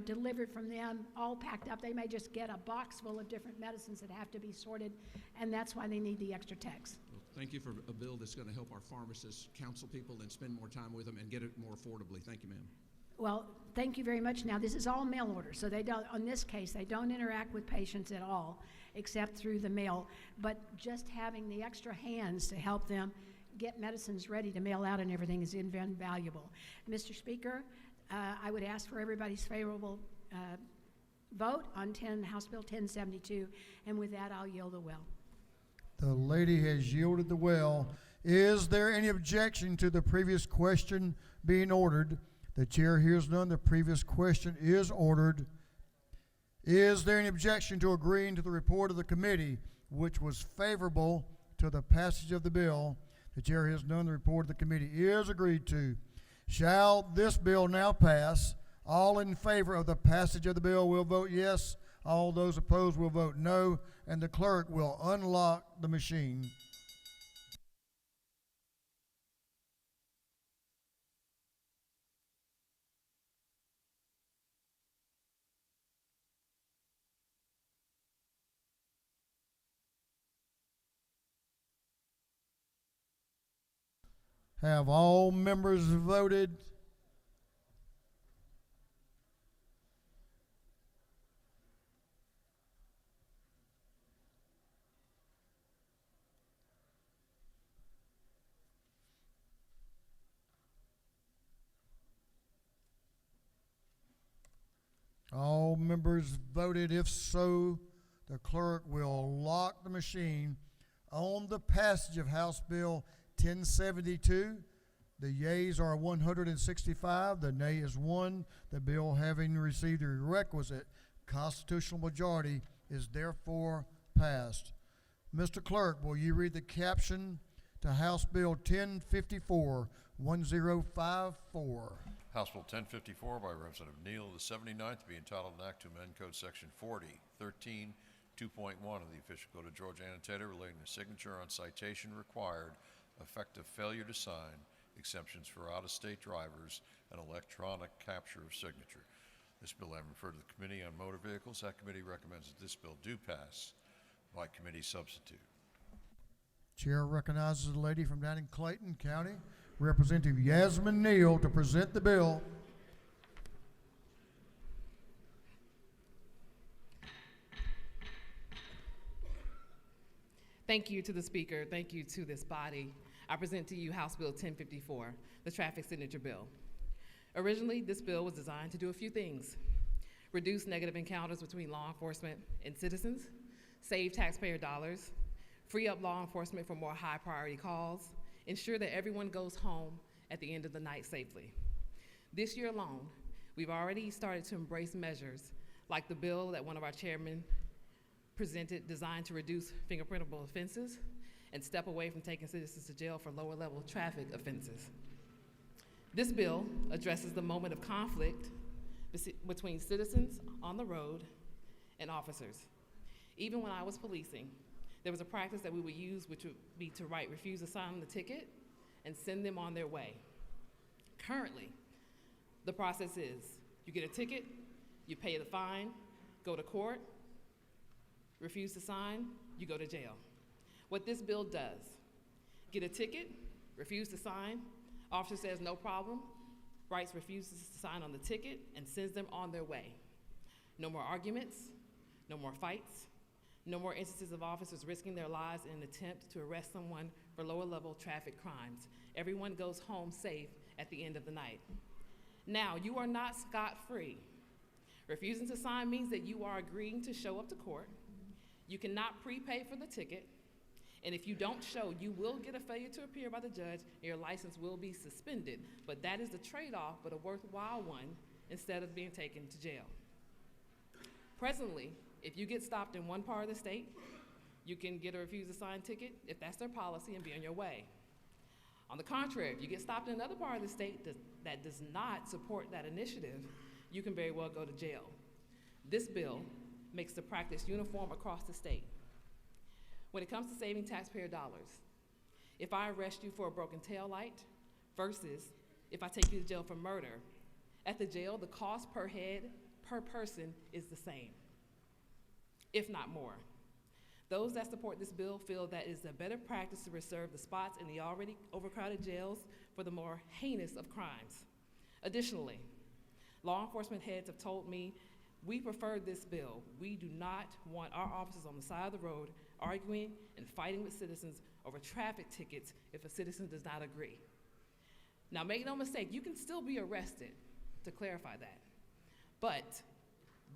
delivered from them, all packed up. They may just get a box full of different medicines that have to be sorted, and that's why they need the extra techs. Well, thank you for a bill that's going to help our pharmacists counsel people and spend more time with them and get it more affordably. Thank you, ma'am. Well, thank you very much. Now, this is all mail order, so they don't, on this case, they don't interact with patients at all, except through the mail. But just having the extra hands to help them get medicines ready to mail out and everything is invaluable. Mr. Speaker, I would ask for everybody's favorable vote on House Bill 1072, and with that, I'll yield the will. The lady has yielded the well. Is there any objection to the previous question being ordered? The chair hears none. The previous question is ordered. Is there any objection to agreeing to the report of the committee, which was favorable to the passage of the bill? The chair hears none. The report of the committee is agreed to. Shall this bill now pass? All in favor of the passage of the bill will vote yes. All those opposed will vote no. And the clerk will unlock the machine. Have all members voted? All members voted. If so, the clerk will lock the machine on the passage of House Bill 1072. The yeas are 165, the nay is 1. The bill, having received the requisite constitutional majority, is therefore passed. Mr. Clerk, will you read the caption to House Bill 1054, 1054? House Bill 1054 by Representative Neal of the 79th to be entitled an act to amend Code Section 4013 2.1 of the official code of Georgia Annotated relating to signature on citation required, effective failure to sign, exemptions for out-of-state drivers, and electronic capture of signature. This bill having referred to the Committee on Motor Vehicles, that committee recommends that this bill do pass by committee substitute. Chair recognizes the lady from down in Clayton County, Representative Yasmin Neal, to present the bill. Thank you to the Speaker. Thank you to this body. I present to you House Bill 1054, the traffic signature bill. Originally, this bill was designed to do a few things: reduce negative encounters between law enforcement and citizens, save taxpayer dollars, free up law enforcement for more high priority calls, ensure that everyone goes home at the end of the night safely. This year alone, we've already started to embrace measures like the bill that one of our chairmen presented designed to reduce fingerprintable offenses and step away from taking citizens to jail for lower level traffic offenses. This bill addresses the moment of conflict between citizens on the road and officers. Even when I was policing, there was a practice that we would use, which would be to write refuse to sign the ticket and send them on their way. Currently, the process is you get a ticket, you pay the fine, go to court, refuse to sign, you go to jail. What this bill does: get a ticket, refuse to sign, officer says no problem, writes refuses to sign on the ticket, and sends them on their way. No more arguments, no more fights, no more instances of officers risking their lives in an attempt to arrest someone for lower level traffic crimes. Everyone goes home safe at the end of the night. Now, you are not scot-free. Refusing to sign means that you are agreeing to show up to court. You cannot prepay for the ticket, and if you don't show, you will get a failure to appear by the judge, and your license will be suspended. But that is the trade-off, but a worthwhile one, instead of being taken to jail. Presently, if you get stopped in one part of the state, you can get a refuse to sign ticket if that's their policy and be on your way. On the contrary, if you get stopped in another part of the state that does not support that initiative, you can very well go to jail. This bill makes the practice uniform across the state. When it comes to saving taxpayer dollars, if I arrest you for a broken taillight versus if I take you to jail for murder, at the jail, the cost per head, per person is the same, if not more. Those that support this bill feel that it is a better practice to reserve the spots in the already overcrowded jails for the more heinous of crimes. Additionally, law enforcement heads have told me we prefer this bill. We do not want our officers on the side of the road arguing and fighting with citizens over traffic tickets if a citizen does not agree. Now, make no mistake, you can still be arrested, to clarify that. But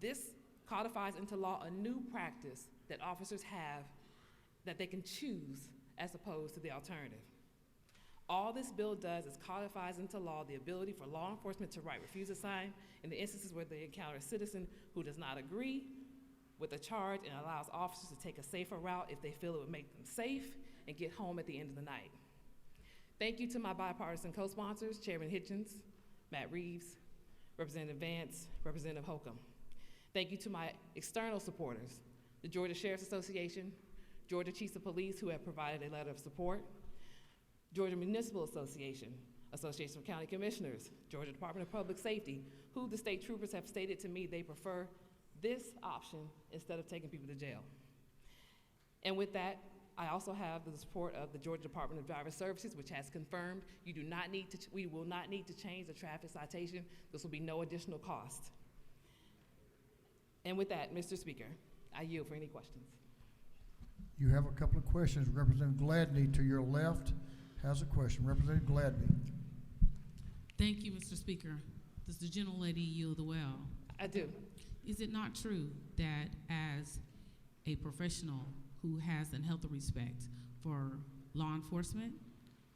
this codifies into law a new practice that officers have that they can choose as opposed to the alternative. All this bill does is codifies into law the ability for law enforcement to write refuse assign in the instances where they encounter a citizen who does not agree with a charge, and allows officers to take a safer route if they feel it would make them safe and get home at the end of the night. Thank you to my bipartisan co-sponsors, Chairman Hitchens, Matt Reeves, Representative Vance, Representative Holcomb. Thank you to my external supporters, the Georgia Sheriff's Association, Georgia Chiefs of Police, who have provided a letter of support, Georgia Municipal Association, Association of County Commissioners, Georgia Department of Public Safety, who the state troopers have stated to me they prefer this option instead of taking people to jail. And with that, I also have the support of the Georgia Department of Driver Services, which has confirmed we will not need to change the traffic citation. This will be no additional cost. And with that, Mr. Speaker, I yield for any questions. You have a couple of questions. Representative Gladney to your left has a question. Representative Gladney. Thank you, Mr. Speaker. Does the gentlelady yield the well? I do. Is it not true that as a professional who has a healthy respect for law enforcement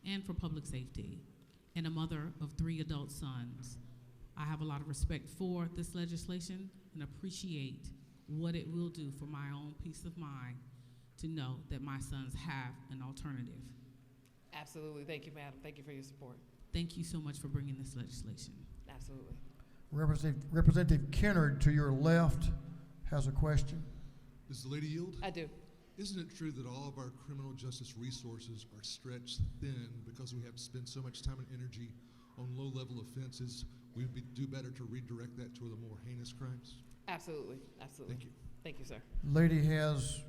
and for public safety, and a mother of 3 adult sons, I have a lot of respect for this legislation and appreciate what it will do for my own peace of mind to know that my sons have an alternative. Absolutely. Thank you, madam. Thank you for your support. Thank you so much for bringing this legislation. Absolutely. Representative Kennard to your left has a question. Does the lady yield? I do. Isn't it true that all of our criminal justice resources are stretched thin because we have to spend so much time and energy on low-level offenses? We would do better to redirect that toward the more heinous crimes? Absolutely. Absolutely. Thank you. Thank you, sir. Lady has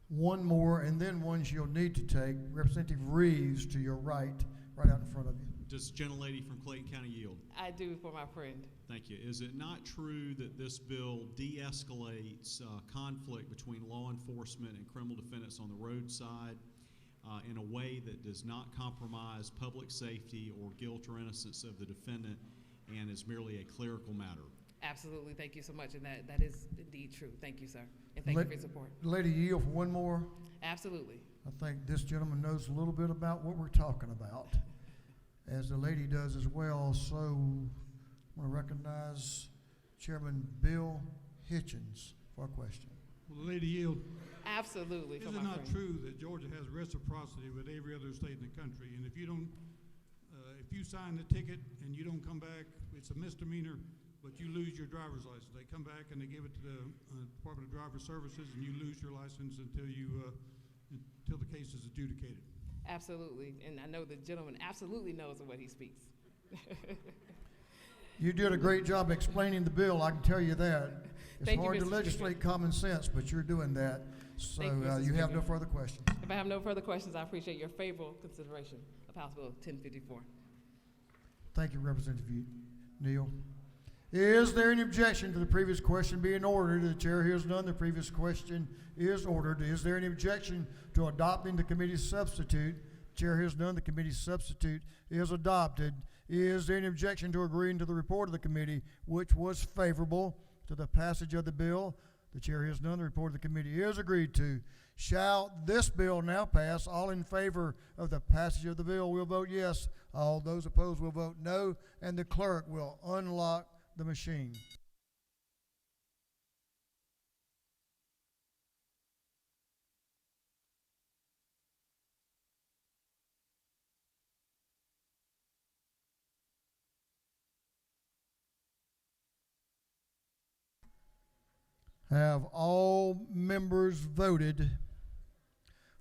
one more, and then one she'll need to take. Representative Reeves to your right out in front of you. Does the gentlelady from Clayton County yield? I do, for my friend. Thank you. Is it not true that this bill de-escalates conflict between law enforcement and criminal defendants on the roadside in a way that does not compromise public safety or guilt or innocence of the defendant and is merely a clerical matter? Absolutely. Thank you so much. And that is indeed true. Thank you, sir. And thank you for your support. Lady, yield for one more. Absolutely. I think this gentleman knows a little bit about what we're talking about, as the lady does as well. So I want to recognize Chairman Bill Hitchens for a question. Will the lady yield? Absolutely. Is it not true that Georgia has reciprocity with every other state in the country? And if you don't, if you sign the ticket and you don't come back, it's a misdemeanor, but you lose your driver's license. They come back and they give it to the Department of Driver Services, and you lose your license until the case is adjudicated. Absolutely. And I know the gentleman absolutely knows of what he speaks. You did a great job explaining the bill, I can tell you that. It's Thank you, hard to Mr. legislate common sense, but you're doing that. So Thank you, Mr. you have Speaker. no further questions. If I have no further questions, I appreciate your favorable consideration of House Bill 1054. Thank you, Representative Neal. Is there any objection to the previous question being ordered? The chair hears none. The previous question is ordered. Is there any objection to adopting the committee's substitute? Chair hears none. The committee's substitute is adopted. Is there any objection to agreeing to the report of the committee, which was favorable to the passage of the bill? The chair hears none. The report of the committee is agreed to. Shall this bill now pass? All in favor of the passage of the bill will vote yes. All those opposed will vote no, and the clerk will unlock the machine. Have all members voted?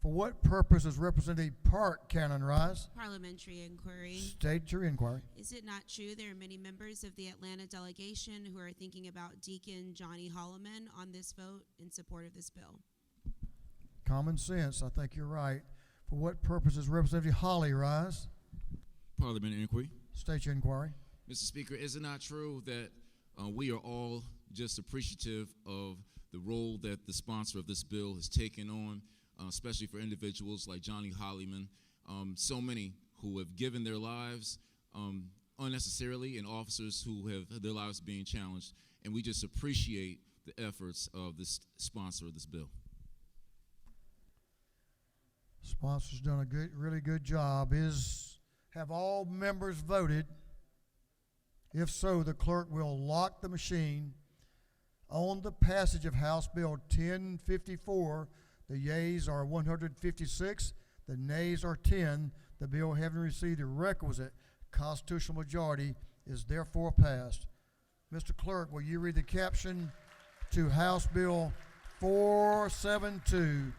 For what purpose does Representative Park Cannon rise? Parliamentary inquiry. State your inquiry. Is it not true there are many members of the Atlanta delegation who are thinking about Deacon Johnny Holloman on this vote in support of this bill? Common sense, I think you're right. For what purpose does Representative Holly rise? Parliamentary inquiry. State your inquiry. Mr. Speaker, is it not true that we are all just appreciative of the role that the sponsor of this bill has taken on, especially for individuals like Johnny Hollyman, so many who have given their lives unnecessarily, and officers who have their lives being challenged, and we just appreciate the efforts of this sponsor of this bill. Sponsor's done a really good job. Have all members voted? If so, the clerk will lock the machine. On the passage of House Bill 1054, the yeas are 156, the nays are 10. The bill, having received the requisite constitutional majority, is therefore passed. Mr. Clerk, will you read the caption to House Bill 472?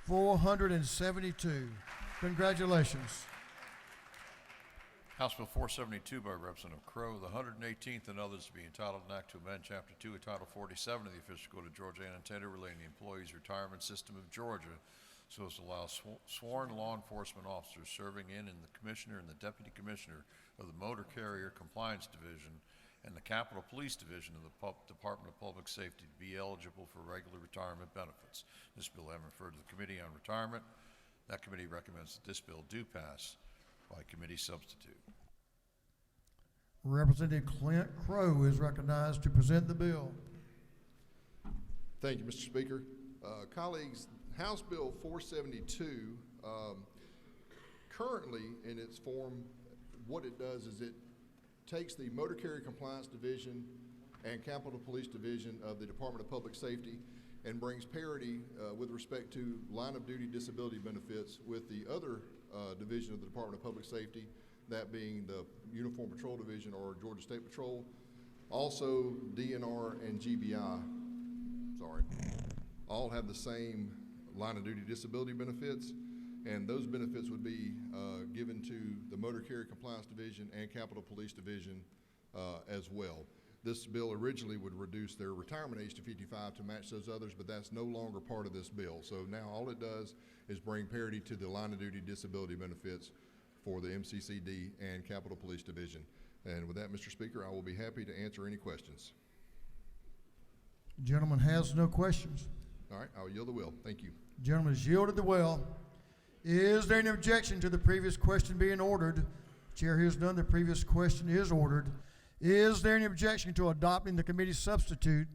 472. Congratulations. House Bill 472 by Representative Crowe, the 118th and others to be entitled an act to amend Chapter 2 of Title 47 of the Official Code of Georgia annotated relating to the Employees Retirement System of Georgia so as to allow sworn law enforcement officers serving in the Commissioner and the Deputy Commissioner of the Motor Carrier Compliance Division and the Capitol Police Division of the Department of Public Safety to be eligible for regular retirement benefits. This bill having referred to the Committee on Retirement, that committee recommends that this bill do pass by committee substitute. Representative Clint Crowe is recognized to present the bill. Thank you, Mr. Speaker. Colleagues, House Bill 472, currently in its form, what it does is it takes the Motor Carrier Compliance Division and Capitol Police Division of the Department of Public Safety and brings parity with respect to line of duty disability benefits with the other division of the Department of Public Safety, that being the Uniform Patrol Division or Georgia State Patrol, also DNR and GBI, all have the same line of duty disability benefits, and those benefits would be given to the Motor Carrier Compliance Division and Capitol Police Division as well. This bill originally would reduce their retirement age to 55 to match those others, but that's no longer part of this bill. So now all it does is bring parity to the line of duty disability benefits for the MCCD and Capitol Police Division. And with that, Mr. Speaker, I will be happy to answer any questions. Gentleman has no questions. All right, I'll yield the will. Thank you. Gentleman has yielded the will. Is there any objection to the previous question being ordered? Chair hears none. The previous question is ordered. Is there any objection to adopting the committee substitute?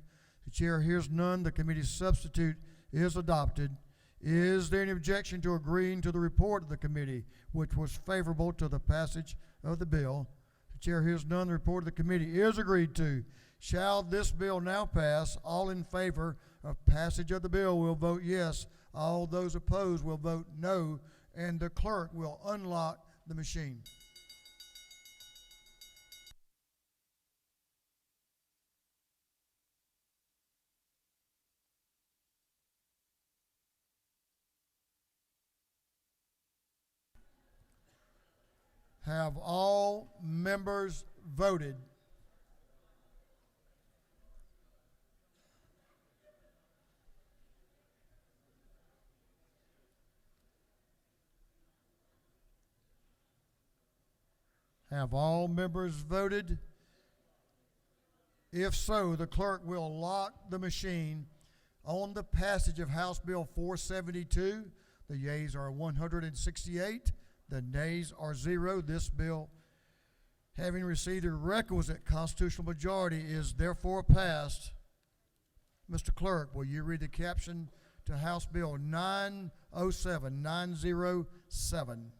The chair hears none. The committee substitute is adopted. Is there any objection to agreeing to the report of the committee, which was favorable to the passage of the bill? The chair hears none. The report of the committee is agreed to. Shall this bill now pass? All in favor of passage of the bill will vote yes. All those opposed will vote no, and the clerk will unlock the machine. Have all members voted? Have all members voted? If so, the clerk will lock the machine. On the passage of House Bill 472, the yeas are 168. The nays are 0. This bill, having received the requisite constitutional majority, is therefore passed. Mr. Clerk, will you read the caption to House Bill 907? 907.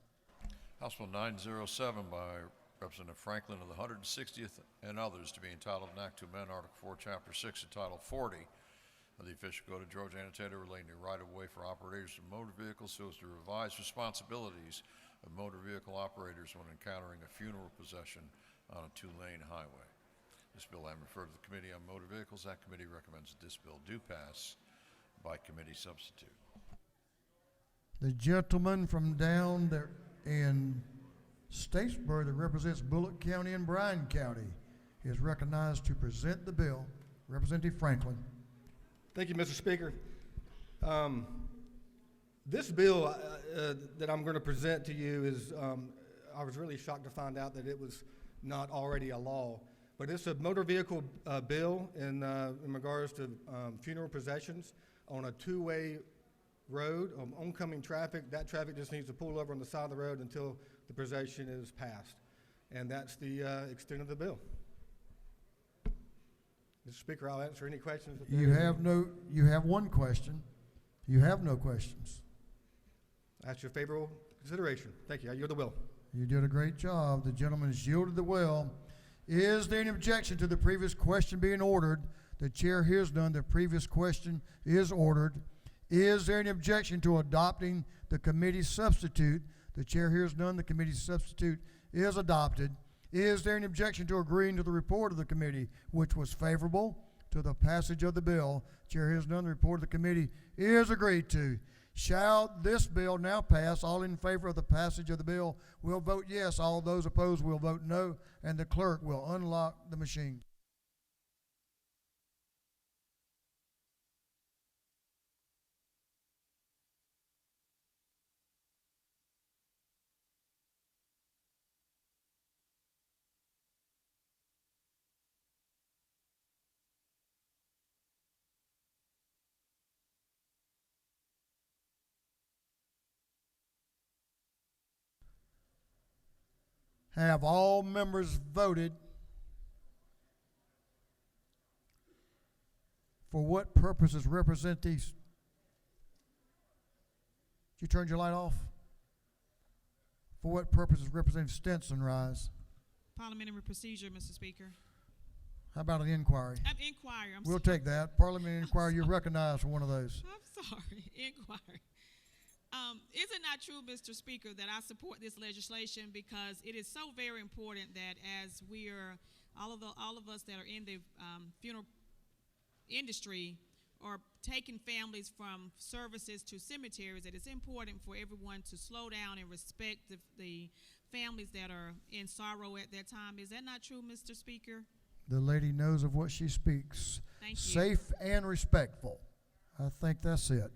House Bill 907 by Representative Franklin of the 160th and others to be entitled an act to amend Article 4, Chapter 6 of Title 40 of the Official Code of Georgia annotated relating to right-of-way for operators of motor vehicles so as to revise responsibilities of motor vehicle operators when encountering a funeral procession on a two-lane highway. This bill having referred to the Committee on Motor Vehicles, that committee recommends that this bill do pass by committee substitute. The gentleman from down there in Statesboro that represents Bullock County and Bryan County is recognized to present the bill. Representative Franklin. Thank you, Mr. Speaker. This bill that I'm going to present to you is, I was really shocked to find out that it was not already a law. But it's a motor vehicle bill in regards to funeral processions on a two-way road, oncoming traffic. That traffic just needs to pull over on the side of the road until the procession is passed. And that's the extent of the bill. Mr. Speaker, I'll answer any questions. You have one question. You have no questions. I ask your favorable consideration. Thank you. I yield the will. You did a great job. The gentleman has yielded the will. Is there any objection to the previous question being ordered? The chair hears none. The previous question is ordered. Is there any objection to adopting the committee substitute? The chair hears none. The committee substitute is adopted. Is there any objection to agreeing to the report of the committee, which was favorable to the passage of the bill? Chair hears none. The report of the committee is agreed to. Shall this bill now pass? All in favor of the passage of the bill will vote yes. All those opposed will vote no, and the clerk will unlock the machine. Have all members voted? For what purposes represent these? Did you turn your light off? For what purposes Representative Stinson rise? Parliamentary procedure, Mr. Speaker. How about an inquiry? Inquiry. We'll take that. Parliamentary inquiry, you're recognized for one of those. I'm sorry. Inquiry. Is it not true, Mr. Speaker, that I support this legislation because it is so very important that as we are, all of us that are in the funeral industry are taking families from services to cemeteries, that it's important for everyone to slow down and respect the families that are in sorrow at that time. Is that not true, Mr. Speaker? The lady knows of what she speaks. Thank you. Safe and respectful. I think that's it.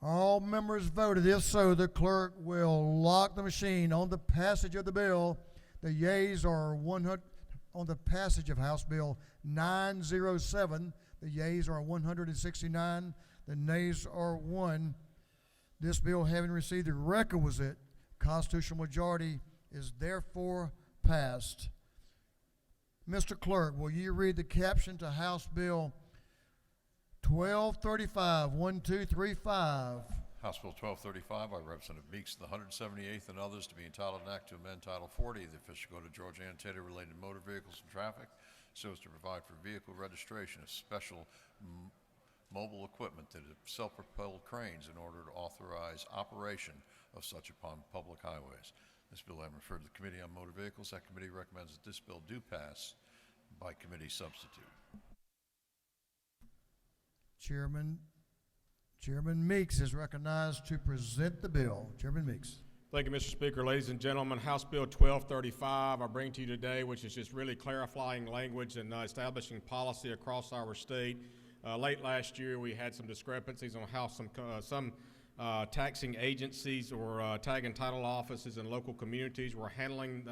All members voted. If so, the clerk will lock the machine on the passage of the bill. The yeas are 100 on the passage of House Bill 907. The yeas are 169. The nays are 1. This bill, having received the requisite constitutional majority, is therefore passed. Mr. Clerk, will you read the caption to House Bill 1235, 1235. House Bill 1235 by Representative Meeks, the 178th, and others to be entitled an act to amend Title 40 of the official code of Georgia Annotated related to motor vehicles and traffic so as to provide for vehicle registration of special mobile equipment that is self-propelled cranes in order to authorize operation of such upon public highways. This bill having referred to the Committee on Motor Vehicles, that committee recommends that this bill do pass by committee substitute. Chairman Meeks is recognized to present the bill. Chairman Meeks. Thank you, Mr. Speaker. Ladies and gentlemen, House Bill 1235 I bring to you today, which is just really clarifying language and establishing policy across our state. Late last year, we had some discrepancies on how some taxing agencies or tag and title offices in local communities were handling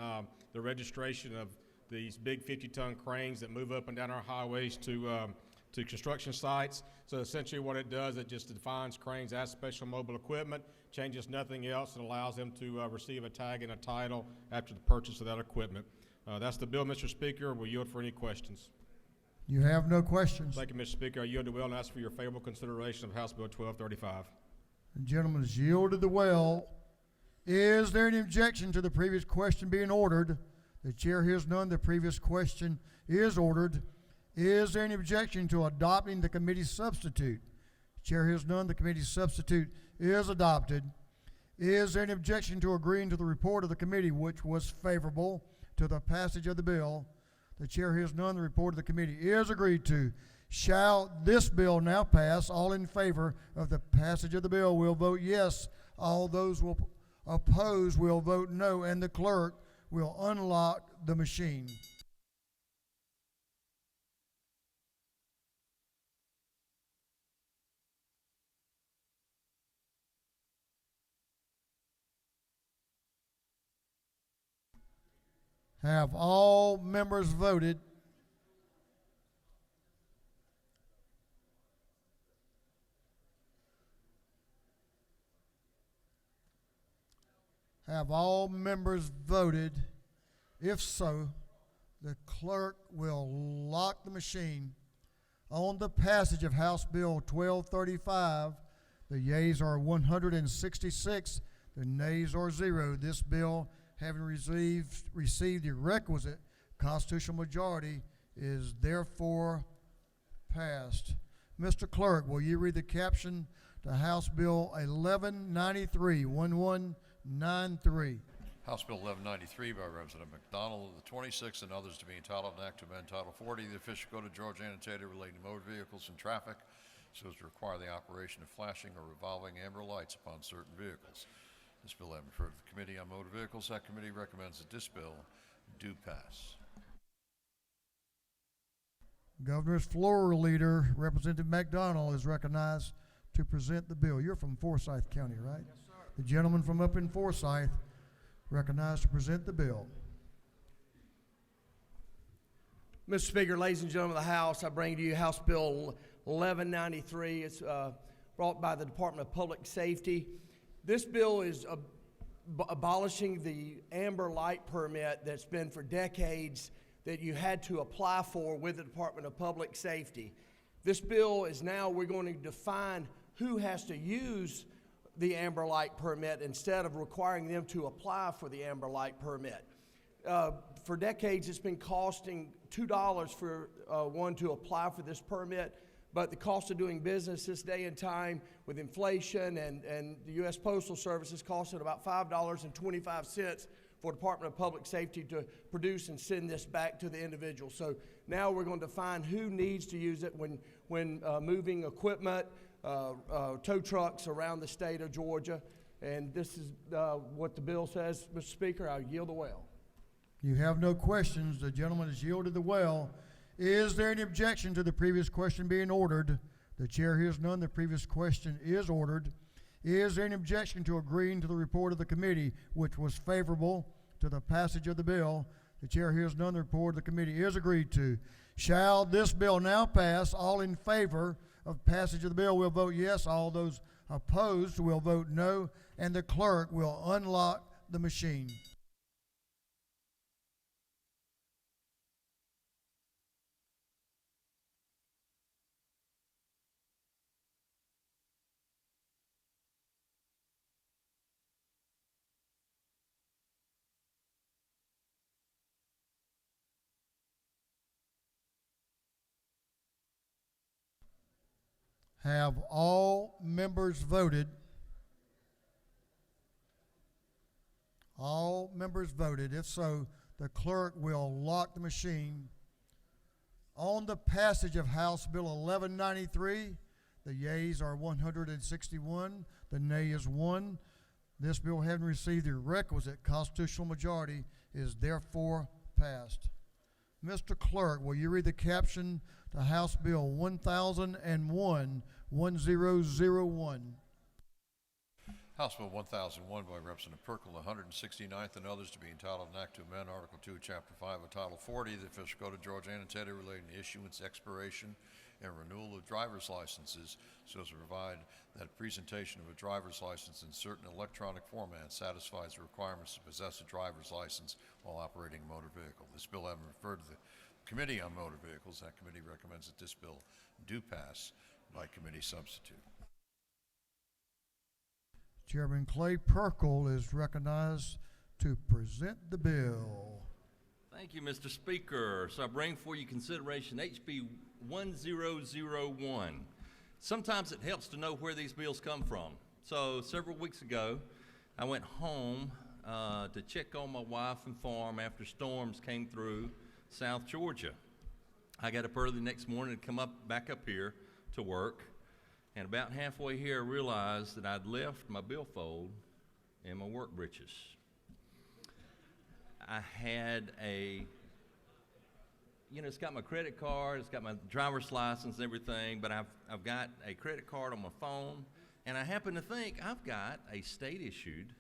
the registration of these big 50-ton cranes that move up and down our highways to construction sites. So essentially what it does, it just defines cranes as special mobile equipment, changes nothing else, and allows them to receive a tag and a title after the purchase of that equipment. That's the bill, Mr. Speaker. We'll yield for any questions. You have no questions. Thank you, Mr. Speaker. I yield the will and ask for your favorable consideration of House Bill 1235. The gentleman has yielded the will. Is there any objection to the previous question being ordered? The chair hears none. The previous question is ordered. Is there any objection to adopting the committee substitute? Chair hears none. The committee substitute is adopted. Is there any objection to agreeing to the report of the committee, which was favorable to the passage of the bill? The chair hears none. The report of the committee is agreed to. Shall this bill now pass? All in favor of the passage of the bill will vote yes. All those will oppose will vote no, and the clerk will unlock the machine. Have all members voted? Have all members voted? If so, the clerk will lock the machine on the passage of House Bill 1235. The yeas are 166. The nays are 0. This bill, having received the requisite constitutional majority, is therefore passed. Mr. Clerk, will you read the caption to House Bill 1193, 1193? House Bill 1193 by Representative McDonald of the 26th and others to be entitled an act to amend Title 40 of the official code of Georgia annotated relating to motor vehicles and traffic so as to require the operation of flashing or revolving amber lights upon certain vehicles. This bill having referred to the Committee on Motor Vehicles, that committee recommends that this bill do pass. Governor's Floor Leader, Representative McDonald, is recognized to present the bill. You're from Forsyth County, right? Yes, sir. The gentleman from up in Forsyth, recognized to present the bill. Mr. Speaker, ladies and gentlemen of the House, I bring to you House Bill 1193. It's brought by the Department of Public Safety. This bill is abolishing the amber light permit that's been for decades that you had to apply for with the Department of Public Safety. This bill is now, we're going to define who has to use the amber light permit instead of requiring them to apply for the amber light permit. For decades, it's been costing $2 for one to apply for this permit, but the cost of doing business this day and time with inflation and the U.S. Postal Service is costing about $5.25 for Department of Public Safety to produce and send this back to the individual. So now we're going to define who needs to use it when moving equipment, tow trucks around the state of Georgia. And this is what the bill says. Mr. Speaker, I yield the well. You have no questions. The gentleman has yielded the well. Is there any objection to the previous question being ordered? The chair hears none. The previous question is ordered. Is there any objection to agreeing to the report of the committee, which was favorable to the passage of the bill? The chair hears none. The report of the committee is agreed to. Shall this bill now pass? All in favor of passage of the bill will vote yes. All those opposed will vote no. And the clerk will unlock the machine. Have all members voted? All members voted. If so, the clerk will lock the machine. On the passage of House Bill 1193, the yeas are 161, the nay is 1. This bill, having received the requisite constitutional majority, is therefore passed. Mr. Clerk, will you read the caption to House Bill 1001, 1001? House Bill 1001 by Representative Perkle, the 169th, and others to be entitled an act to amend Article 2, Chapter 5 of Title 40 of the official code of Georgia annotated relating to issuance, expiration, and renewal of driver's licenses so as to provide that presentation of a driver's license in certain electronic formats satisfies the requirements to possess a driver's license while operating a motor vehicle. This bill having referred to the Committee on Motor Vehicles, that committee recommends that this bill do pass by committee substitute. Chairman Clay Perkle is recognized to present the bill. Thank you, Mr. Speaker. So I bring for you consideration HB 1001. Sometimes it helps to know where these bills come from. So several weeks ago, I went home to check on my wife and farm after storms came through South Georgia. I got up early the next morning to come back up here to work. And about halfway here, I realized that I'd left my billfold and my work breeches. I had it's got my credit card, it's got my driver's license and everything, but I've got a credit card on my phone, and I happen to think I've got a state-issued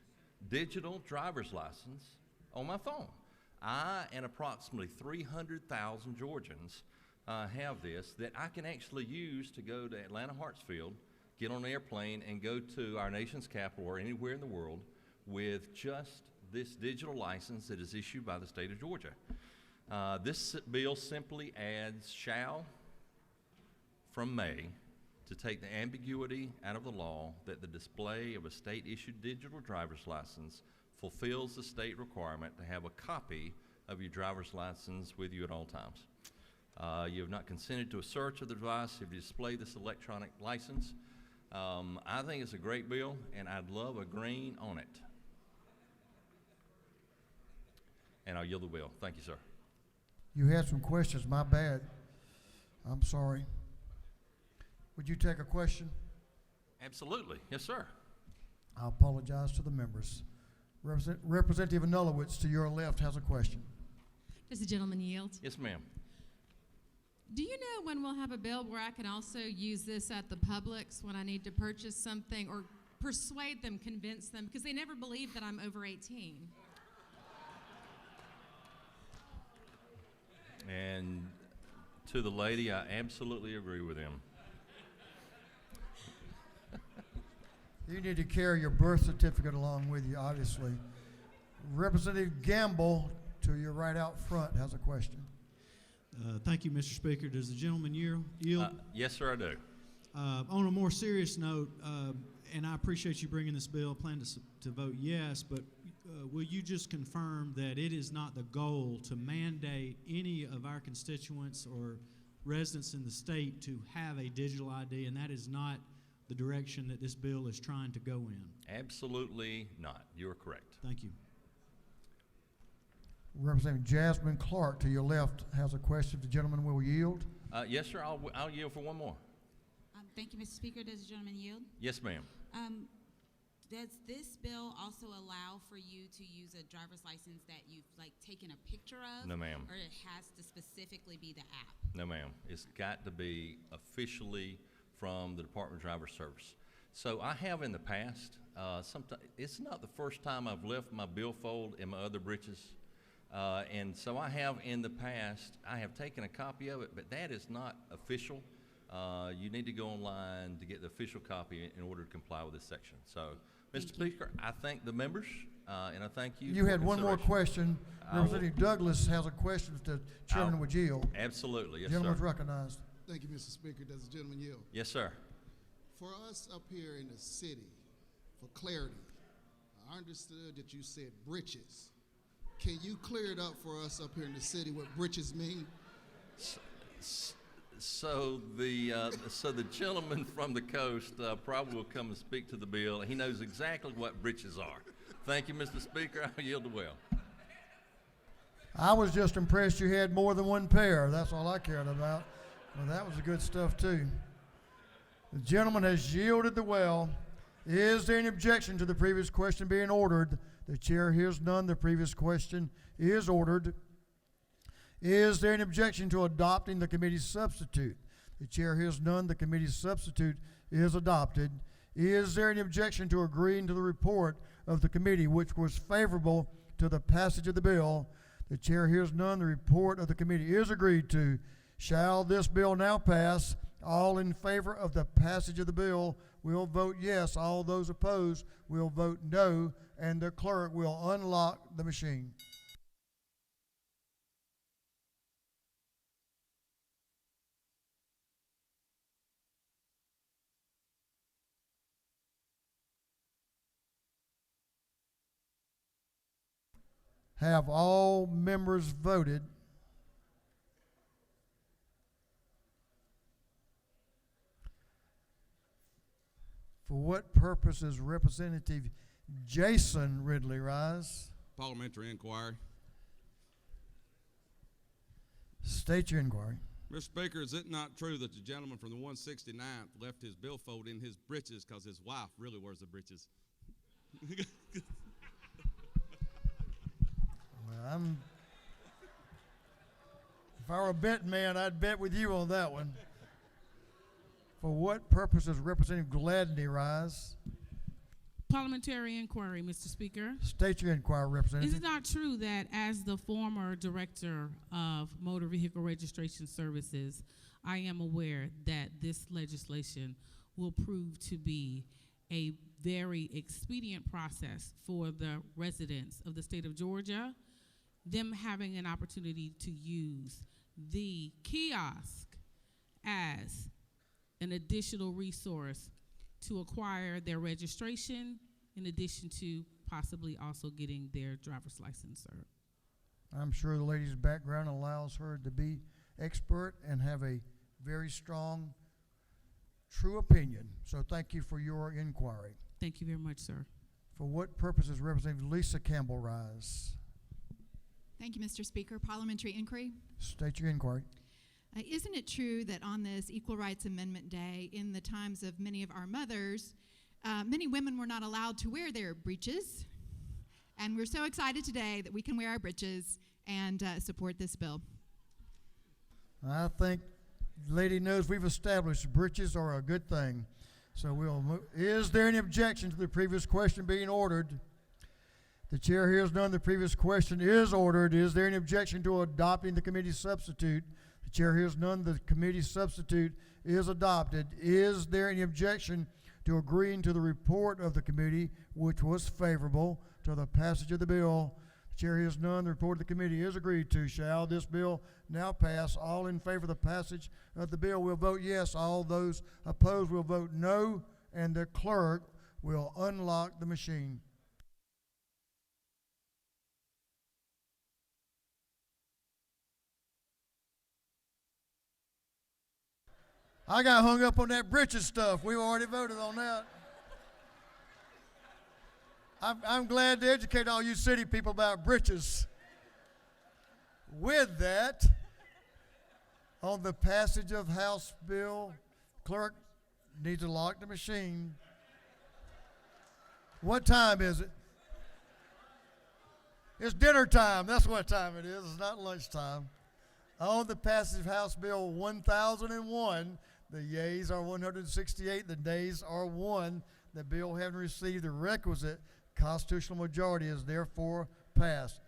digital driver's license on my phone. I and approximately 300,000 Georgians have this that I can actually use to go to Atlanta Hartsfield, get on an airplane, and go to our nation's capital or anywhere in the world with just this digital license that is issued by the state of Georgia. This bill simply adds shall from may to take the ambiguity out of the law that the display of a state-issued digital driver's license fulfills the state requirement to have a copy of your driver's license with you at all times. You have not consented to a search of the device if you display this electronic license. I think it's a great bill, and I'd love a green on it. And I'll yield the bill. Thank you, sir. You had some questions, my bad. I'm sorry. Would you take a question? Absolutely. Yes, sir. I apologize to the members. Representative Anulowicz to your left has a question. Does the gentleman yield? Yes, ma'am. Do you know when we'll have a bill where I can also use this at the Publix when I need to purchase something or persuade them, convince them, because they never believe that I'm over 18? And to the lady, I absolutely agree with him. You need to carry your birth certificate along with you, obviously. Representative Gamble, to your right out front, has a question. Thank you, Mr. Speaker. Does the gentleman yield? Yes, sir, I do. On a more serious note, and I appreciate you bringing this bill, I plan to vote yes, but will you just confirm that it is not the goal to mandate any of our constituents or residents in the state to have a digital ID, and that is not the direction that this bill is trying to go in? Absolutely not. You are correct. Thank you. Representative Jasmine Clark to your left has a question. If the gentleman will yield. Yes, sir. I'll yield for one more. Thank you, Mr. Speaker. Does the gentleman yield? Yes, ma'am. Does this bill also allow for you to use a driver's license that you've taken a picture of? No, ma'am. Or it has to specifically be the app? No, ma'am. It's got to be officially from the Department of Driver Service. So I have in the past, it's not the first time I've left my billfold in my other breeches. And so I have in the past, I have taken a copy of it, but that is not official. You need to go online to get the official copy in order to comply with this section. So, Mr. Speaker, I thank the members, and I thank you. You had one more question. Representative Douglas has a question if the chairman would yield. Absolutely, yes, Gentleman's sir. recognized. Thank you, Mr. Speaker. Does the gentleman yield? Yes, sir. For us up here in the city, for clarity, I understood that you said britches. Can you clear it up for us up here in the city what britches mean? So the gentleman from the coast probably will come and speak to the bill. He knows exactly what britches are. Thank you, Mr. Speaker. I yield the will. I was just impressed you had more than one pair. That's all I cared about. Well, that was the good stuff, too. The gentleman has yielded the well. Is there any objection to the previous question being ordered? The chair hears none. The previous question is ordered. Is there an objection to adopting the committee's substitute? The chair hears none. The committee's substitute is adopted. Is there any objection to agreeing to the report of the committee, which was favorable to the passage of the bill? The chair hears none. The report of the committee is agreed to. Shall this bill now pass? All in favor of the passage of the bill will vote yes. All those opposed will vote no, and the clerk will unlock the machine. Have all members voted? For what purpose is Representative Jason Ridley rise? Parliamentary inquiry. State your inquiry. Mr. Speaker, is it not true that the gentleman from the 169th left his billfold in his breeches because his wife really wears the breeches? Well, if I were a betting man, I'd bet with you on that one. For what purpose does Representative Gladney rise? Parliamentary inquiry, Mr. Speaker. State your inquiry, Representative. Is it not true that as the former director of Motor Vehicle Registration Services, I am aware that this legislation will prove to be a very expedient process for the residents of the state of Georgia, them having an opportunity to use the kiosk as an additional resource to acquire their registration, in addition to possibly also getting their driver's license, sir. I'm sure the lady's background allows her to be expert and have a very strong, true opinion. So thank you for your inquiry. Thank you very much, sir. For what purposes Representative Lisa Campbell rise? Thank you, Mr. Speaker. Parliamentary inquiry. State your inquiry. Isn't it true that on this Equal Rights Amendment Day, in the times of many of our mothers, many women were not allowed to wear their breeches? And we're so excited today that we can wear our breeches and support this bill. I think the lady knows we've established breeches are a good thing. So we'll move. Is there any objection to the previous question being ordered? The chair hears none. The previous question is ordered. Is there any objection to adopting the committee substitute? The chair hears none. The committee substitute is adopted. Is there any objection to agreeing to the report of the committee, which was favorable to the passage of the bill? The chair hears none. The report of the committee is agreed to. Shall this bill now pass? All in favor of the passage of the bill will vote yes. All those opposed will vote no. And the clerk will unlock the machine. I got hung up on that britches stuff. We've already voted on that. I'm glad to educate all you city people about britches. With that, on the passage of House Bill, clerk needs to lock the machine. What time is it? It's dinner time. That's what time it is. It's not lunchtime. On the passage of House Bill 1001, the yeas are 168, the nays are 1. The bill having received the requisite constitutional majority is therefore passed.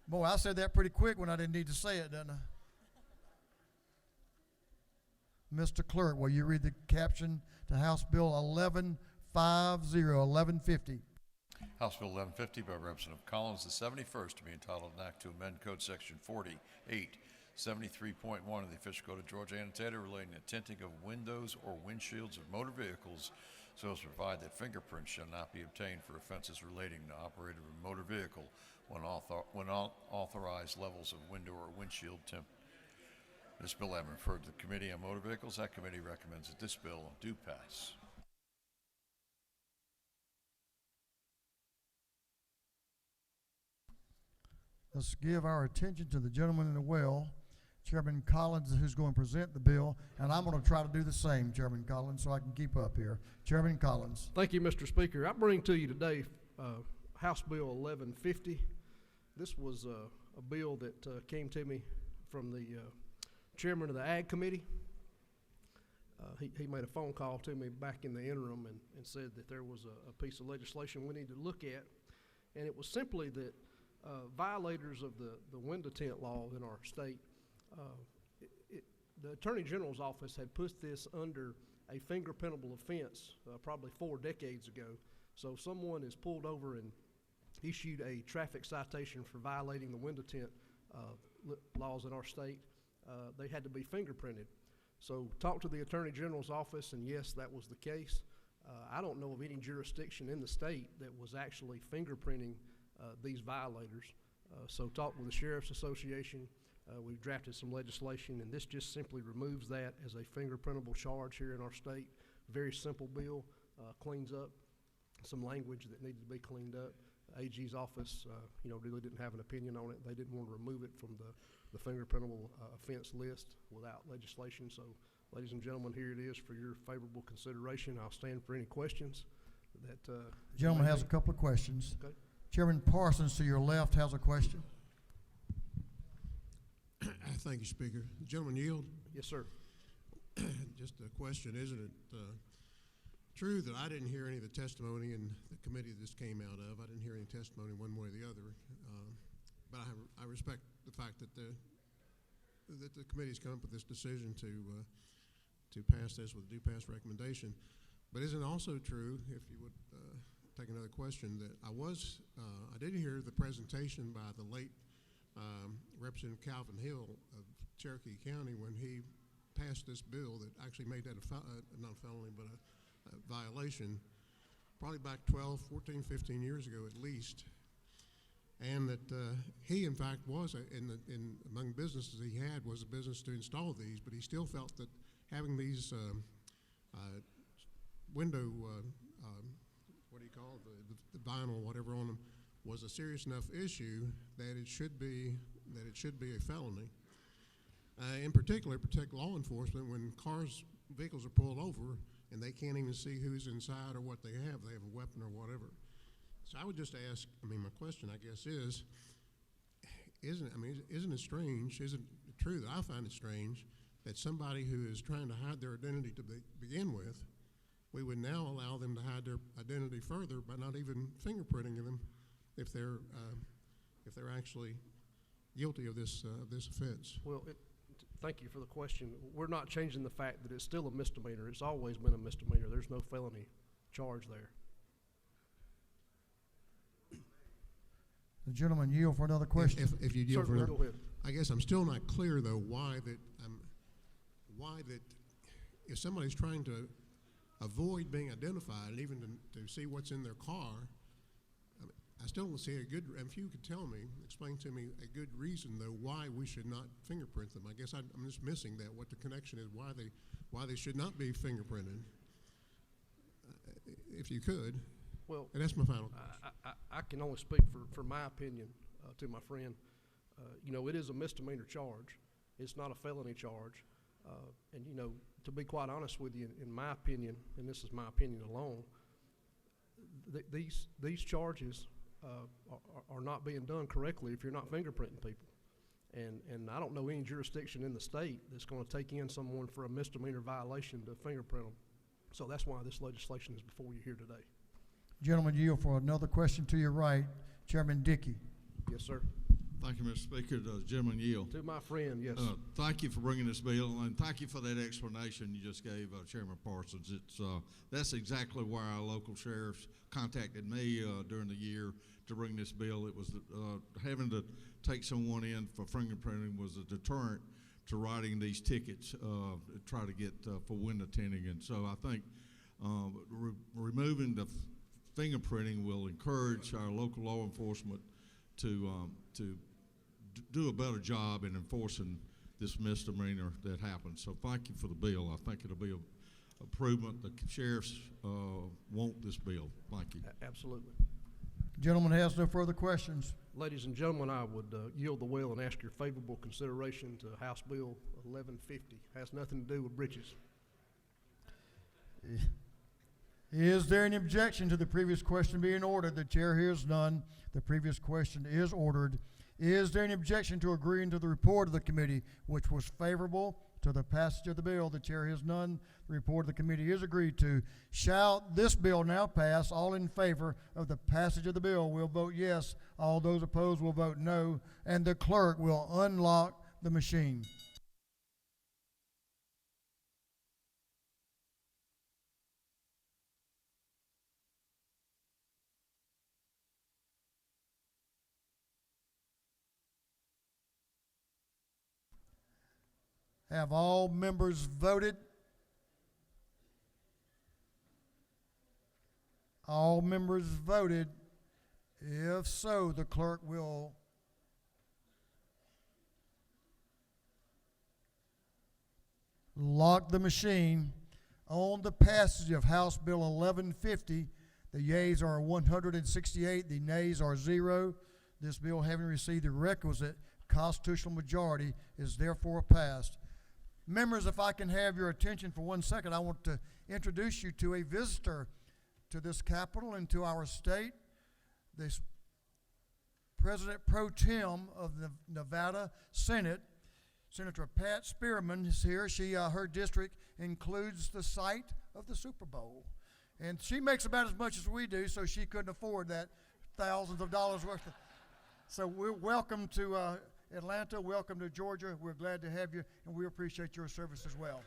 Boy, I said that pretty quick when I didn't need to say it, didn't I? Mr. Clerk, will you read the caption to House Bill 1150? House Bill 1150 by Representative Collins, the 71st, to be entitled an act to amend Code Section 4873.1 of the Official Code of Georgia Annotated relating to tinting of windows or windshields of motor vehicles so as to provide that fingerprints shall not be obtained for offenses relating to operator of a motor vehicle when authorized levels of window or windshield tint. This bill having referred to the Committee on Motor Vehicles, that committee recommends that this bill do pass. Let's give our attention to the gentleman in the well, Chairman Collins, who's going to present the bill, and I'm going to try to do the same, Chairman Collins, so I can keep up here. Chairman Collins. Thank you, Mr. Speaker. I bring to you today House Bill 1150. This was a bill that came to me from the chairman of the Ag Committee. He made a phone call to me back in the interim and said that there was a piece of legislation we need to look at, and it was simply that violators of the window tint law in our state, the Attorney General's office had put this under a fingerprintable offense probably 4 decades ago. So if someone is pulled over and issued a traffic citation for violating the window tint laws in our state, they had to be fingerprinted. So talk to the Attorney General's office, and yes, that was the case. I don't know of any jurisdiction in the state that was actually fingerprinting these violators. So talk with the Sheriff's Association. We've drafted some legislation, and this just simply removes that as a fingerprintable charge here in our state. Very simple bill, cleans up some language that needed to be cleaned up. AG's office, really didn't have an opinion on it. They didn't want to remove it from the fingerprintable offense list without legislation. So, ladies and gentlemen, here it is for your favorable consideration. I'll stand for any questions that. Gentleman has a couple of questions. Okay. Chairman Parsons to your left has a question. Thank you, Speaker. Gentleman yield? Yes, sir. Just a question. Isn't it true that I didn't hear any of the testimony in the committee this came out of? I didn't hear any testimony one way or the other. But I respect the fact that the committee's come up with this decision to pass this with a do pass recommendation. But isn't it also true, if you would take another question, that I did hear the presentation by the late Representative Calvin Hill of Cherokee County when he passed this bill that actually made that not a felony, but a violation, probably back 12, 14, 15 years ago at least. And that he, in fact, was among businesses he had was a business to install these, but he still felt that having these window, what do you call it, the vinyl, whatever on them, was a serious enough issue that it should be a felony. In particular, protect law enforcement when vehicles are pulled over and they can't even see who's inside or what they have. They have a weapon or whatever. So I would just ask, my question, I guess, isn't it strange, is it true that I find it strange that somebody who is trying to hide their identity to begin with, we would now allow them to hide their identity further by not even fingerprinting them if they're actually guilty of this offense? Well, thank you for the question. We're not changing the fact that it's still a misdemeanor. It's always been a misdemeanor. There's no felony charge there. The gentleman yield for another question. If you yield for Certainly, another, go ahead. I guess I'm still not clear though why that if somebody's trying to avoid being identified and even to see what's in their car, I still don't see a good. If you could explain to me a good reason though why we should not fingerprint them. I guess I'm just missing that. What the connection is? Why they should not be fingerprinted? If you could. Well, and that's my final question. I can only speak for my opinion to my friend. It is a misdemeanor charge. It's not a felony charge. And to be quite honest with you, in my opinion, and this is my opinion alone, these charges are not being done correctly if you're not fingerprinting people. And I don't know any jurisdiction in the state that's going to take in someone for a misdemeanor violation to fingerprint them. So that's why this legislation is before you here today. Gentleman yield for another question to your right. Chairman Dickey. Yes, sir. Thank you, Mr. Speaker. Gentleman yield. To my friend, yes. Thank you for bringing this bill, and thank you for that explanation you just gave Chairman Parsons. That's exactly why our local sheriffs contacted me during the year to bring this bill. It was having to take someone in for fingerprinting was a deterrent to writing these tickets to try to get for window tinting. And so I think removing the fingerprinting will encourage our local law enforcement to do a better job in enforcing this misdemeanor that happens. So thank you for the bill. I think it'll be an improvement. The sheriffs want this bill. Thank you. Absolutely. Gentleman has no further questions. Ladies and gentlemen, I would yield the will and ask your favorable consideration to House Bill 1150. Has nothing to do with britches. Is there any objection to the previous question being ordered? The chair hears none. The previous question is ordered. Is there any objection to agreeing to the report of the committee, which was favorable to the passage of the bill? The chair hears none. The report of the committee is agreed to. Shall this bill now pass? All in favor of the passage of the bill will vote yes. All those opposed will vote no. And the clerk will unlock the machine. Have all members voted? All members voted. If so, the clerk will lock the machine. On the passage of House Bill 1150, the yeas are 168, the nays are 0. This bill, having received the requisite constitutional majority, is therefore passed. Members, if I can have your attention for 1 second, I want to introduce you to a visitor to this Capitol and to our state. This President Pro Tem of the Nevada Senate, Senator Pat Spearman, is here. Her district includes the site of the Super Bowl. And she makes about as much as we do, so she couldn't afford that thousands of dollars worth of. So we're welcome to Atlanta, welcome to Georgia. We're glad to have you, and we appreciate your service as well.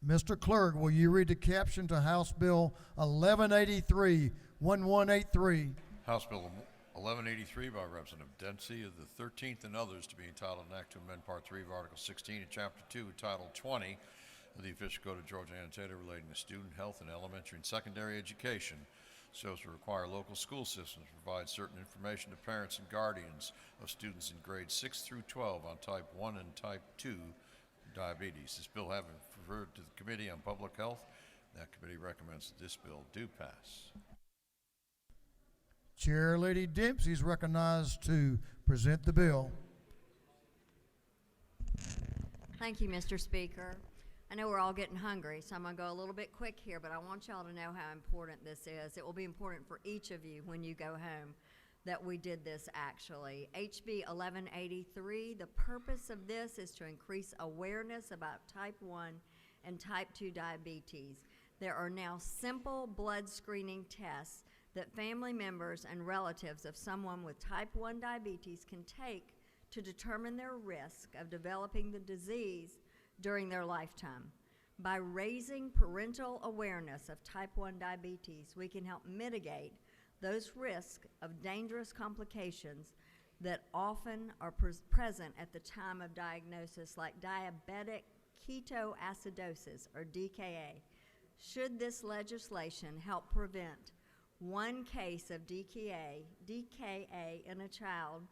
Mr. Clerk, will you read the caption to House Bill 1183, 1183? House Bill 1183 by Representative Dempsey of the 13th and others to be entitled an act to amend Part 3 of Article 16 and Chapter 2, Title 20 of the Official Code of Georgia annotated relating to student health in elementary and secondary education, so as to require local school systems to provide certain information to parents and guardians of students in grades 6 through 12 on Type 1 and Type 2 diabetes. This bill having referred to the Committee on Public Health, that committee recommends that this bill do pass. Chair Lady Dempsey is recognized to present the bill. Thank you, Mr. Speaker. I know we're all getting hungry, so I'm going to go a little bit quick here, but I want y'all to know how important this is. It will be important for each of you when you go home that we did this actually. HB 1183, the purpose of this is to increase awareness about type 1 and type 2 diabetes. There are now simple blood screening tests that family members and relatives of someone with type 1 diabetes can take to determine their risk of developing the disease during their lifetime. By raising parental awareness of type 1 diabetes, we can help mitigate those risks of dangerous complications that often are present at the time of diagnosis, like diabetic ketoacidosis, or DKA. Should this legislation help prevent one case of DKA in a child,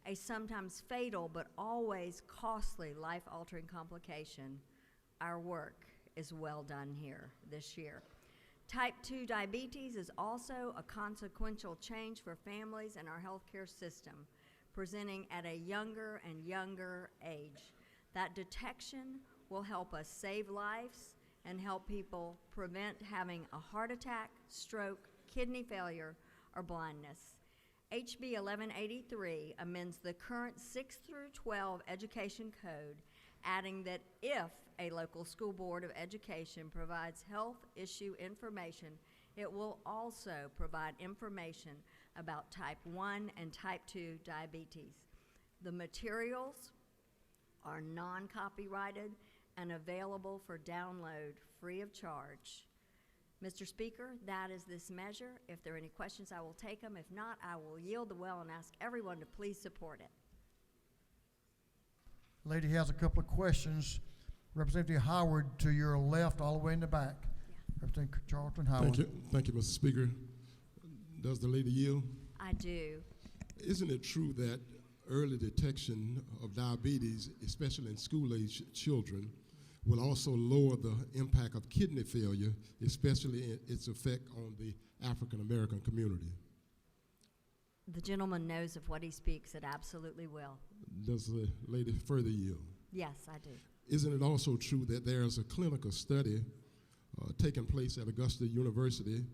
a sometimes fatal but always costly life-altering complication, our work is well done here this year. Type 2 diabetes is also a consequential change for families in our healthcare system, presenting at a younger and younger age. That detection will help us save lives and help people prevent having a heart attack, stroke, kidney failure, or blindness. HB 1183 amends the current 6 through 12 education code, adding that if a local school board of education provides health issue information, it will also provide information about type 1 and type 2 diabetes. The materials are non-copyrighted and available for download free of charge. Mr. Speaker, that is this measure. If there are any questions, I will take them. If not, I will yield the well and ask everyone to please support it. Lady has a couple of questions. Representative Howard to your left, all the way in the back. Yeah. Representative Charlton Howard. Thank you, Mr. Speaker. Does the lady yield? I do. Isn't it true that early detection of diabetes, especially in school-age children, will also lower the impact of kidney failure, especially in its effect on the African-American community? The gentleman knows of what he speaks. It absolutely will. Does the lady further yield? Yes, I do. Isn't it also true that there's a clinical study taking place at Augusta University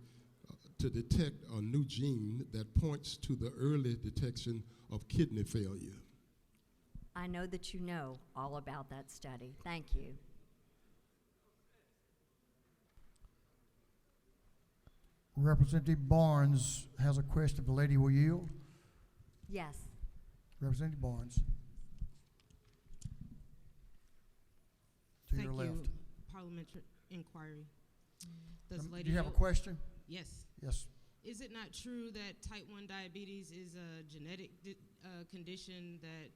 to detect a new gene that points to the early detection of kidney failure? I know that you know all about that study. Thank you. Representative Barnes has a question. If the lady will yield. Yes. Representative Barnes. To your left. Thank you. Parliamentary inquiry. Does Do you have a question? Yes. Yes. Is it not true that type 1 diabetes is a genetic condition that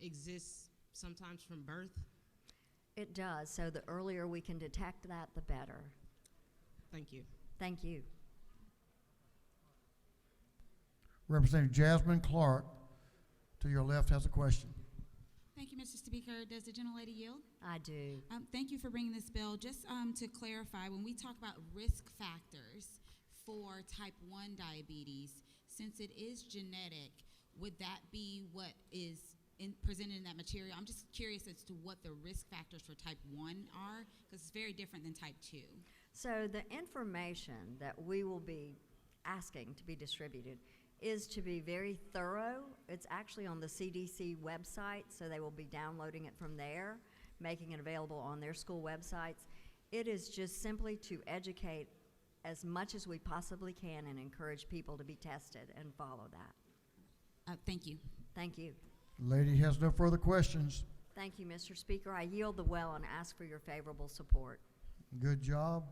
exists sometimes from birth? It does. So the earlier we can detect that, the better. Thank you. Thank you. Representative Jasmine Clark to your left has a question. Thank you, Mr. Speaker. Does the gentlelady yield? I do. Thank you for bringing this bill. Just to clarify, when we talk about risk factors for type 1 diabetes, since it is genetic, would that be what is presented in that material? I'm just curious as to what the risk factors for type 1 are, because it's very different than type 2. So the information that we will be asking to be distributed is to be very thorough. It's actually on the CDC website, so they will be downloading it from there, making it available on their school websites. It is just simply to educate as much as we possibly can and encourage people to be tested and follow that. Thank you. Thank you. Lady has no further questions. Thank you, Mr. Speaker. I yield the well and ask for your favorable support. Good job.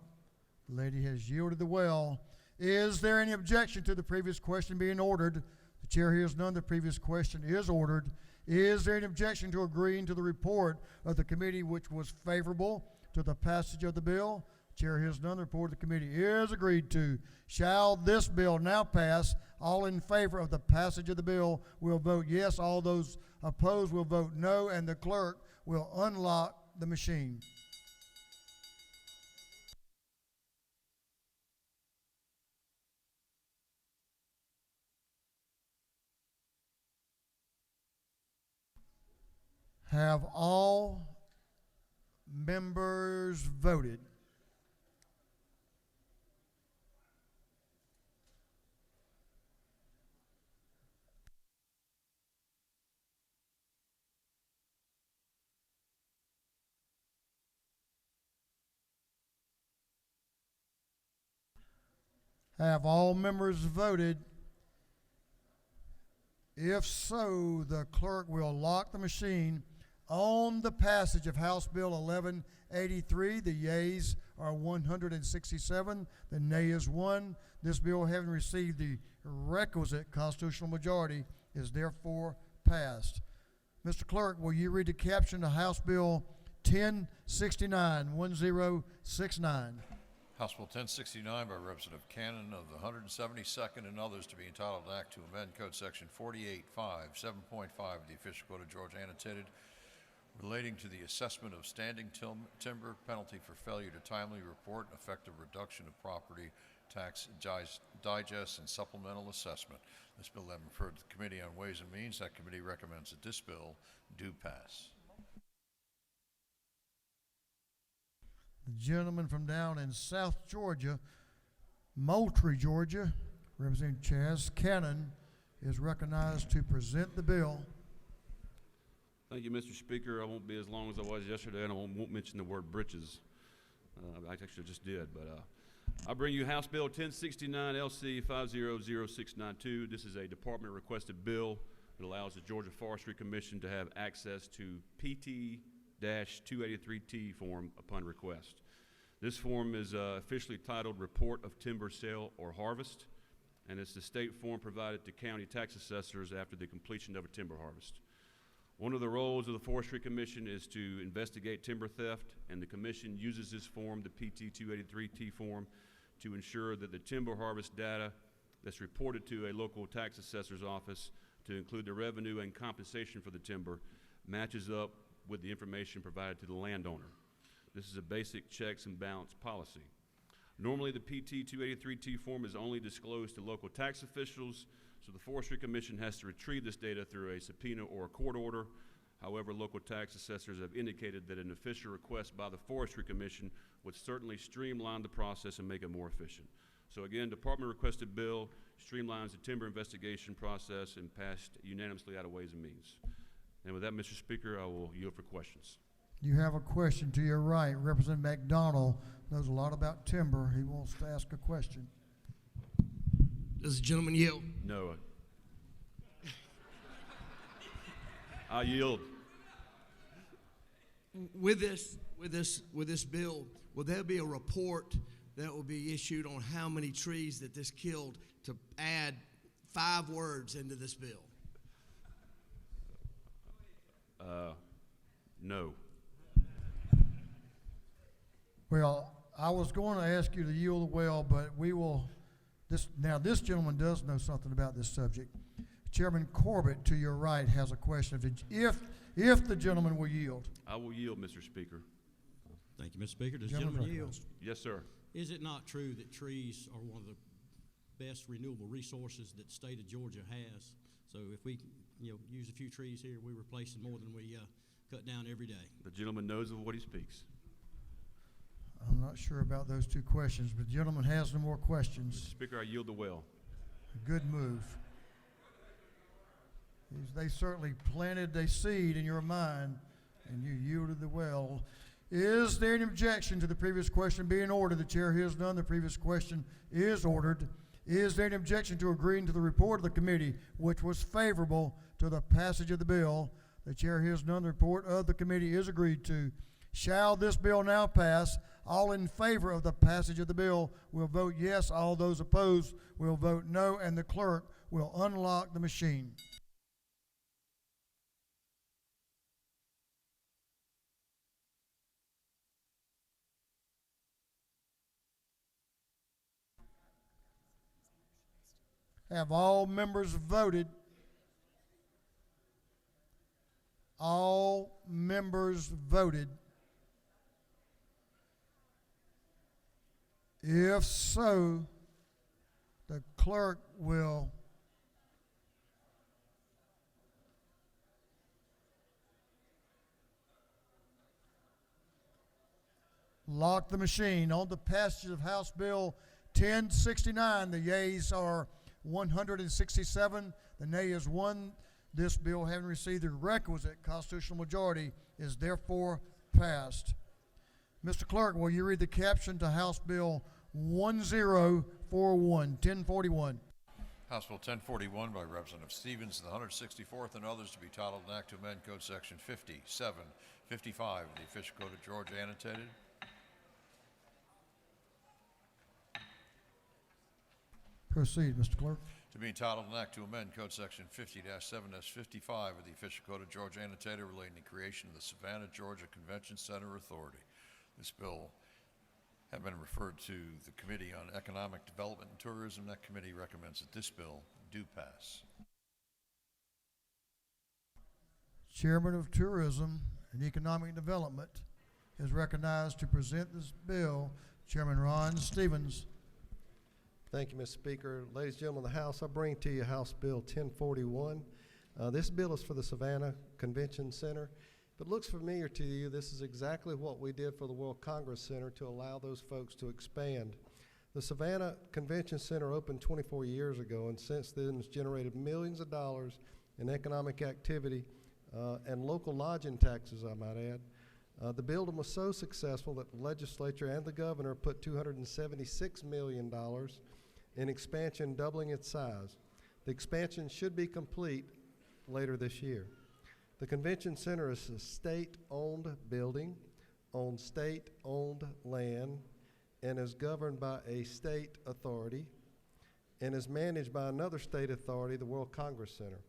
The lady has yielded the well. Is there any objection to the previous question being ordered? The chair hears none. The previous question is ordered. Is there any objection to agreeing to the report of the committee which was favorable to the passage of the bill? Chair hears none. The report of the committee is agreed to. Shall this bill now pass? All in favor of the passage of the bill will vote yes. All those opposed will vote no, and the clerk will unlock the machine. Have all members voted? Have all members voted? If so, the clerk will lock the machine on the passage of House Bill 1183. The yeas are 167, the nay is 1. This bill, having received the requisite constitutional majority, is therefore passed. Mr. Clerk, will you read the caption of House Bill 1069, 1069? House Bill 1069 by Representative Cannon of the 172nd and others to be entitled Act to amend Code Section 48.5, 7.5 of the Official Code of Georgia annotated relating to the assessment of standing timber penalty for failure to timely report and effective reduction of property tax digest and supplemental assessment. This bill then referred to the Committee on Ways and Means. That committee recommends that this bill do pass. The gentleman from down in South Georgia, Moultrie, Georgia, Representative Chaz Cannon, is recognized to present the bill. Thank you, Mr. Speaker. I won't be as long as I was yesterday, and I won't mention the word britches. I actually just did, but I bring you House Bill 1069 LC 500692. This is a department-requested bill that allows the Georgia Forestry Commission to have access to PT-283T form upon request. This form is officially titled Report of Timber Sale or Harvest, and it's the state form provided to county tax assessors after the completion of a timber harvest. One of the roles of the Forestry Commission is to investigate timber theft, and the Commission uses this form, the PT-283T form, to ensure that the timber harvest data that's reported to a local tax assessor's office to include the revenue and compensation for the timber matches up with the information provided to the landowner. This is a basic checks and balance policy. Normally, the PT-283T form is only disclosed to local tax officials, so the Forestry Commission has to retrieve this data through a subpoena or a court order. However, local tax assessors have indicated that an official request by the Forestry Commission would certainly streamline the process and make it more efficient. So again, department requested bill streamlines the timber investigation process and passed unanimously out of Ways and Means. And with that, Mr. Speaker, I will yield for questions. You have a question to your right. Representative McDonald knows a lot about timber. He wants to ask a question. Does the gentleman yield? No. I yield. With this bill, will there be a report that will be issued on how many trees that this killed to add 5 words into this bill? No. Well, I was going to ask you to yield the well, but we will. This gentleman does know something about this subject. Chairman Corbett, to your right, has a question. If the gentleman will yield. I will yield, Mr. Speaker. Thank you, Mr. Speaker. Does the Gentleman gentleman yield? Yes, sir. Is it not true that trees are one of the best renewable resources that the state of Georgia has? So if we use a few trees here, we're replacing more than we cut down every day. The gentleman knows of what he speaks. I'm not sure about those 2 questions, but the gentleman has no more questions. Mr. Speaker, I yield the well. Good move. They certainly planted a seed in your mind, and you yielded the well. Is there an objection to the previous question being ordered? The chair hears none. The previous question is ordered. Is there an objection to agreeing to the report of the committee, which was favorable to the passage of the bill? The chair hears none. The report of the committee is agreed to. Shall this bill now pass? All in favor of the passage of the bill will vote yes. All those opposed will vote no, and the clerk will unlock the machine. Have all members voted? All members voted? If so, the clerk will lock the machine. On the passage of House Bill 1069, the yeas are 167, the nay is 1. This bill, having received the requisite constitutional majority, is therefore passed. Mr. Clerk, will you read the caption to House Bill 1041? House Bill 1041 by Representative Stevens, the 164th, and others to be titled an act to amend Code Section 5755 of the Official Code of Georgia, annotated. Proceed, Mr. Clerk. To be entitled an act to amend Code Section 50-7-55 of the Official Code of Georgia, annotated, relating to creation of the Savannah, Georgia Convention Center Authority. This bill has been referred to the Committee on Economic Development and Tourism. That committee recommends that this bill do pass. Chairman of Tourism and Economic Development is recognized to present this bill. Chairman Ron Stevens. Thank you, Mr. Speaker. Ladies and gentlemen of the House, I bring to you House Bill 1041. This bill is for the Savannah Convention Center. If it looks familiar to you, this is exactly what we did for the World Congress Center to allow those folks to expand. The Savannah Convention Center opened 24 years ago, and since then has generated millions of dollars in economic activity and local lodging taxes, I might add. The building was so successful that the legislature and the governor put $276 million in expansion, doubling its size. The expansion should be complete later this year. The convention center is a state-owned building on state-owned land and is governed by a state authority and is managed by another state authority, the World Congress Center.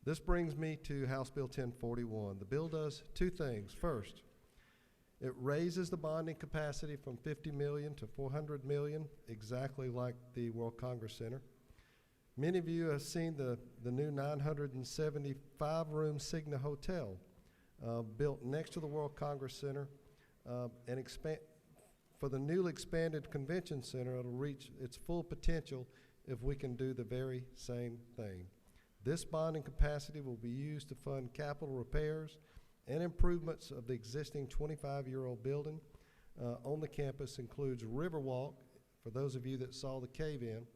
This brings me to House Bill 1041. The bill does two things. First, it raises the bonding capacity from $50 million to $400 million, exactly like the World Congress Center. Many of you have seen the new 975-room Cigna Hotel built next to the World Congress Center, and for the newly expanded convention center, it'll reach its full potential if we can do the very same thing. This bonding capacity will be used to fund capital repairs and improvements of the existing 25-year-old building on the campus. Includes Riverwalk, for those of you that saw the cave-in,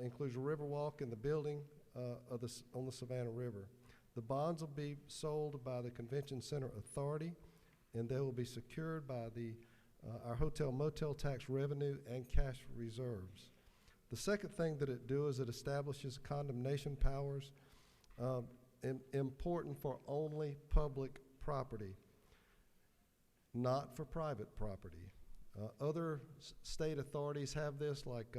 includes a Riverwalk in the building on the Savannah River. The bonds will be sold by the Convention Center Authority, and they will be secured by our hotel motel tax revenue and cash reserves. The second thing that it does is it establishes condemnation powers important for only public property, not for private property. Other state authorities have this, like,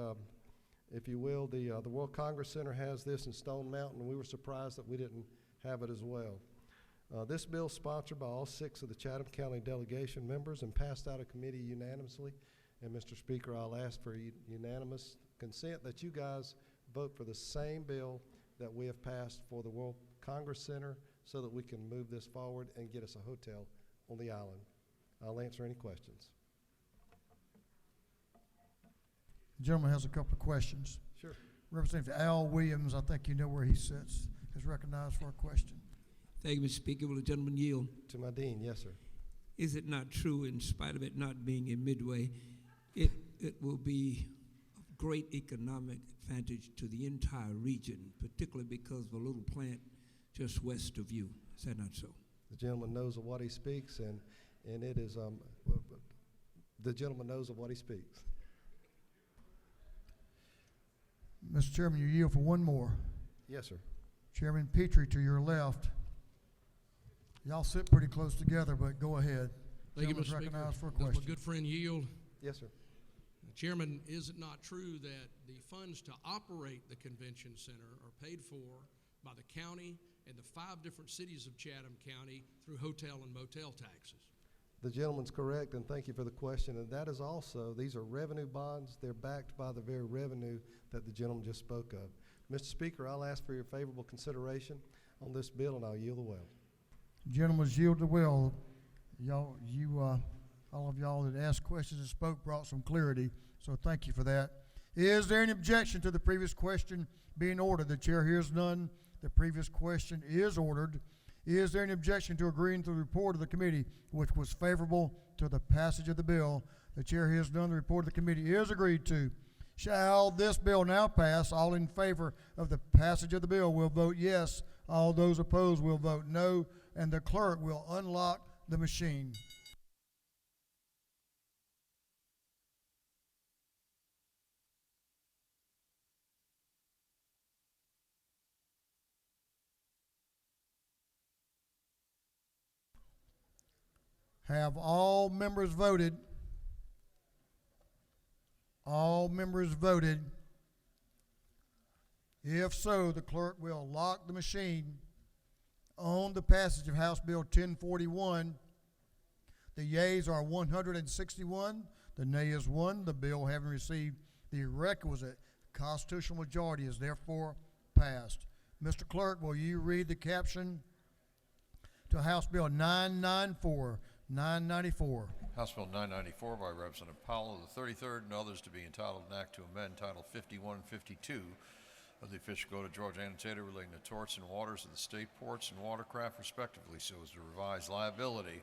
if you will, the World Congress Center has this in Stone Mountain, and we were surprised that we didn't have it as well. This bill is sponsored by all 6 of the Chatham County delegation members and passed out of committee unanimously. And Mr. Speaker, I'll ask for unanimous consent that you guys vote for the same bill that we have passed for the World Congress Center so that we can move this forward and get us a hotel on the island. I'll answer any questions. The gentleman has a couple of questions. Sure. Representative Al Williams, I think you know where he sits, is recognized for a question. Thank you, Mr. Speaker. Will the gentleman yield? To my dean, yes, sir. Is it not true, in spite of it not being in Midway, it will be of great economic advantage to the entire region, particularly because of a little plant just west of you? Is that not so? The gentleman knows of what he speaks, and it is, the gentleman knows of what he speaks. Mr. Chairman, you yield for one more. Yes, sir. Chairman Petrie, to your left. Y'all sit pretty close together, but go ahead. Thank you, Gentleman's Mr. Speaker. recognized for a Does question. my good friend yield? Yes, sir. Chairman, is it not true that the funds to operate the convention center are paid for by the county and the 5 different cities of Chatham County through hotel and motel taxes? The gentleman's correct, and thank you for the question. And that is also, these are revenue bonds. They're backed by the very revenue that the gentleman just spoke of. Mr. Speaker, I'll ask for your favorable consideration on this bill, and I'll yield the well. Gentlemen's yield the will. Y'all, all of y'all that asked questions and spoke brought some clarity, so thank you for that. Is there any objection to the previous question being ordered? The chair hears none. The previous question is ordered. Is there any objection to agreeing to the report of the committee, which was favorable to the passage of the bill? The chair hears none. The report of the committee is agreed to. Shall this bill now pass? All in favor of the passage of the bill will vote yes. All those opposed will vote no, and the clerk will unlock the machine. Have all members voted? All members voted. If so, the clerk will lock the machine on the passage of House Bill 1041. The yeas are 161, the nay is 1. The bill, having received the requisite constitutional majority, is therefore passed. Mr. Clerk, will you read the caption to House Bill 994? 994. House Bill 994 by Representative Powell of the 33rd and others to be entitled an act to amend Title 51 and 52 of the official code of Georgia annotated relating to torts and waters of the state ports and watercraft respectively, so as to revise liability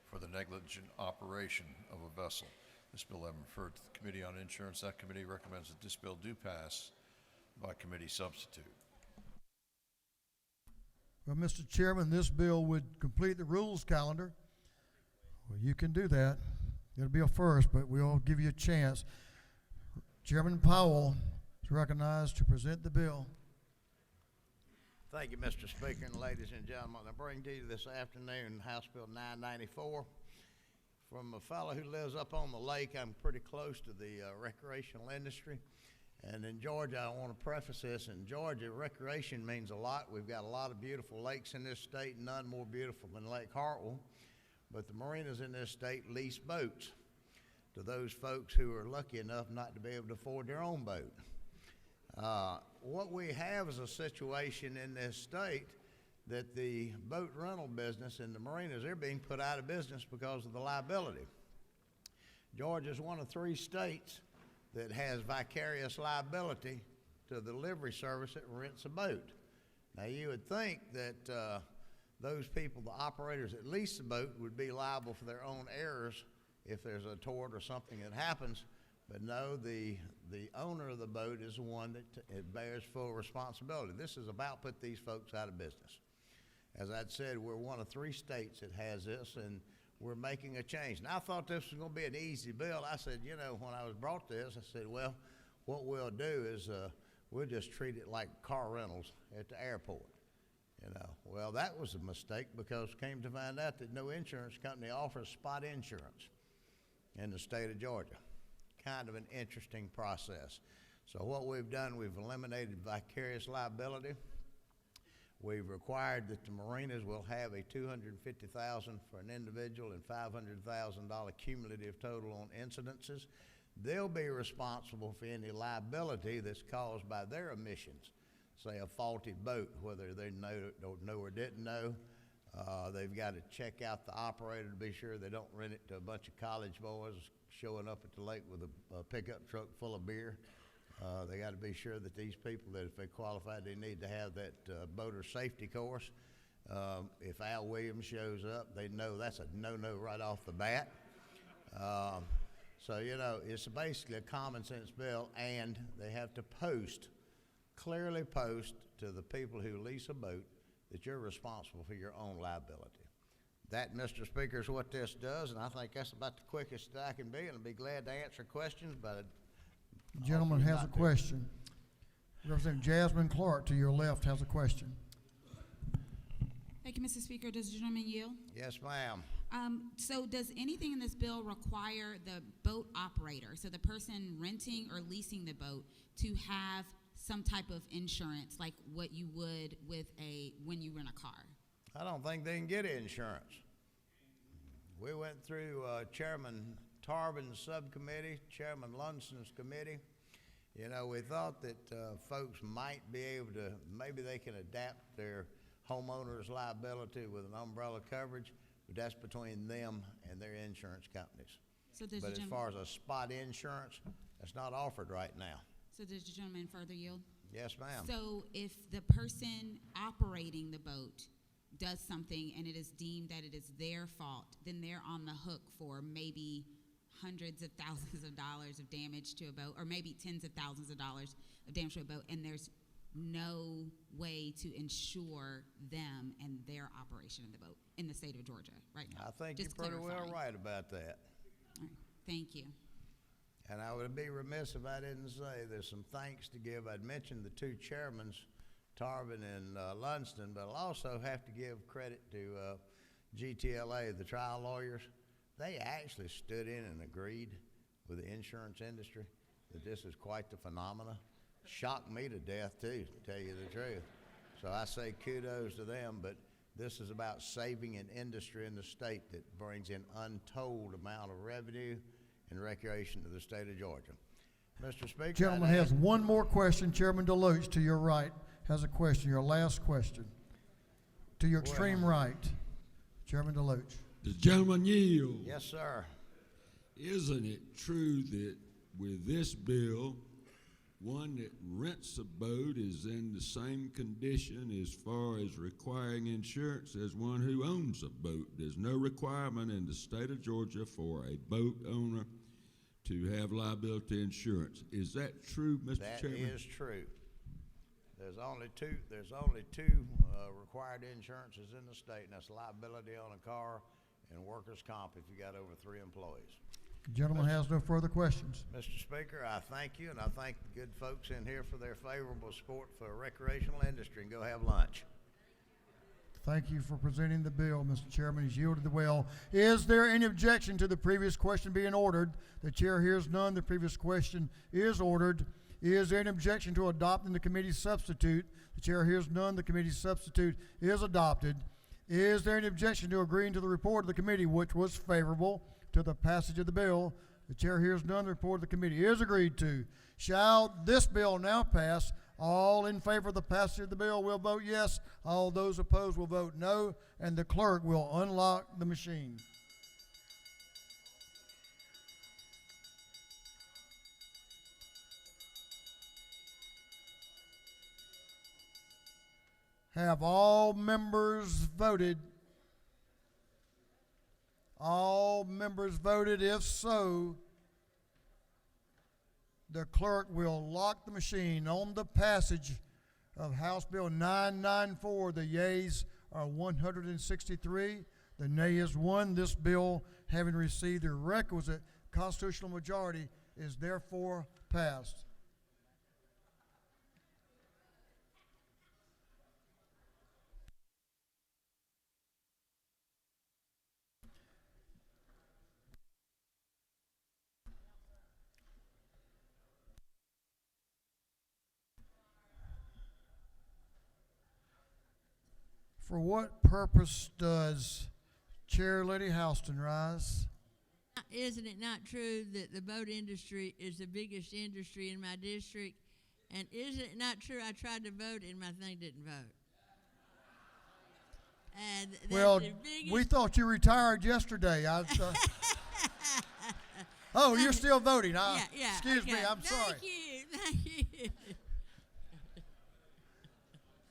for the negligent operation of a vessel. This bill having referred to the Committee on Insurance, that committee recommends that this bill do pass by committee substitute. Well, Mr. Chairman, this bill would complete the rules calendar. Well, you can do that. It'll be a first, but we'll give you a chance. Chairman Powell is recognized to present the bill. Thank you, Mr. Speaker, and ladies and gentlemen. I bring to you this afternoon House Bill 994. From a fellow who lives up on the lake, I'm pretty close to the recreational industry. And in Georgia, I want to preface this, in Georgia, recreation means a lot. We've got a lot of beautiful lakes in this state, none more beautiful than Lake Hartwell. But the marinas in this state lease boats to those folks who are lucky enough not to be able to afford their own boat. What we have is a situation in this state that the boat rental business and the marinas, they're being put out of business because of the liability. Georgia is one of 3 states that has vicarious liability to the delivery service that rents a boat. Now you would think that those people, the operators that lease the boat, would be liable for their own errors if there's a tort or something that happens. But no, the owner of the boat is the one that bears full responsibility. This is about put these folks out of business. As I'd said, we're one of 3 states that has this, and we're making a change. And I thought this was going to be an easy bill. I said, you know, when I was brought this, I said, well, what we'll do is we'll just treat it like car rentals at the airport. You know, well, that was a mistake because came to find out that no insurance company offers spot insurance in the state of Georgia. Kind of an interesting process. So what we've done, we've eliminated vicarious liability. We've required that the marinas will have a $250,000 for an individual and $500,000 cumulative total on incidences. They'll be responsible for any liability that's caused by their emissions. Say a faulty boat, whether they don't know or didn't know. They've got to check out the operator to be sure they don't rent it to a bunch of college boys showing up at the lake with a pickup truck full of beer. They got to be sure that these people, that if they qualify, they need to have that boater safety course. If Al Williams shows up, they know that's a no-no right off the bat. So, you know, it's basically a common sense bill, and they have to clearly post to the people who lease a boat that you're responsible for your own liability. That, Mr. Speaker, is what this does, and I think that's about the quickest that I can be, and I'll be glad to answer questions, but The gentleman has a question. Representative Jasmine Clark to your left has a question. Thank you, Mr. Speaker. Does the gentleman yield? Yes, ma'am. So does anything in this bill require the boat operator, so the person renting or leasing the boat, to have some type of insurance like what you would with when you rent a car? I don't think they can get insurance. We went through Chairman Tarbin's subcommittee, Chairman Lunson's committee. You know, we thought that folks might be able to, maybe they can adapt their homeowner's liability with an umbrella coverage, but that's between them and their insurance companies. So does But the as far as a spot insurance, that's not offered right now. So does the gentleman further yield? Yes, ma'am. So if the person operating the boat does something and it is deemed that it is their fault, then they're on the hook for maybe hundreds of thousands of dollars of damage to a boat, or maybe tens of thousands of dollars of damage to a boat, and there's no way to insure them and their operation of the boat in the state of Georgia right now. I think Just you're pretty well clarifying. right about that. All right. Thank you. And I would be remiss if I didn't say there's some thanks to give. I'd mentioned the two chairmen, Tarbin and Lunston, but I'll also have to give credit to GTLA, the trial lawyers. They actually stood in and agreed with the insurance industry that this is quite the phenomena. Shocked me to death too, to tell you the truth. So I say kudos to them, but this is about saving an industry in the state that brings in untold amount of revenue and recreation to the state of Georgia. Mr. Speaker, Gentleman has one more question. Chairman Deloach, to your right, has a question, your last question. To your extreme right, Chairman Deloach. The gentleman yield. Yes, sir. Isn't it true that with this bill, one that rents a boat is in the same condition as far as requiring insurance as one who owns a boat? There's no requirement in the state of Georgia for a boat owner to have liability insurance. Is that true, Mr. Chairman? That is true. There's only two required insurances in the state, and that's liability on a car and workers' comp if you got over 3 employees. The gentleman has no further questions. Mr. Speaker, I thank you, and I thank the good folks in here for their favorable support for the recreational industry, and go have lunch. Thank you for presenting the bill, Mr. Chairman. He's yielded the well. Is there any objection to the previous question being ordered? The chair hears none. The previous question is ordered. Is there any objection to adopting the committee's substitute? The chair hears none. The committee's substitute is adopted. Is there any objection to agreeing to the report of the committee, which was favorable to the passage of the bill? The chair hears none. The report of the committee is agreed to. Shall this bill now pass? All in favor of the passage of the bill will vote yes. All those opposed will vote no. And the clerk will unlock the machine. Have all members voted? All members voted. If so, the clerk will lock the machine on the passage of House Bill 994. The yeas are 163. The nay is 1. This bill, having received the requisite constitutional majority, is therefore passed. For what purpose does Chair Lady Houston rise? Isn't it not true that the boat industry is the biggest industry in my district? And isn't it not true I tried to vote and my thing didn't vote? And that's Well, the biggest we thought you retired yesterday. Oh, you're still voting. yeah, Excuse me, okay. I'm sorry. Thank you.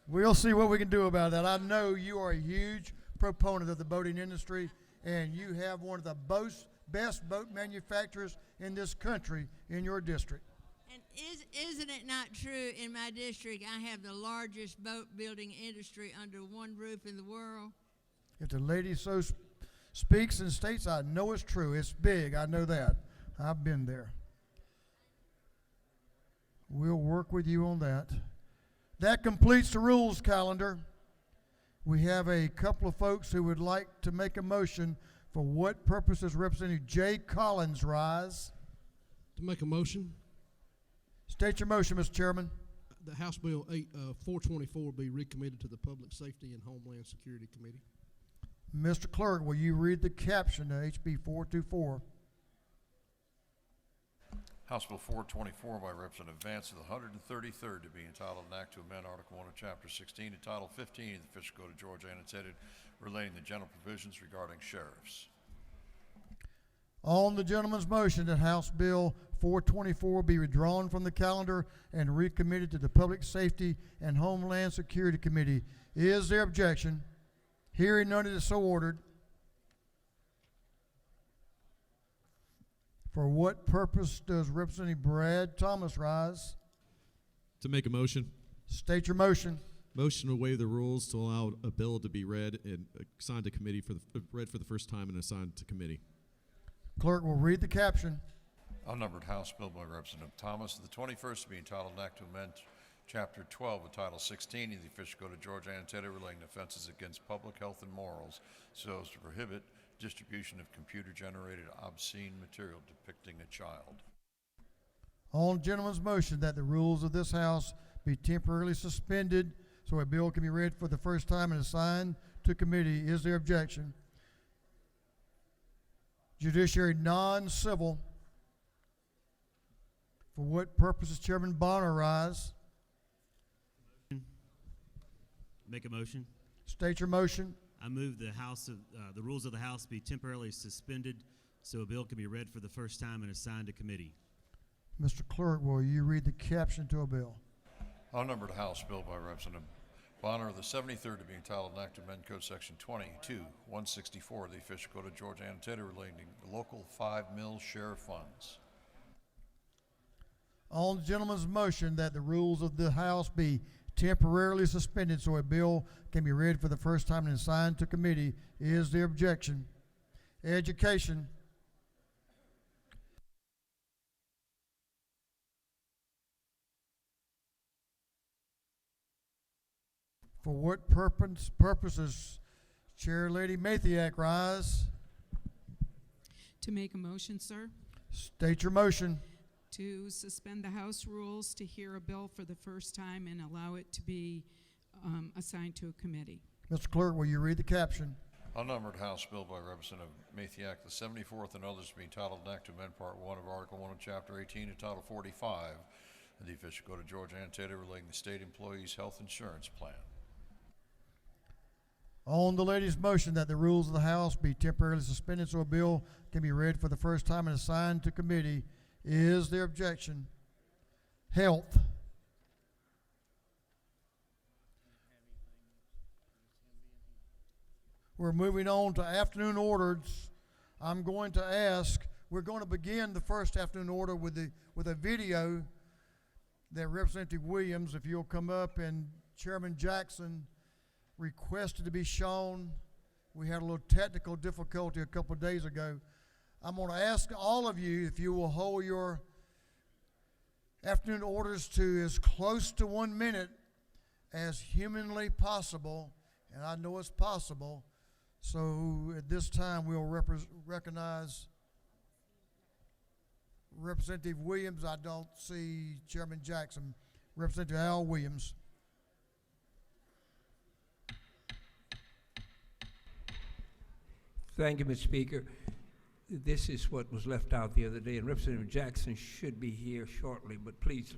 We'll see what we can do about that. I know you are a huge proponent of the boating industry, and you have one of the best boat manufacturers in this country in your district. And isn't it not true in my district I have the largest boat building industry under one roof in the world? If the lady so speaks and states, I know it's true. It's big. I know that. I've been there. We'll work with you on that. That completes the rules calendar. We have a couple of folks who would like to make a motion. For what purpose does Representative Jay Collins rise? To make a motion, State your motion, Mr. Chairman. the House Bill 424 be recommitted to the Public Safety and Homeland Security Committee. Mr. Clerk, will you read the caption to HB 424? House Bill 424 by Representative Vance of the 133rd to be entitled an act to amend Article 1 of Chapter 16 and Title 15 of the Official Code of Georgia annotated relating to general provisions regarding sheriffs. On the gentleman's motion that House Bill 424 be withdrawn from the calendar and recommitted to the Public Safety and Homeland Security Committee, is there objection? Hearing none, it is so ordered. For what purpose does Representative Brad Thomas rise? To make a motion. State your motion. Motion to waive the rules to allow a bill to be read and assigned to committee read for the first time and assigned to committee. Clerk will read the caption. Unnumbered House Bill by Representative Thomas of the 21st to be entitled an act to amend Chapter 12 of Title 16 of the Official Code of Georgia annotated relating to offenses against public health and morals so as to prohibit distribution of computer-generated obscene material depicting a child. On the gentleman's motion that the rules of this House be temporarily suspended so a bill can be read for the first time and assigned to committee, is there objection? Judiciary non-civil. For what purpose does Chairman Bonner rise? Make a motion. State your motion. I move the rules of the House be temporarily suspended so a bill can be read for the first time and assigned to committee. Mr. Clerk, will you read the caption to a bill? Unnumbered House Bill by Representative Bonner of the 73rd to be entitled an act to amend Code Section 22-164 of the Official Code of Georgia annotated relating to local 5 mill share funds. On the gentleman's motion that the rules of the House be temporarily suspended so a bill can be read for the first time and assigned to committee, is there objection? Education. For what purposes Chair Lady Mathiak rise? To make a motion, sir. State your motion. To suspend the House rules to hear a bill for the first time and allow it to be assigned to a committee. Mr. Clerk, will you read the caption? Unnumbered House Bill by Representative Mathiak, the 74th, and others to be entitled an act to amend Part 1 of Article 1 of Chapter 18 and Title 45 of the Official Code of Georgia annotated relating to state employees' health insurance plan. On the lady's motion that the rules of the House be temporarily suspended so a bill can be read for the first time and assigned to committee, is there objection? Health. We're moving on to afternoon orders. I'm going to ask, we're going to begin the first afternoon order with a video that Representative Williams, if you'll come up, and Chairman Jackson requested to be shown. We had a little technical difficulty a couple of days ago. I'm going to ask all of you if you will hold your afternoon orders to as close to 1 minute as humanly possible, and I know it's possible. So at this time, we'll recognize Representative Williams. I don't see Chairman Jackson. Representative Al Williams. Thank you, Mr. Speaker. This is what was left out the other day, and Representative Jackson should be here shortly, but please.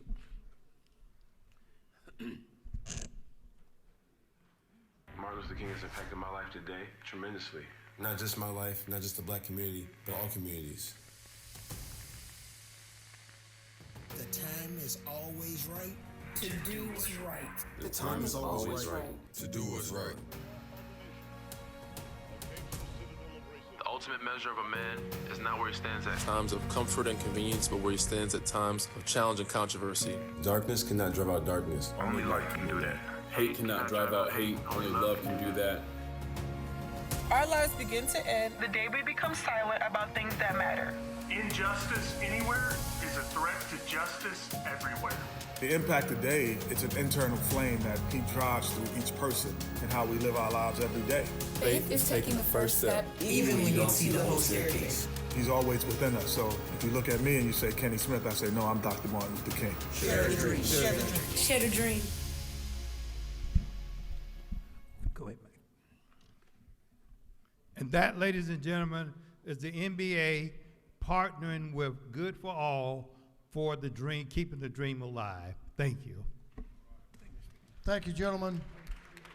Martin Luther King has impacted my life today tremendously. Not just my life, not just the black community, but all communities. The time is always right to do what's right. The time is always right to do what's right. The ultimate measure of a man is not where he stands at times of comfort and convenience, but where he stands at times of challenge and controversy. Darkness cannot drive out darkness. Only light can do that. Hate cannot drive out hate. Only love can do that. Our lives begin to end the day we become silent about things that matter. In Injustice anywhere is a threat to justice everywhere. The impact today, it's an internal flame that he drives through each person and how we live our lives every day. Faith is taking the first step, even when you don't see the whole staircase. He's always within us. So if you look at me and you say Kenny Smith, I say, no, I'm Dr. Martin Luther King. Share a dream. Share a dream. Share a dream. Go ahead, Mike. And that, ladies and gentlemen, is the NBA partnering with Good for All for the dream, keeping the dream alive. Thank you. Thank you, gentlemen.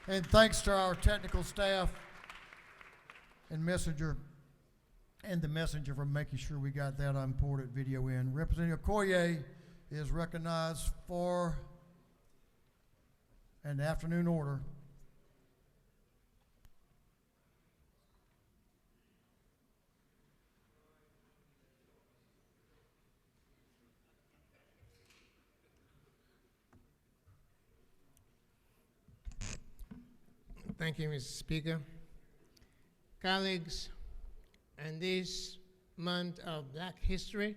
And thanks to our technical staff and messenger and the messenger for making sure we got that important video in. Representative Okoye is recognized for an afternoon order. Thank you, Mr. Speaker. Colleagues, in this month of Black History,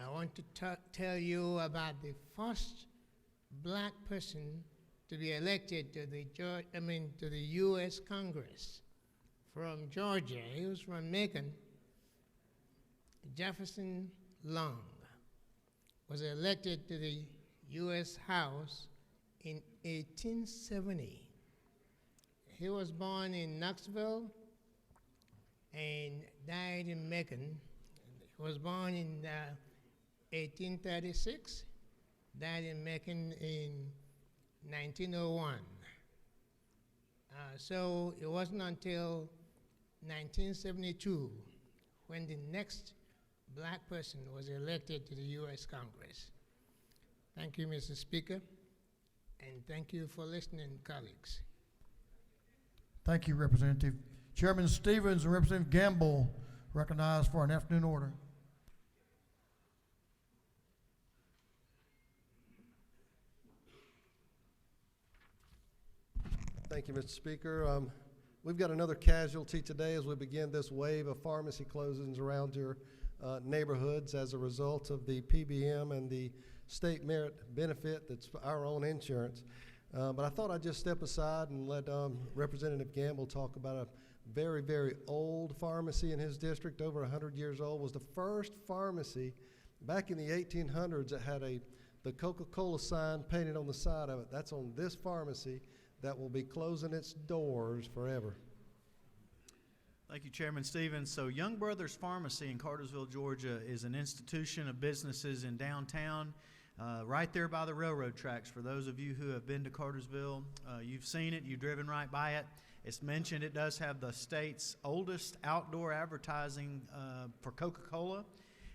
I want to tell you about the first black person to be elected to the U.S. Congress from Georgia. He was from Macon. Jefferson Long was elected to the U.S. House in 1870. He was born in Knoxville and died in Macon. He was born in 1836, died in Macon in 1901. So it wasn't until 1972 when the next black person was elected to the U.S. Congress. Thank you, Mr. Speaker, and thank you for listening, colleagues. Thank you, Representative. Chairman Stevens and Representative Gamble recognized for an afternoon order. Thank you, Mr. Speaker. We've got another casualty today as we begin this wave of pharmacy closings around your neighborhoods as a result of the PBM and the state merit benefit that's our own insurance. But I thought I'd just step aside and let Representative Gamble talk about a very, very old pharmacy in his district, over 100 years old. Was the first pharmacy back in the 1800s that had the Coca-Cola sign painted on the side of it. That's on this pharmacy that will be closing its doors forever. Thank you, Chairman Stevens. So Young Brothers Pharmacy in Cartersville, Georgia is an institution of businesses in downtown, right there by the railroad tracks. For those of you who have been to Cartersville, you've seen it, you've driven right by it. It's mentioned it does have the state's oldest outdoor advertising for Coca-Cola.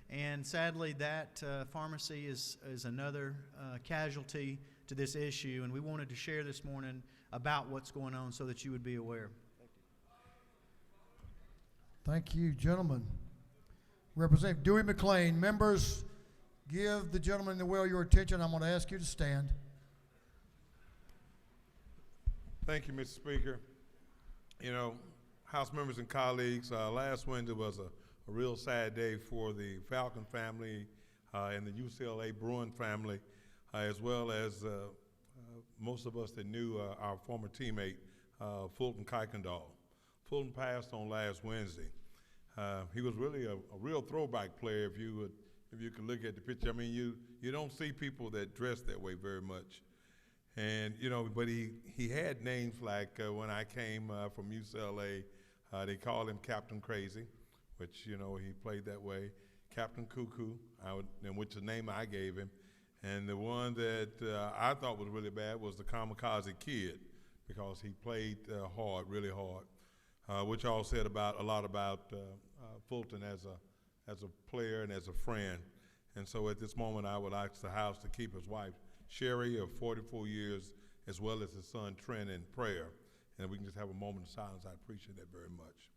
And sadly, that pharmacy is another casualty to this issue. And we wanted to share this morning about what's going on so that you would be aware. Thank you, gentlemen. Representative Dewey McLean, members, give the gentleman in the well your attention. I'm going to ask you to stand. Thank you, Mr. Speaker. You know, House members and colleagues, last Wednesday was a real sad day for the Falcon family and the UCLA Bruin family, as well as most of us that knew our former teammate, Fulton Kuykendall. Fulton passed on last Wednesday. He was really a real throwback player if you could look at the picture. I mean, you don't see people that dress that way very much. And, you know, but he had names like when I came from UCLA, they called him Captain Crazy, which, you know, he played that way. Captain Cuckoo, and which is the name I gave him. And the one that I thought was really bad was the Kamikaze Kid, because he played hard, really hard, which all said a lot about Fulton as a player and as a friend. And so at this moment, I would ask the House to keep his wife, Sherry, of 44 years, as well as his son, Trent, in prayer. And we can just have a moment of silence. I appreciate that very much.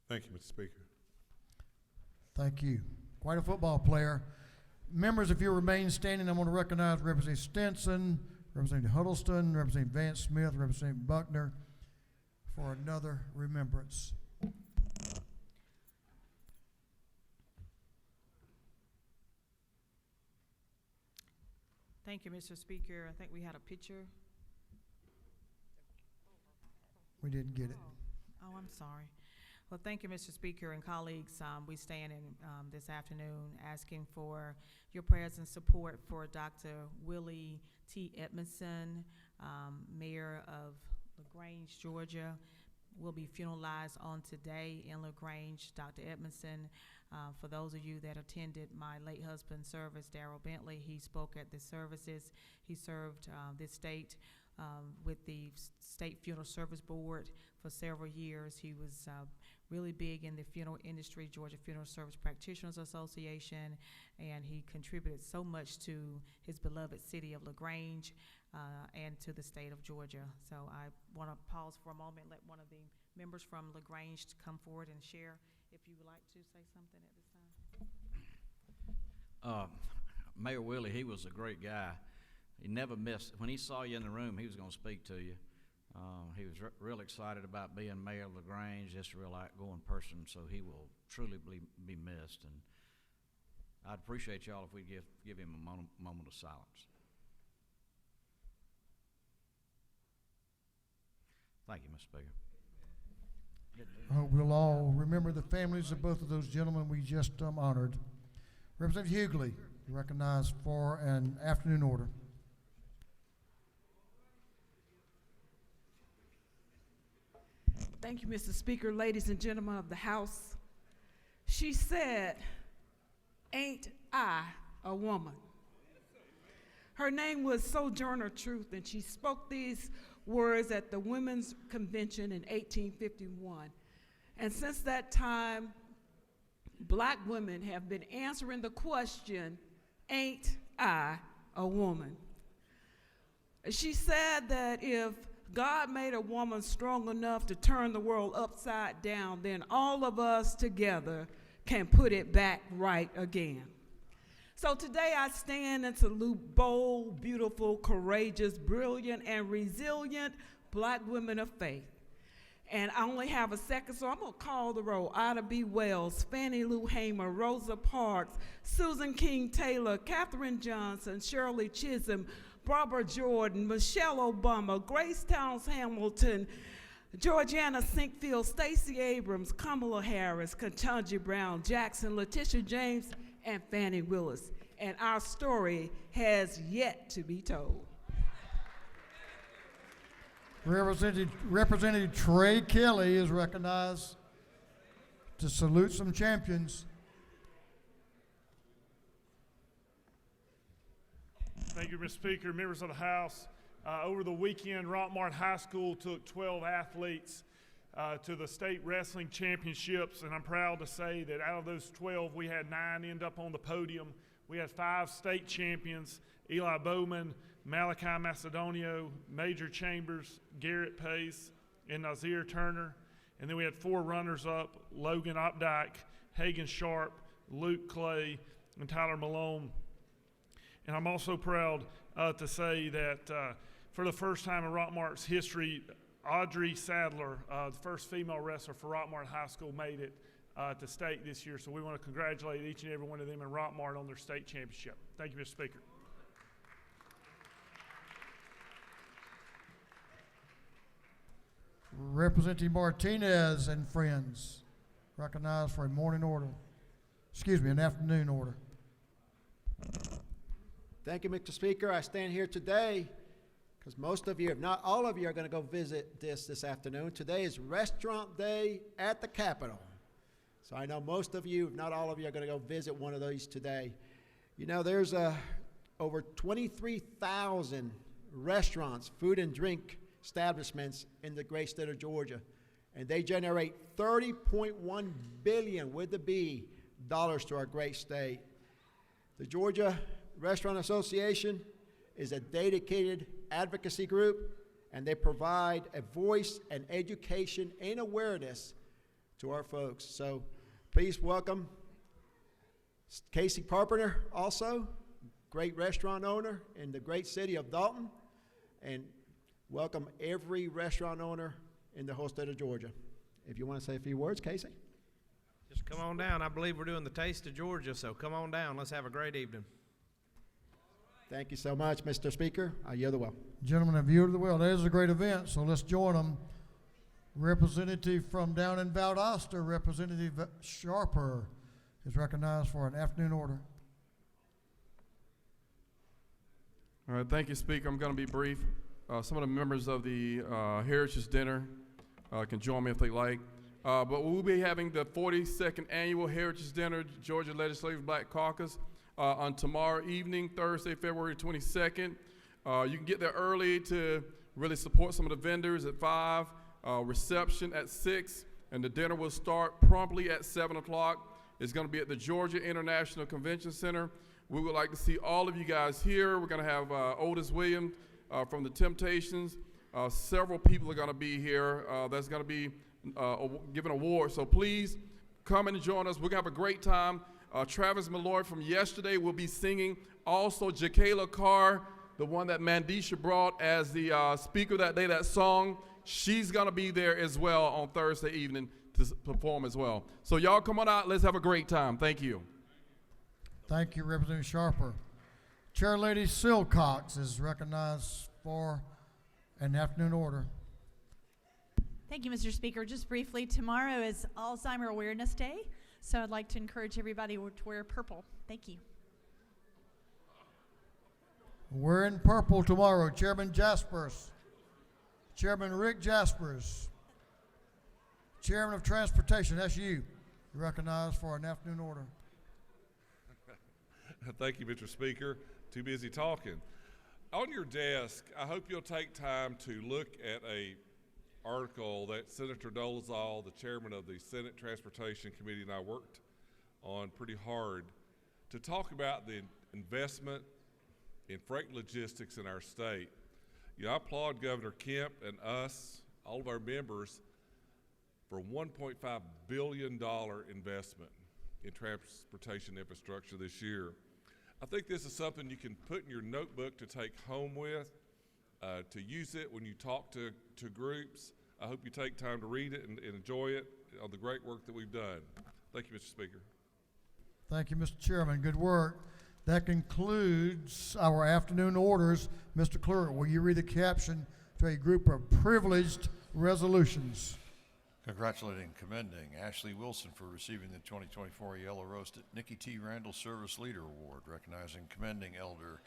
Thank you, Mr. Speaker. Thank you. Quite a football player. Members, if you remain standing, I'm going to recognize Representative Stinson, Representative Huddleston, Representative Vance Smith, Representative Buckner for another remembrance. Thank you, Mr. Speaker. I think we had a picture. We didn't get it. Oh, I'm sorry. Well, thank you, Mr. Speaker and colleagues. We stand in this afternoon asking for your prayers and support for Dr. Willie T. Edmondson, Mayor of LaGrange, Georgia. Will be funeralized on today in LaGrange. Dr. Edmondson, for those of you that attended my late husband's service, Darrell Bentley, he spoke at the services. He served this state with the State Funeral Service Board for several years. He was really big in the funeral industry, Georgia Funeral Service Practitioners Association, and he contributed so much to his beloved city of LaGrange and to the state of Georgia. So I want to pause for a moment and let one of the members from LaGrange come forward and share if you would like to say something at this time. Mayor Willie, he was a great guy. He never missed. When he saw you in the room, he was going to speak to you. He was real excited about being mayor of LaGrange, just a real outgoing person, so he will truly be missed. And I'd appreciate y'all if we give him a moment of silence. Thank you, Mr. Speaker. I hope we'll all remember the families of both of those gentlemen we just honored. Representative Hughley, you recognized for an afternoon order. Thank you, Mr. Speaker, ladies and gentlemen of the House. She said, "Ain't I a woman?" Her name was Sojourner Truth, and she spoke these words at the Women's Convention in 1851. And since that time, black women have been answering the question, "Ain't I a woman?" She said that if God made a woman strong enough to turn the world upside down, then all of us together can put it back right again. So today I stand and salute bold, beautiful, courageous, brilliant, and resilient black women of faith. And I only have a second, so I'm going to call the roll. Ida B. Wells, Fannie Lou Hamer, Rosa Parks, Susan King Taylor, Katherine Johnson, Shirley Chisholm, Barbara Jordan, Michelle Obama, Grace Towns Hamilton, Georgiana Sinkfield, Stacey Abrams, Kamala Harris, Ketanji Brown Jackson, Letitia James, and Fannie Willis. And our story has yet to be told. Representative Trey Kelly is recognized to salute some champions. Thank you, Mr. Speaker, members of the House. Over the weekend, Rockmart High School took 12 athletes to the state wrestling championships, and I'm proud to say that out of those 12, we had 9 end up on the podium. We had 5 state champions: Eli Bowman, Malachi Macedonio, Major Chambers, Garrett Pace, and Nazir Turner. And then we had 4 runners-up: Logan Opdyke, Hagan Sharp, Luke Clay, and Tyler Malone. And I'm also proud to say that for the first time in Rockmart's history, Audrey Sadler, the first female wrestler for Rockmart High School, made it to state this year. So we want to congratulate each and every one of them in Rockmart on their state championship. Thank you, Mr. Speaker. Representative Martinez and friends, recognized for a morning order. Excuse me, an afternoon order. Thank you, Mr. Speaker. I stand here today because most of you, if not all of you, are going to go visit this afternoon. Today is Restaurant Day at the Capitol. So I know most of you, if not all of you, are going to go visit one of those today. You know, there's over 23,000 restaurants, food and drink establishments in the great state of Georgia, and they generate $30.1 billion with the B dollars to our great state. The Georgia Restaurant Association is a dedicated advocacy group, and they provide a voice and education and awareness to our folks. So please welcome Casey Carpenter, also great restaurant owner in the great city of Dalton, and welcome every restaurant owner in the whole state of Georgia. If you want to say a few words, Casey? Just come on down. I believe we're doing the Taste of Georgia, so come on down. Let's have a great evening. Thank you so much, Mr. Speaker. I yield the well. Gentlemen, have you the well? That is a great event, so let's join them. Representative from down in Valdosta, Representative Sharper, is recognized for an afternoon order. All right, thank you, Speaker. I'm going to be brief. Some of the members of the Heritage Dinner can join me if they like. But we'll be having the 42nd Annual Heritage Dinner, Georgia Legislative Black Caucus, on tomorrow evening, Thursday, February 22nd. You can get there early to really support some of the vendors at 5, reception at 6, and the dinner will start promptly at 7 o'clock. It's going to be at the Georgia International Convention Center. We would like to see all of you guys here. We're going to have Otis Williams from the Temptations. Several people are going to be here. That's going to be giving awards. So please come and join us. We're going to have a great time. Travis Malloy from yesterday will be singing. Also, Jakayla Carr, the one that Mandisha brought as the speaker that day, that song, she's going to be there as well on Thursday evening to perform as well. So y'all come on out. Let's have a great time. Thank you. Thank you, Representative Sharper. Chair Lady Silcox is recognized for an afternoon order. Thank you, Mr. Speaker. Just briefly, tomorrow is Alzheimer Awareness Day, so I'd like to encourage everybody to wear purple. Thank you. We're in purple tomorrow. Chairman Jaspers, Chairman Rick Jaspers, Chairman of Transportation, that's you, recognized for an afternoon order. Thank you, Mr. Speaker. Too busy talking. On your desk, I hope you'll take time to look at a article that Senator Dolezal, the chairman of the Senate Transportation Committee, and I worked on pretty hard to talk about the investment in freight logistics in our state. You know, I applaud Governor Kemp and us, all of our members, for a $1.5 billion investment in transportation infrastructure this year. I think this is something you can put in your notebook to take home with, to use it when you talk to groups. I hope you take time to read it and enjoy it on the great work that we've done. Thank you, Mr. Speaker. Thank you, Mr. Chairman. Good work. That concludes our afternoon orders. Mr. Clerk, will you read the caption to a group of privileged resolutions? Congratulating and commending Ashley Wilson for receiving the 2024 Yellow Roasted Nikki T. Randall Service Leader Award. Recognizing and commending Elder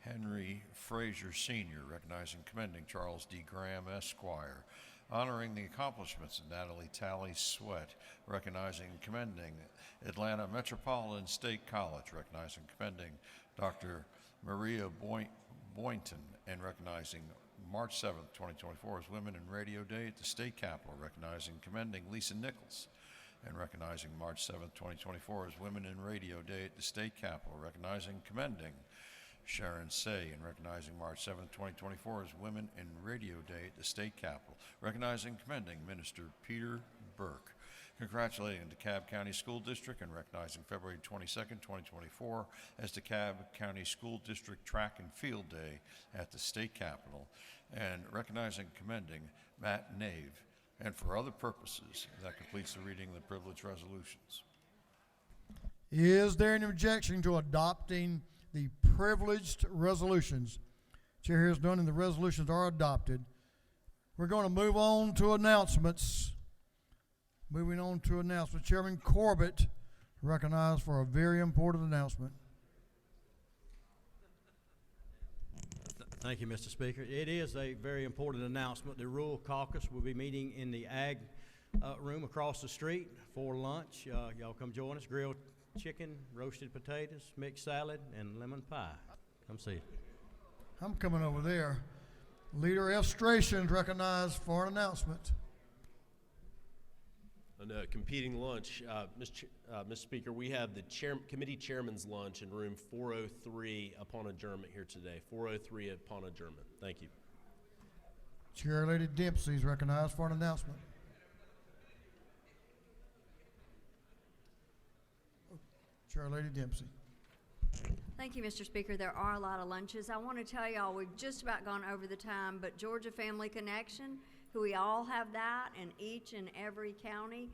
Henry Frazier Sr., recognizing and commending Charles D. Graham, Esquire, honoring the accomplishments of Natalie Talley Sweat, recognizing and commending Atlanta Metropolitan State College, recognizing and commending Dr. Maria Boynton, and recognizing March 7th, 2024 is Women in Radio Day at the State Capitol, recognizing and commending Lisa Nichols, and recognizing March 7th, 2024 is Women in Radio Day at the State Capitol, recognizing and commending Sharon Say, and recognizing March 7th, 2024 is Women in Radio Day at the State Capitol, recognizing and commending Minister Peter Burke, congratulating DeKalb County School District and recognizing February 22nd, 2024 as DeKalb County School District Track and Field Day at the State Capitol, and recognizing and commending Matt Nave. And for other purposes, that completes the reading of the privileged resolutions. Is there an objection to adopting the privileged resolutions? Chair here is done and the resolutions are adopted. We're going to move on to announcements. Moving on to announcements. Chairman Corbett recognized for a very important announcement. Thank you, Mr. Speaker. It is a very important announcement. The Rural Caucus will be meeting in the Ag room across the street for lunch. Y'all come join us. Grilled chicken, roasted potatoes, mixed salad, and lemon pie. Come see. I'm coming over there. Leader F. Strations recognized for an announcement. On competing lunch, Mr. Speaker, we have the committee chairman's lunch in room 403 upon adjournment here today. 403 upon adjournment. Thank you. Chair Lady Dempsey is recognized for an announcement. Chair Lady Dempsey. Thank you, Mr. Speaker. There are a lot of lunches. I want to tell y'all we've just about gone over the time, but Georgia Family Connection We all have that in each and every county.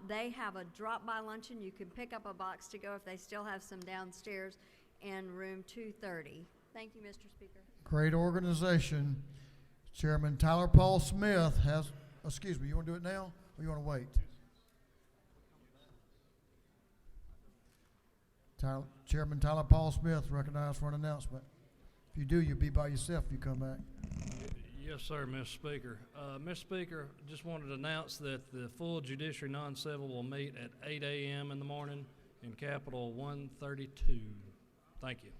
They have a drop-by luncheon. You can pick up a box to go if they still have some downstairs in room 230. Thank you, Mr. Speaker. Great organization. Chairman Tyler Paul Smith has, excuse me, you want to do it now or you want to wait? Chairman Tyler Paul Smith recognized for an announcement. If you do, you'll be by yourself if you come back. Yes, sir, Mr. Speaker. Mr. Speaker, just wanted to announce that the full judiciary non-civil will meet at 8 a.m. in the morning in Capitol 132. Thank you.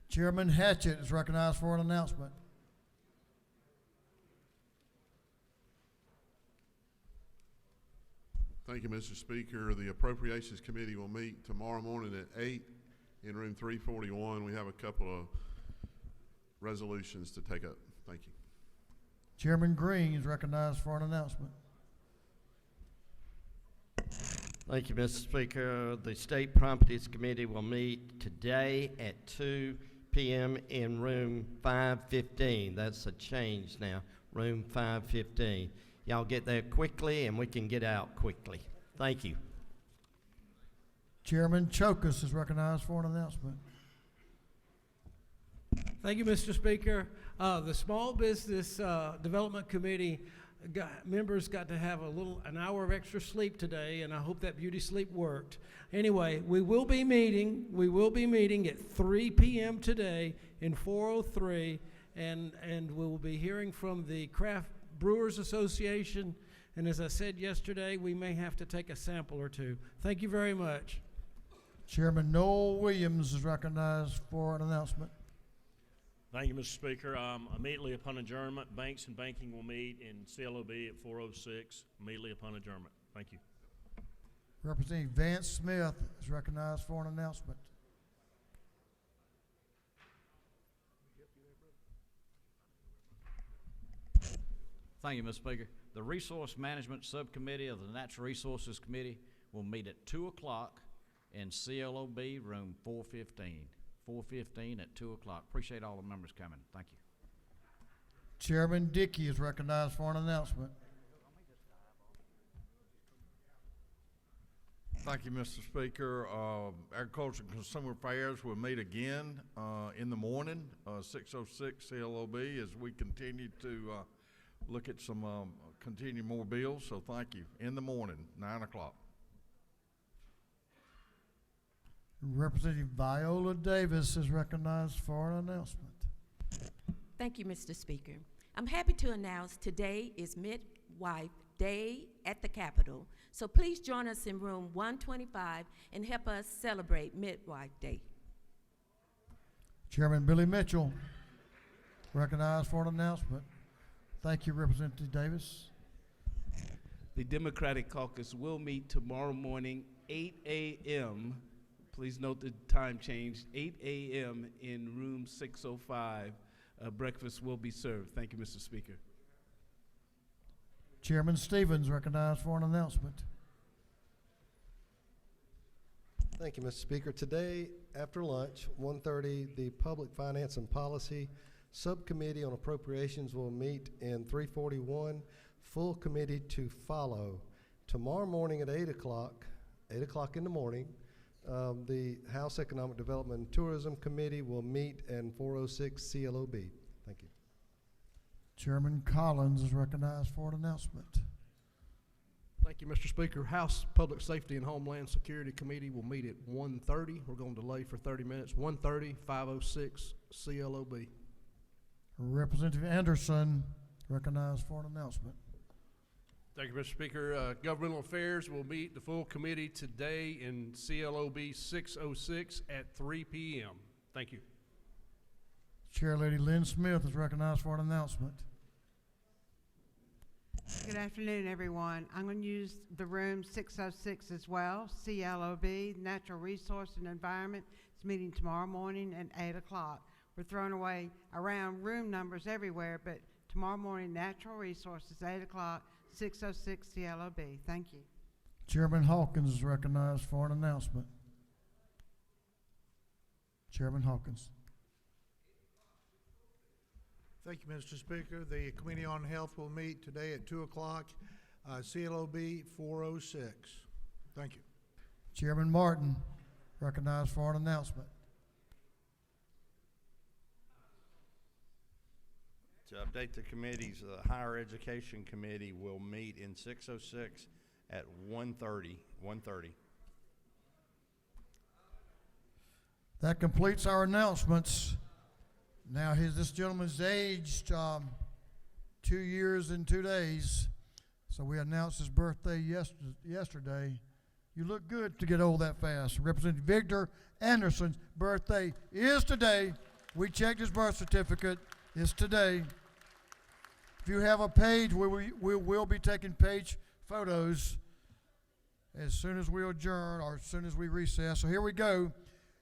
Chairman Hatchett is recognized for an announcement. Thank you, Mr. Speaker. The Appropriations Committee will meet tomorrow morning at 8 in room 341. We have a couple of resolutions to take up. Thank you. Chairman Green is recognized for an announcement. Thank you, Mr. Speaker. The State Properties Committee will meet today at 2 p.m. in room 515. That's a change now, room 515. Y'all get there quickly and we can get out quickly. Thank you. Chairman Chokus is recognized for an announcement. Thank you, Mr. Speaker. The Small Business Development Committee members got to have an hour of extra sleep today, and I hope that beauty sleep worked. Anyway, we will be meeting at 3 p.m. today in 403, and we will be hearing from the Craft Brewers Association, and as I said yesterday, we may have to take a sample or two. Thank you very much. Chairman Noel Williams is recognized for an announcement. Thank you, Mr. Speaker. Immediately upon adjournment, Banks and Banking will meet in CLOB at 406, immediately upon adjournment. Thank you. Representative Vance Smith is recognized for an announcement. Thank you, Mr. Speaker. The Resource Management Subcommittee of the Natural Resources Committee will meet at 2 o'clock in CLOB room 415. 415 at 2 o'clock. Appreciate all the members coming. Thank you. Chairman Dickey is recognized for an announcement. Thank you, Mr. Speaker. Agriculture and Consumer Affairs will meet again in the morning, 606 CLOB, as we continue to look at some continue more bills. So thank you. In the morning, 9 o'clock. Representative Viola Davis is recognized for an announcement. Thank you, Mr. Speaker. I'm happy to announce today is Midwife Day at the Capitol. So please join us in room 125 and help us celebrate Midwife Day. Chairman Billy Mitchell recognized for an announcement. Thank you, Representative Davis. The Democratic Caucus will meet tomorrow morning, 8 a.m. Please note the time changed, 8 a.m. in room 605. Breakfast will be served. Thank you, Mr. Speaker. Chairman Stevens recognized for an announcement. Thank you, Mr. Speaker. Today, after lunch, 1:30, the Public Finance and Policy Subcommittee on Appropriations will meet in 341. Full committee to follow. Tomorrow morning at 8 o'clock in the morning, the House Economic Development and Tourism Committee will meet in 406 CLOB. Thank you. Chairman Collins is recognized for an announcement. Thank you, Mr. Speaker. House Public Safety and Homeland Security Committee will meet at 1:30. We're going to delay for 30 minutes. 1:30, 506 CLOB. Representative Anderson recognized for an announcement. Thank you, Mr. Speaker. Governmental Affairs will meet the full committee today in CLOB 606 at 3 p.m. Thank you. Chair Lady Lynn Smith is recognized for an announcement. Good afternoon, everyone. I'm going to use the room 606 as well, CLOB, Natural Resource and Environment. It's meeting tomorrow morning at 8 o'clock. We're throwing away around room numbers everywhere, but tomorrow morning, Natural Resources, 8 o'clock, 606 CLOB. Thank you. Chairman Hawkins is recognized for an announcement. Chairman Hawkins. Thank you, Mr. Speaker. The Committee on Health will meet today at 2 o'clock, CLOB 406. Thank you. Chairman Martin, recognized for an announcement. To update the committees, the Higher Education Committee will meet in 606 at 1:30. That completes our announcements. Now, this gentleman's aged 2 years and 2 days, so we announced his birthday yesterday. You look good to get old that fast. Representative Victor Anderson's birthday is today. We checked his birth certificate. It's today. If you have a page, we will be taking page photos as soon as we adjourn or as soon as we recess. So here we go.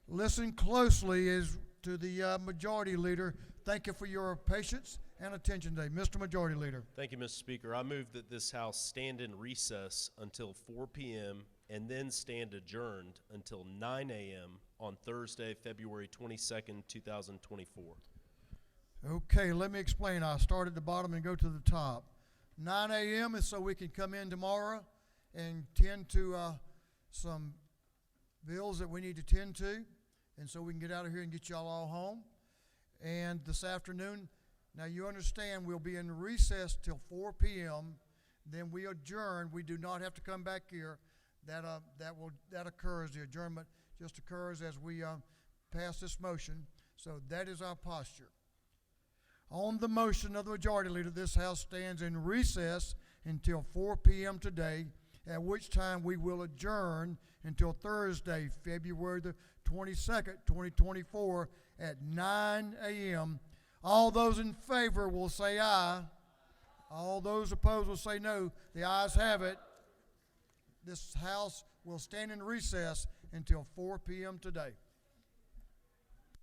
Listen closely as to the Majority Leader. Thank you for your patience and attention today. Mr. Majority Leader. Thank you, Mr. Speaker. I move that this House stand in recess until 4 p.m. and then stand adjourned until 9 a.m. on Thursday, February 22nd, 2024. Okay, let me explain. I'll start at the bottom and go to the top. 9 a.m. is so we can come in tomorrow and tend to some bills that we need to tend to, and so we can get out of here and get y'all all home. And this afternoon, now you understand we'll be in recess till 4 p.m. Then we adjourn. We do not have to come back here. That occurs. The adjournment just occurs as we pass this motion. So that is our posture. On the motion of the Majority Leader, this House stands in recess until 4 p.m. today, at which time we will adjourn until Thursday, February the 22nd, 2024 at 9 a.m. All those in favor will say aye. All those opposed will say no. The ayes have it. This House will stand in recess until 4 p.m. today.